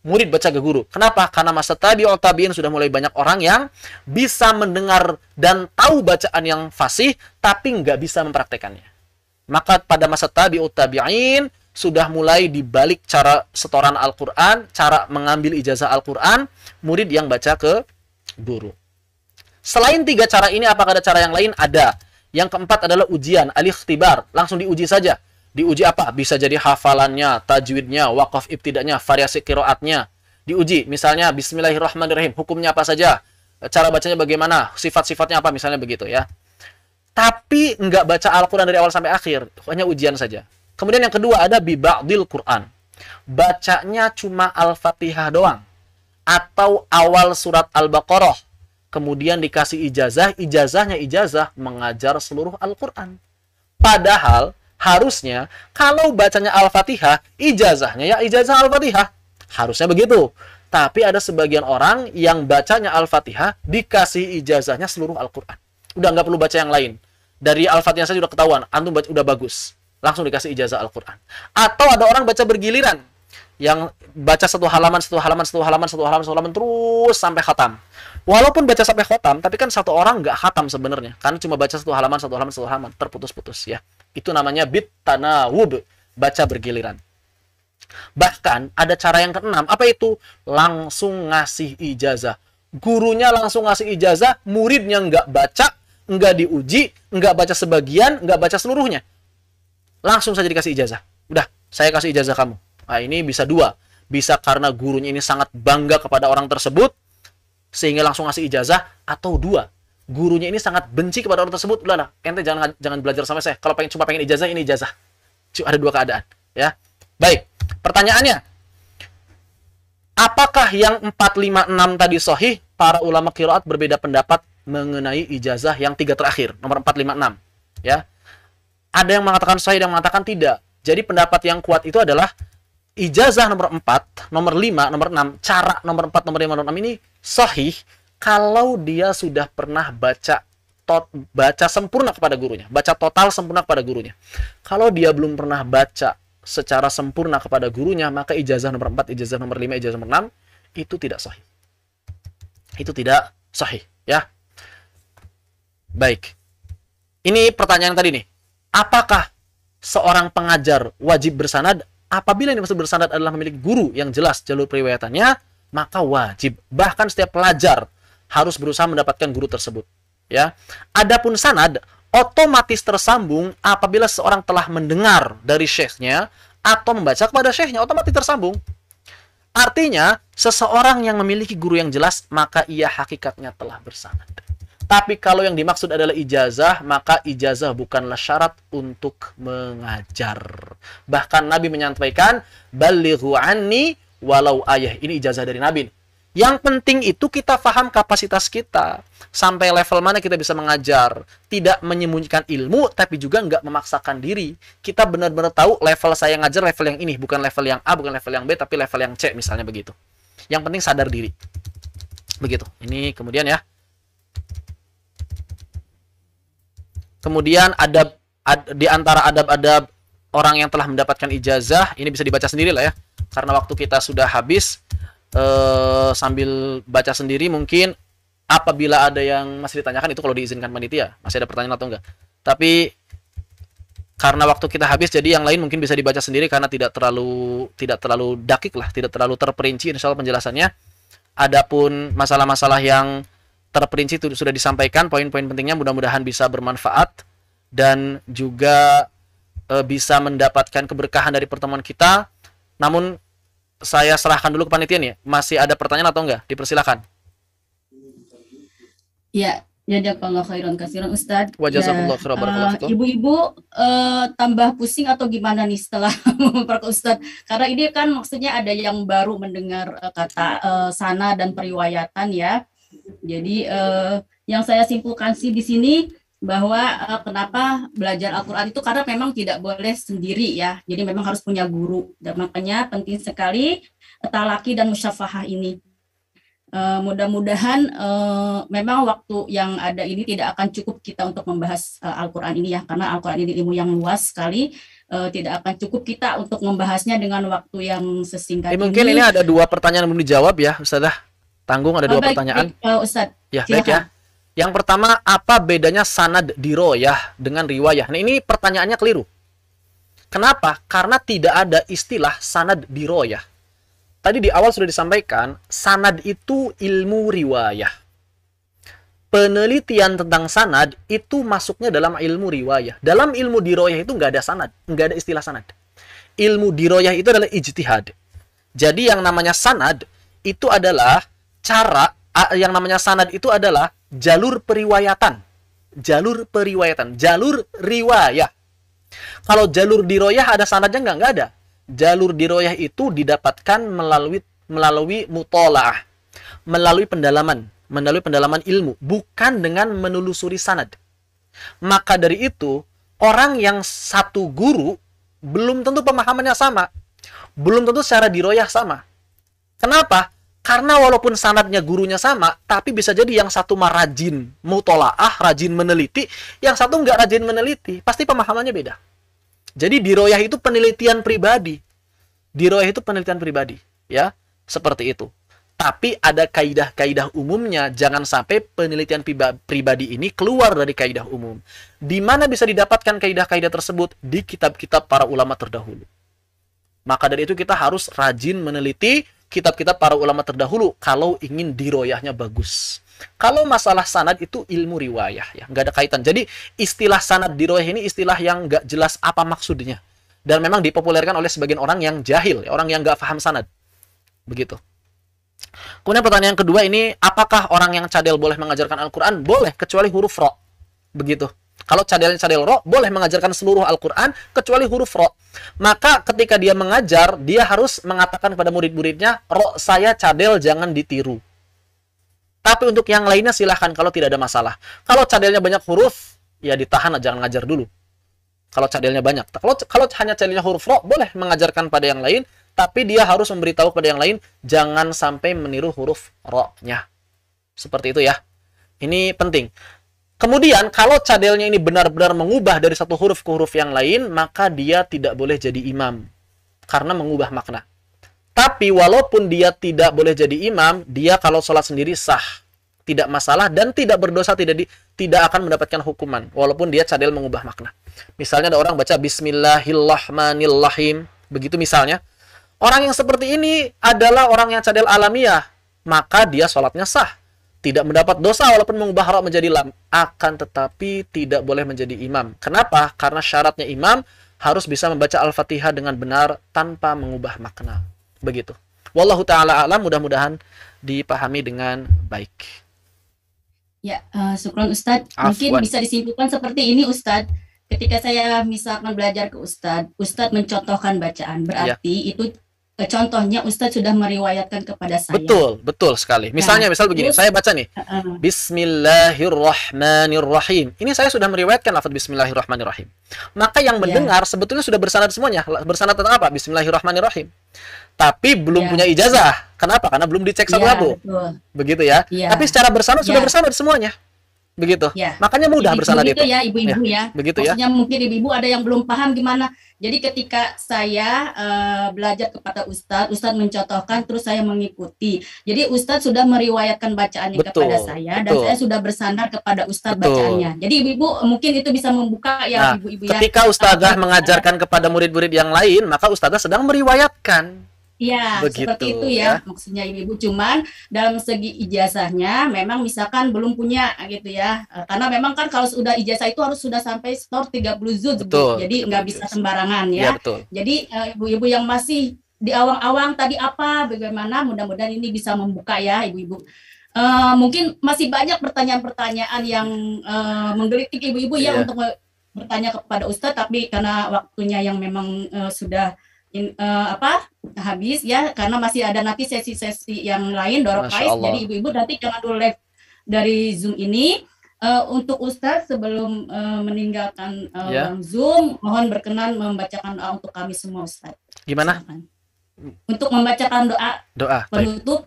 Murid baca ke guru. Kenapa? Karena masa tabi'ut tabi'in sudah mulai banyak orang yang bisa mendengar dan tahu bacaan yang fasih, tapi nggak bisa mempraktekannya. Maka pada masa tabi'ut tabi'in, sudah mulai dibalik cara setoran Al-Quran, cara mengambil ijazah Al-Quran, murid yang baca ke guru. Selain 3 cara ini, apakah ada cara yang lain? Ada. Yang keempat adalah ujian, al-ikhtibar. Langsung diuji saja. Diuji apa? Bisa jadi hafalannya, tajwidnya, waqaf ibtidanya, variasi qiraatnya. Diuji, misalnya Bismillahirrahmanirrahim. Hukumnya apa saja? Cara bacanya bagaimana? Sifat-sifatnya apa? Misalnya begitu ya. Tapi nggak baca Al-Quran dari awal sampai akhir. Hanya ujian saja. Kemudian yang kedua ada biba'dil Quran. Bacanya cuma Al-Fatihah doang. Atau awal surat Al-Baqarah. Kemudian dikasih ijazah. Ijazahnya ijazah mengajar seluruh Al-Quran. Padahal harusnya kalau bacanya Al-Fatihah, ijazahnya ya ijazah Al-Fatihah. Harusnya begitu. Tapi ada sebagian orang yang bacanya Al-Fatihah dikasih ijazahnya seluruh Al-Quran. Udah nggak perlu baca yang lain. Dari Al-Fatihah saja udah ketahuan. Antum baca, udah bagus. Langsung dikasih ijazah Al-Quran. Atau ada orang baca bergiliran. Yang baca satu halaman terus sampai khatam. Walaupun baca sampai khatam, tapi kan satu orang nggak khatam sebenarnya. Karena cuma baca satu halaman, terputus-putus ya. Itu namanya bit tanawub, baca bergiliran. Bahkan ada cara yang keenam, apa itu? Langsung ngasih ijazah. Gurunya langsung ngasih ijazah, muridnya nggak baca, nggak diuji, nggak baca sebagian, nggak baca seluruhnya. Langsung saja dikasih ijazah. Udah, saya kasih ijazah kamu. Nah, ini bisa 2. Bisa karena gurunya ini sangat bangga kepada orang tersebut, sehingga langsung ngasih ijazah. Atau 2, gurunya ini sangat benci kepada orang tersebut. Udahlah, ente jangan belajar sama saya. Kalau cuma pengen ijazah, ini ijazah. Ada 2 keadaan. Ya. Baik, pertanyaannya. Apakah yang 4, 5, 6 tadi sahih? Para ulama qiraat berbeda pendapat mengenai ijazah yang 3 terakhir. Nomor 4, 5, 6. Ya. Ada yang mengatakan sahih dan mengatakan tidak. Jadi pendapat yang kuat itu adalah ijazah nomor 4, nomor 5, nomor 6, cara nomor 4, nomor 5, nomor 6 ini sahih kalau dia sudah pernah baca sempurna kepada gurunya, baca total sempurna kepada gurunya. Kalau dia belum pernah baca secara sempurna kepada gurunya, maka ijazah nomor 4, ijazah nomor 5, ijazah nomor 6 itu tidak sahih. Itu tidak sahih, ya. Baik. Ini pertanyaan tadi nih. Apakah seorang pengajar wajib bersanad? Apabila yang dimaksud bersanad adalah memiliki guru yang jelas jalur periwayatannya, maka wajib. Bahkan setiap pelajar harus berusaha mendapatkan guru tersebut, ya. Adapun sanad otomatis tersambung apabila seorang telah mendengar dari syekhnya atau membaca kepada syekhnya, otomatis tersambung. Artinya, seseorang yang memiliki guru yang jelas, maka ia hakikatnya telah bersanad. Tapi kalau yang dimaksud adalah ijazah, maka ijazah bukanlah syarat untuk mengajar. Bahkan Nabi menyampaikan, balighu anni walau ayah. Ini ijazah dari Nabi. Yang penting itu kita paham kapasitas kita. Sampai level mana kita bisa mengajar. Tidak menyembunyikan ilmu, tapi juga nggak memaksakan diri. Kita benar-benar tahu level saya ngajar level yang ini. Bukan level yang A, bukan level yang B, tapi level yang C misalnya begitu. Yang penting sadar diri. Begitu. Ini kemudian ya. Kemudian di antara adab-adab orang yang telah mendapatkan ijazah, ini bisa dibaca sendiri lah ya. Karena waktu kita sudah habis. Sambil baca sendiri mungkin apabila ada yang masih ditanyakan itu kalau diizinkan panitia masih ada pertanyaan atau enggak, tapi karena waktu kita habis jadi yang lain mungkin bisa dibaca sendiri karena tidak terlalu dakik lah, tidak terlalu terperinci insyaallah penjelasannya. Adapun masalah-masalah yang terperinci itu sudah disampaikan, poin-poin pentingnya mudah-mudahan bisa bermanfaat dan juga bisa mendapatkan keberkahan dari pertemuan kita. Namun saya serahkan dulu ke panitia nih. Masih ada pertanyaan atau enggak? Dipersilakan. Ya, jazakallahu khairan katsiran Ustaz. Wajazakallahu khairan barakallahu fikum. Ibu-ibu tambah pusing atau gimana nih setelah memperke Ustaz? Karena ini kan maksudnya ada yang baru mendengar kata sana dan periwayatan ya. Jadi yang saya simpulkan sih di sini bahwa kenapa belajar Al-Quran itu karena memang tidak boleh sendiri ya. Jadi memang harus punya guru. Dan makanya penting sekali talaki dan musyafahah ini. Mudah-mudahan memang waktu yang ada ini tidak akan cukup kita untuk membahas Al-Quran ini ya. Karena Al-Quran ini ilmu yang luas sekali. Tidak akan cukup kita untuk membahasnya dengan waktu yang sesingkat ini. Mungkin ini ada 2 pertanyaan belum dijawab ya Ustazah. Tanggung ada 2 pertanyaan. Ustaz. Ya, baik ya. Yang pertama, apa bedanya sanad diroyah dengan riwayah? Nah, ini pertanyaannya keliru. Kenapa? Karena tidak ada istilah sanad diroyah. Tadi di awal sudah disampaikan, sanad itu ilmu riwayah. Penelitian tentang sanad itu masuknya dalam ilmu riwayah. Dalam ilmu diroyah itu nggak ada sanad, nggak ada istilah sanad. Ilmu diroyah itu adalah ijtihad. Jadi yang namanya sanad itu adalah yang namanya sanad itu adalah jalur periwayatan. Jalur periwayatan. Jalur riwayah. Kalau jalur diroyah ada sanadnya nggak ada. Jalur diroyah itu didapatkan melalui mutola'ah. Melalui pendalaman ilmu. Bukan dengan menelusuri sanad. Maka dari itu, orang yang satu guru belum tentu pemahamannya sama. Belum tentu secara diroyah sama. Kenapa? Karena walaupun sanadnya gurunya sama, tapi bisa jadi yang satu mah rajin mutolaah, rajin meneliti, yang satu nggak rajin meneliti, pasti pemahamannya beda. Jadi diroyah itu penelitian pribadi. Diroyah itu penelitian pribadi, ya, seperti itu. Tapi ada kaidah-kaidah umumnya, jangan sampai penelitian pribadi ini keluar dari kaidah umum. Di mana bisa didapatkan kaidah-kaidah tersebut? Di kitab-kitab para ulama terdahulu. Maka dari itu kita harus rajin meneliti kitab-kitab para ulama terdahulu kalau ingin diroyahnya bagus. Kalau masalah sanad itu ilmu riwayah ya, nggak ada kaitan. Jadi istilah sanad diroyah ini istilah yang nggak jelas apa maksudnya. Dan memang dipopulerkan oleh sebagian orang yang jahil, orang yang nggak paham sanad. Begitu. Kemudian pertanyaan kedua ini, apakah orang yang cadel boleh mengajarkan Al-Quran? Boleh, kecuali huruf ro. Begitu. Kalau cadel ro, boleh mengajarkan seluruh Al-Quran, kecuali huruf ro. Maka ketika dia mengajar, dia harus mengatakan kepada murid-muridnya, ro saya cadel, jangan ditiru. Tapi untuk yang lainnya silahkan kalau tidak ada masalah. Kalau cadelnya banyak huruf, ya ditahan, jangan ngajar dulu. Kalau cadelnya banyak. Kalau hanya cadelnya huruf ro, boleh mengajarkan pada yang lain, tapi dia harus memberitahu pada yang lain, jangan sampai meniru huruf ro-nya. Seperti itu ya. Ini penting. Kemudian, kalau cadelnya ini benar-benar mengubah dari satu huruf ke huruf yang lain, maka dia tidak boleh jadi imam. Karena mengubah makna. Tapi, walaupun dia tidak boleh jadi imam, dia kalau sholat sendiri sah. Tidak masalah dan tidak berdosa, tidak akan mendapatkan hukuman walaupun dia cadel mengubah makna. Misalnya ada orang baca Bismillahirrahmanirrahim, begitu misalnya. Orang yang seperti ini adalah orang yang cadel alamiah, maka dia sholatnya sah. Tidak mendapat dosa walaupun mengubah ra menjadi lam, akan tetapi tidak boleh menjadi imam. Kenapa? Karena syaratnya imam harus bisa membaca Al-Fatihah dengan benar tanpa mengubah makna. Begitu. Wallahu ta'ala a'lam, mudah-mudahan dipahami dengan baik. Ya, syukron Ustadz. Mungkin bisa disimpulkan seperti ini Ustadz. Ketika saya misalkan belajar ke Ustadz, Ustadz mencontohkan bacaan, berarti itu contohnya Ustadz sudah meriwayatkan kepada saya. Betul sekali. Misalnya, misal begini, saya baca nih, Bismillahirrahmanirrahim. Ini saya sudah meriwayatkan lafaz Bismillahirrahmanirrahim. Maka yang mendengar sebetulnya sudah bersanad semuanya. Bersanad tentang apa? Bismillahirrahmanirrahim. Tapi belum punya ijazah. Kenapa? Karena belum dicek satu-satu. Begitu ya. Tapi secara bersanad sudah bersanad semuanya. Begitu. Makanya mudah bersanad itu. Ya, ibu-ibu ya. Begitu maksudnya mungkin ibu-ibu ada yang belum paham gimana. Jadi ketika saya belajar kepada Ustadz mencontohkan, terus saya mengikuti. Jadi Ustadz sudah meriwayatkan bacaannya kepada saya, dan saya sudah bersandar kepada Ustadz bacaannya. Jadi ibu-ibu mungkin itu bisa membuka ya, ibu-ibu ya. Ketika Ustadzah mengajarkan kepada murid-murid yang lain, maka Ustadzah sedang meriwayatkan. Iya, seperti itu ya, maksudnya ibu-ibu. Cuman dalam segi ijazahnya memang misalkan belum punya gitu ya. Karena memang kan kalau sudah ijazah itu harus sudah sampai skor 30 juz, jadi nggak bisa sembarangan ya. Jadi ibu-ibu yang masih di awang-awang tadi bagaimana, mudah-mudahan ini bisa membuka ya ibu-ibu. Mungkin masih banyak pertanyaan-pertanyaan yang menggelitik ibu-ibu ya untuk bertanya kepada Ustadz, tapi karena waktunya yang memang sudah habis ya, karena masih ada nanti sesi-sesi yang lain door-prize. Jadi ibu-ibu nanti jangan dulu live dari Zoom ini. Untuk Ustadz sebelum meninggalkan Zoom, mohon berkenan membacakan doa untuk kami semua Ustadz. Gimana? Silakan. Untuk membacakan doa penutup.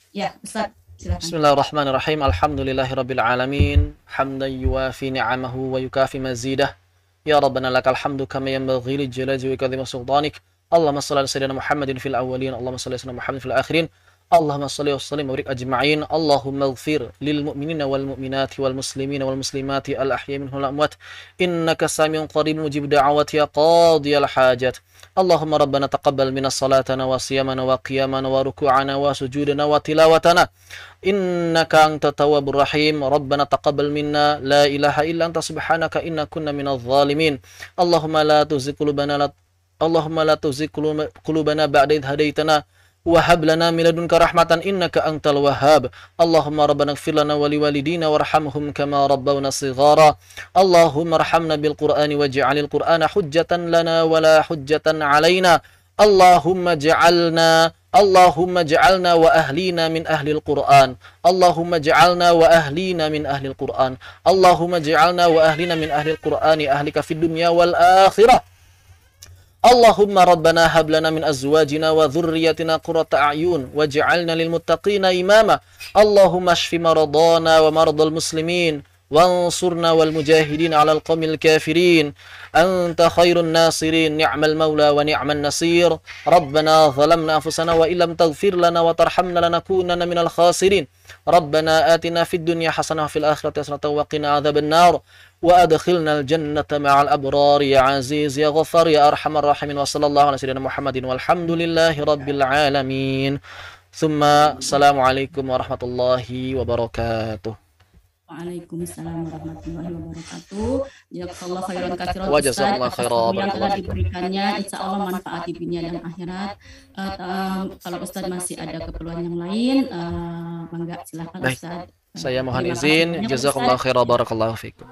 Ya Ustadz, silakan. Bismillahirrahmanirrahim. Alhamdulillahirabbil alamin. Hamdan yuwafi ni'amahu wa yukafi mazidah. Ya Rabbana lakal hamdu kama yanbaghi li jalali wa kadhimi sultanik. Allahumma salli ala sayyidina Muhammadin fil awwalin, Allahumma salli ala sayyidina Muhammadin fil akhirin. Allahumma salli wa sallim wa barik ajma'in. Allahumma ighfir lil mu'minina wal mu'minati wal muslimina wal muslimati al ahya'i minhum wal amwat. Innaka samiun qaribun mujib da'awati ya qadiyal hajat. Allahumma rabbana taqabbal minna salatana wa siyamana wa qiyamana wa ruku'ana wa sujudana wa tilawatana. Innaka anta tawwabur rahim. Rabbana taqabbal minna la ilaha illa anta subhanaka inna kunna minadh zalimin. Allahumma la tuzigh qulubana ba'da idh hadaitana wa hab lana min ladunka rahmatan innaka antal wahhab. Allahumma rabbana ighfir lana wa liwalidina warhamhum kama rabbawna shighara. Allahumma arhamna bil qur'ani waj'alil qur'ana hujjatan lana wa la hujjatan alaina. Allahumma ja'alna wa ahlina min ahlil Qur'an. Allahumma ja'alna wa ahlina min ahlil Qur'an. Allahumma ja'alna wa ahlina min ahlil Qur'ani ahlika fid dunya wal akhirah. Allahumma rabbana hab lana min azwajina wa dhurriyyatina qurrata a'yun waj'alna lil muttaqina imama. Allahumma shfi maradana wa maradal muslimin وانصرنا والمجاهدين على القوم الكافرين أنت خير الناصرين نعم المولى ونعم النصير ربنا ظلمنا أنفسنا وإن لم تغفر لنا وترحمنا لنكونن من الخاسرين ربنا آتنا في الدنيا حسنة وفي الآخرة حسنة وقنا عذاب النار وأدخلنا الجنة مع الأبرار يا عزيز يا غفار يا أرحم الراحمين وصلى الله على سيدنا محمد والحمد لله رب العالمين ثم السلام عليكم ورحمة الله وبركاته. Waalaikumsalam warahmatullahi wabarakatuh. Jazakallahu khairan katsiran wa jazakallahu khairan yang telah diberikannya, insyaallah manfaat di dunia dan akhirat. Kalau Ustaz masih ada keperluan yang lain, mangga silakan Ustaz. Saya mohon izin, jazakallahu khairan barakallahu fikum.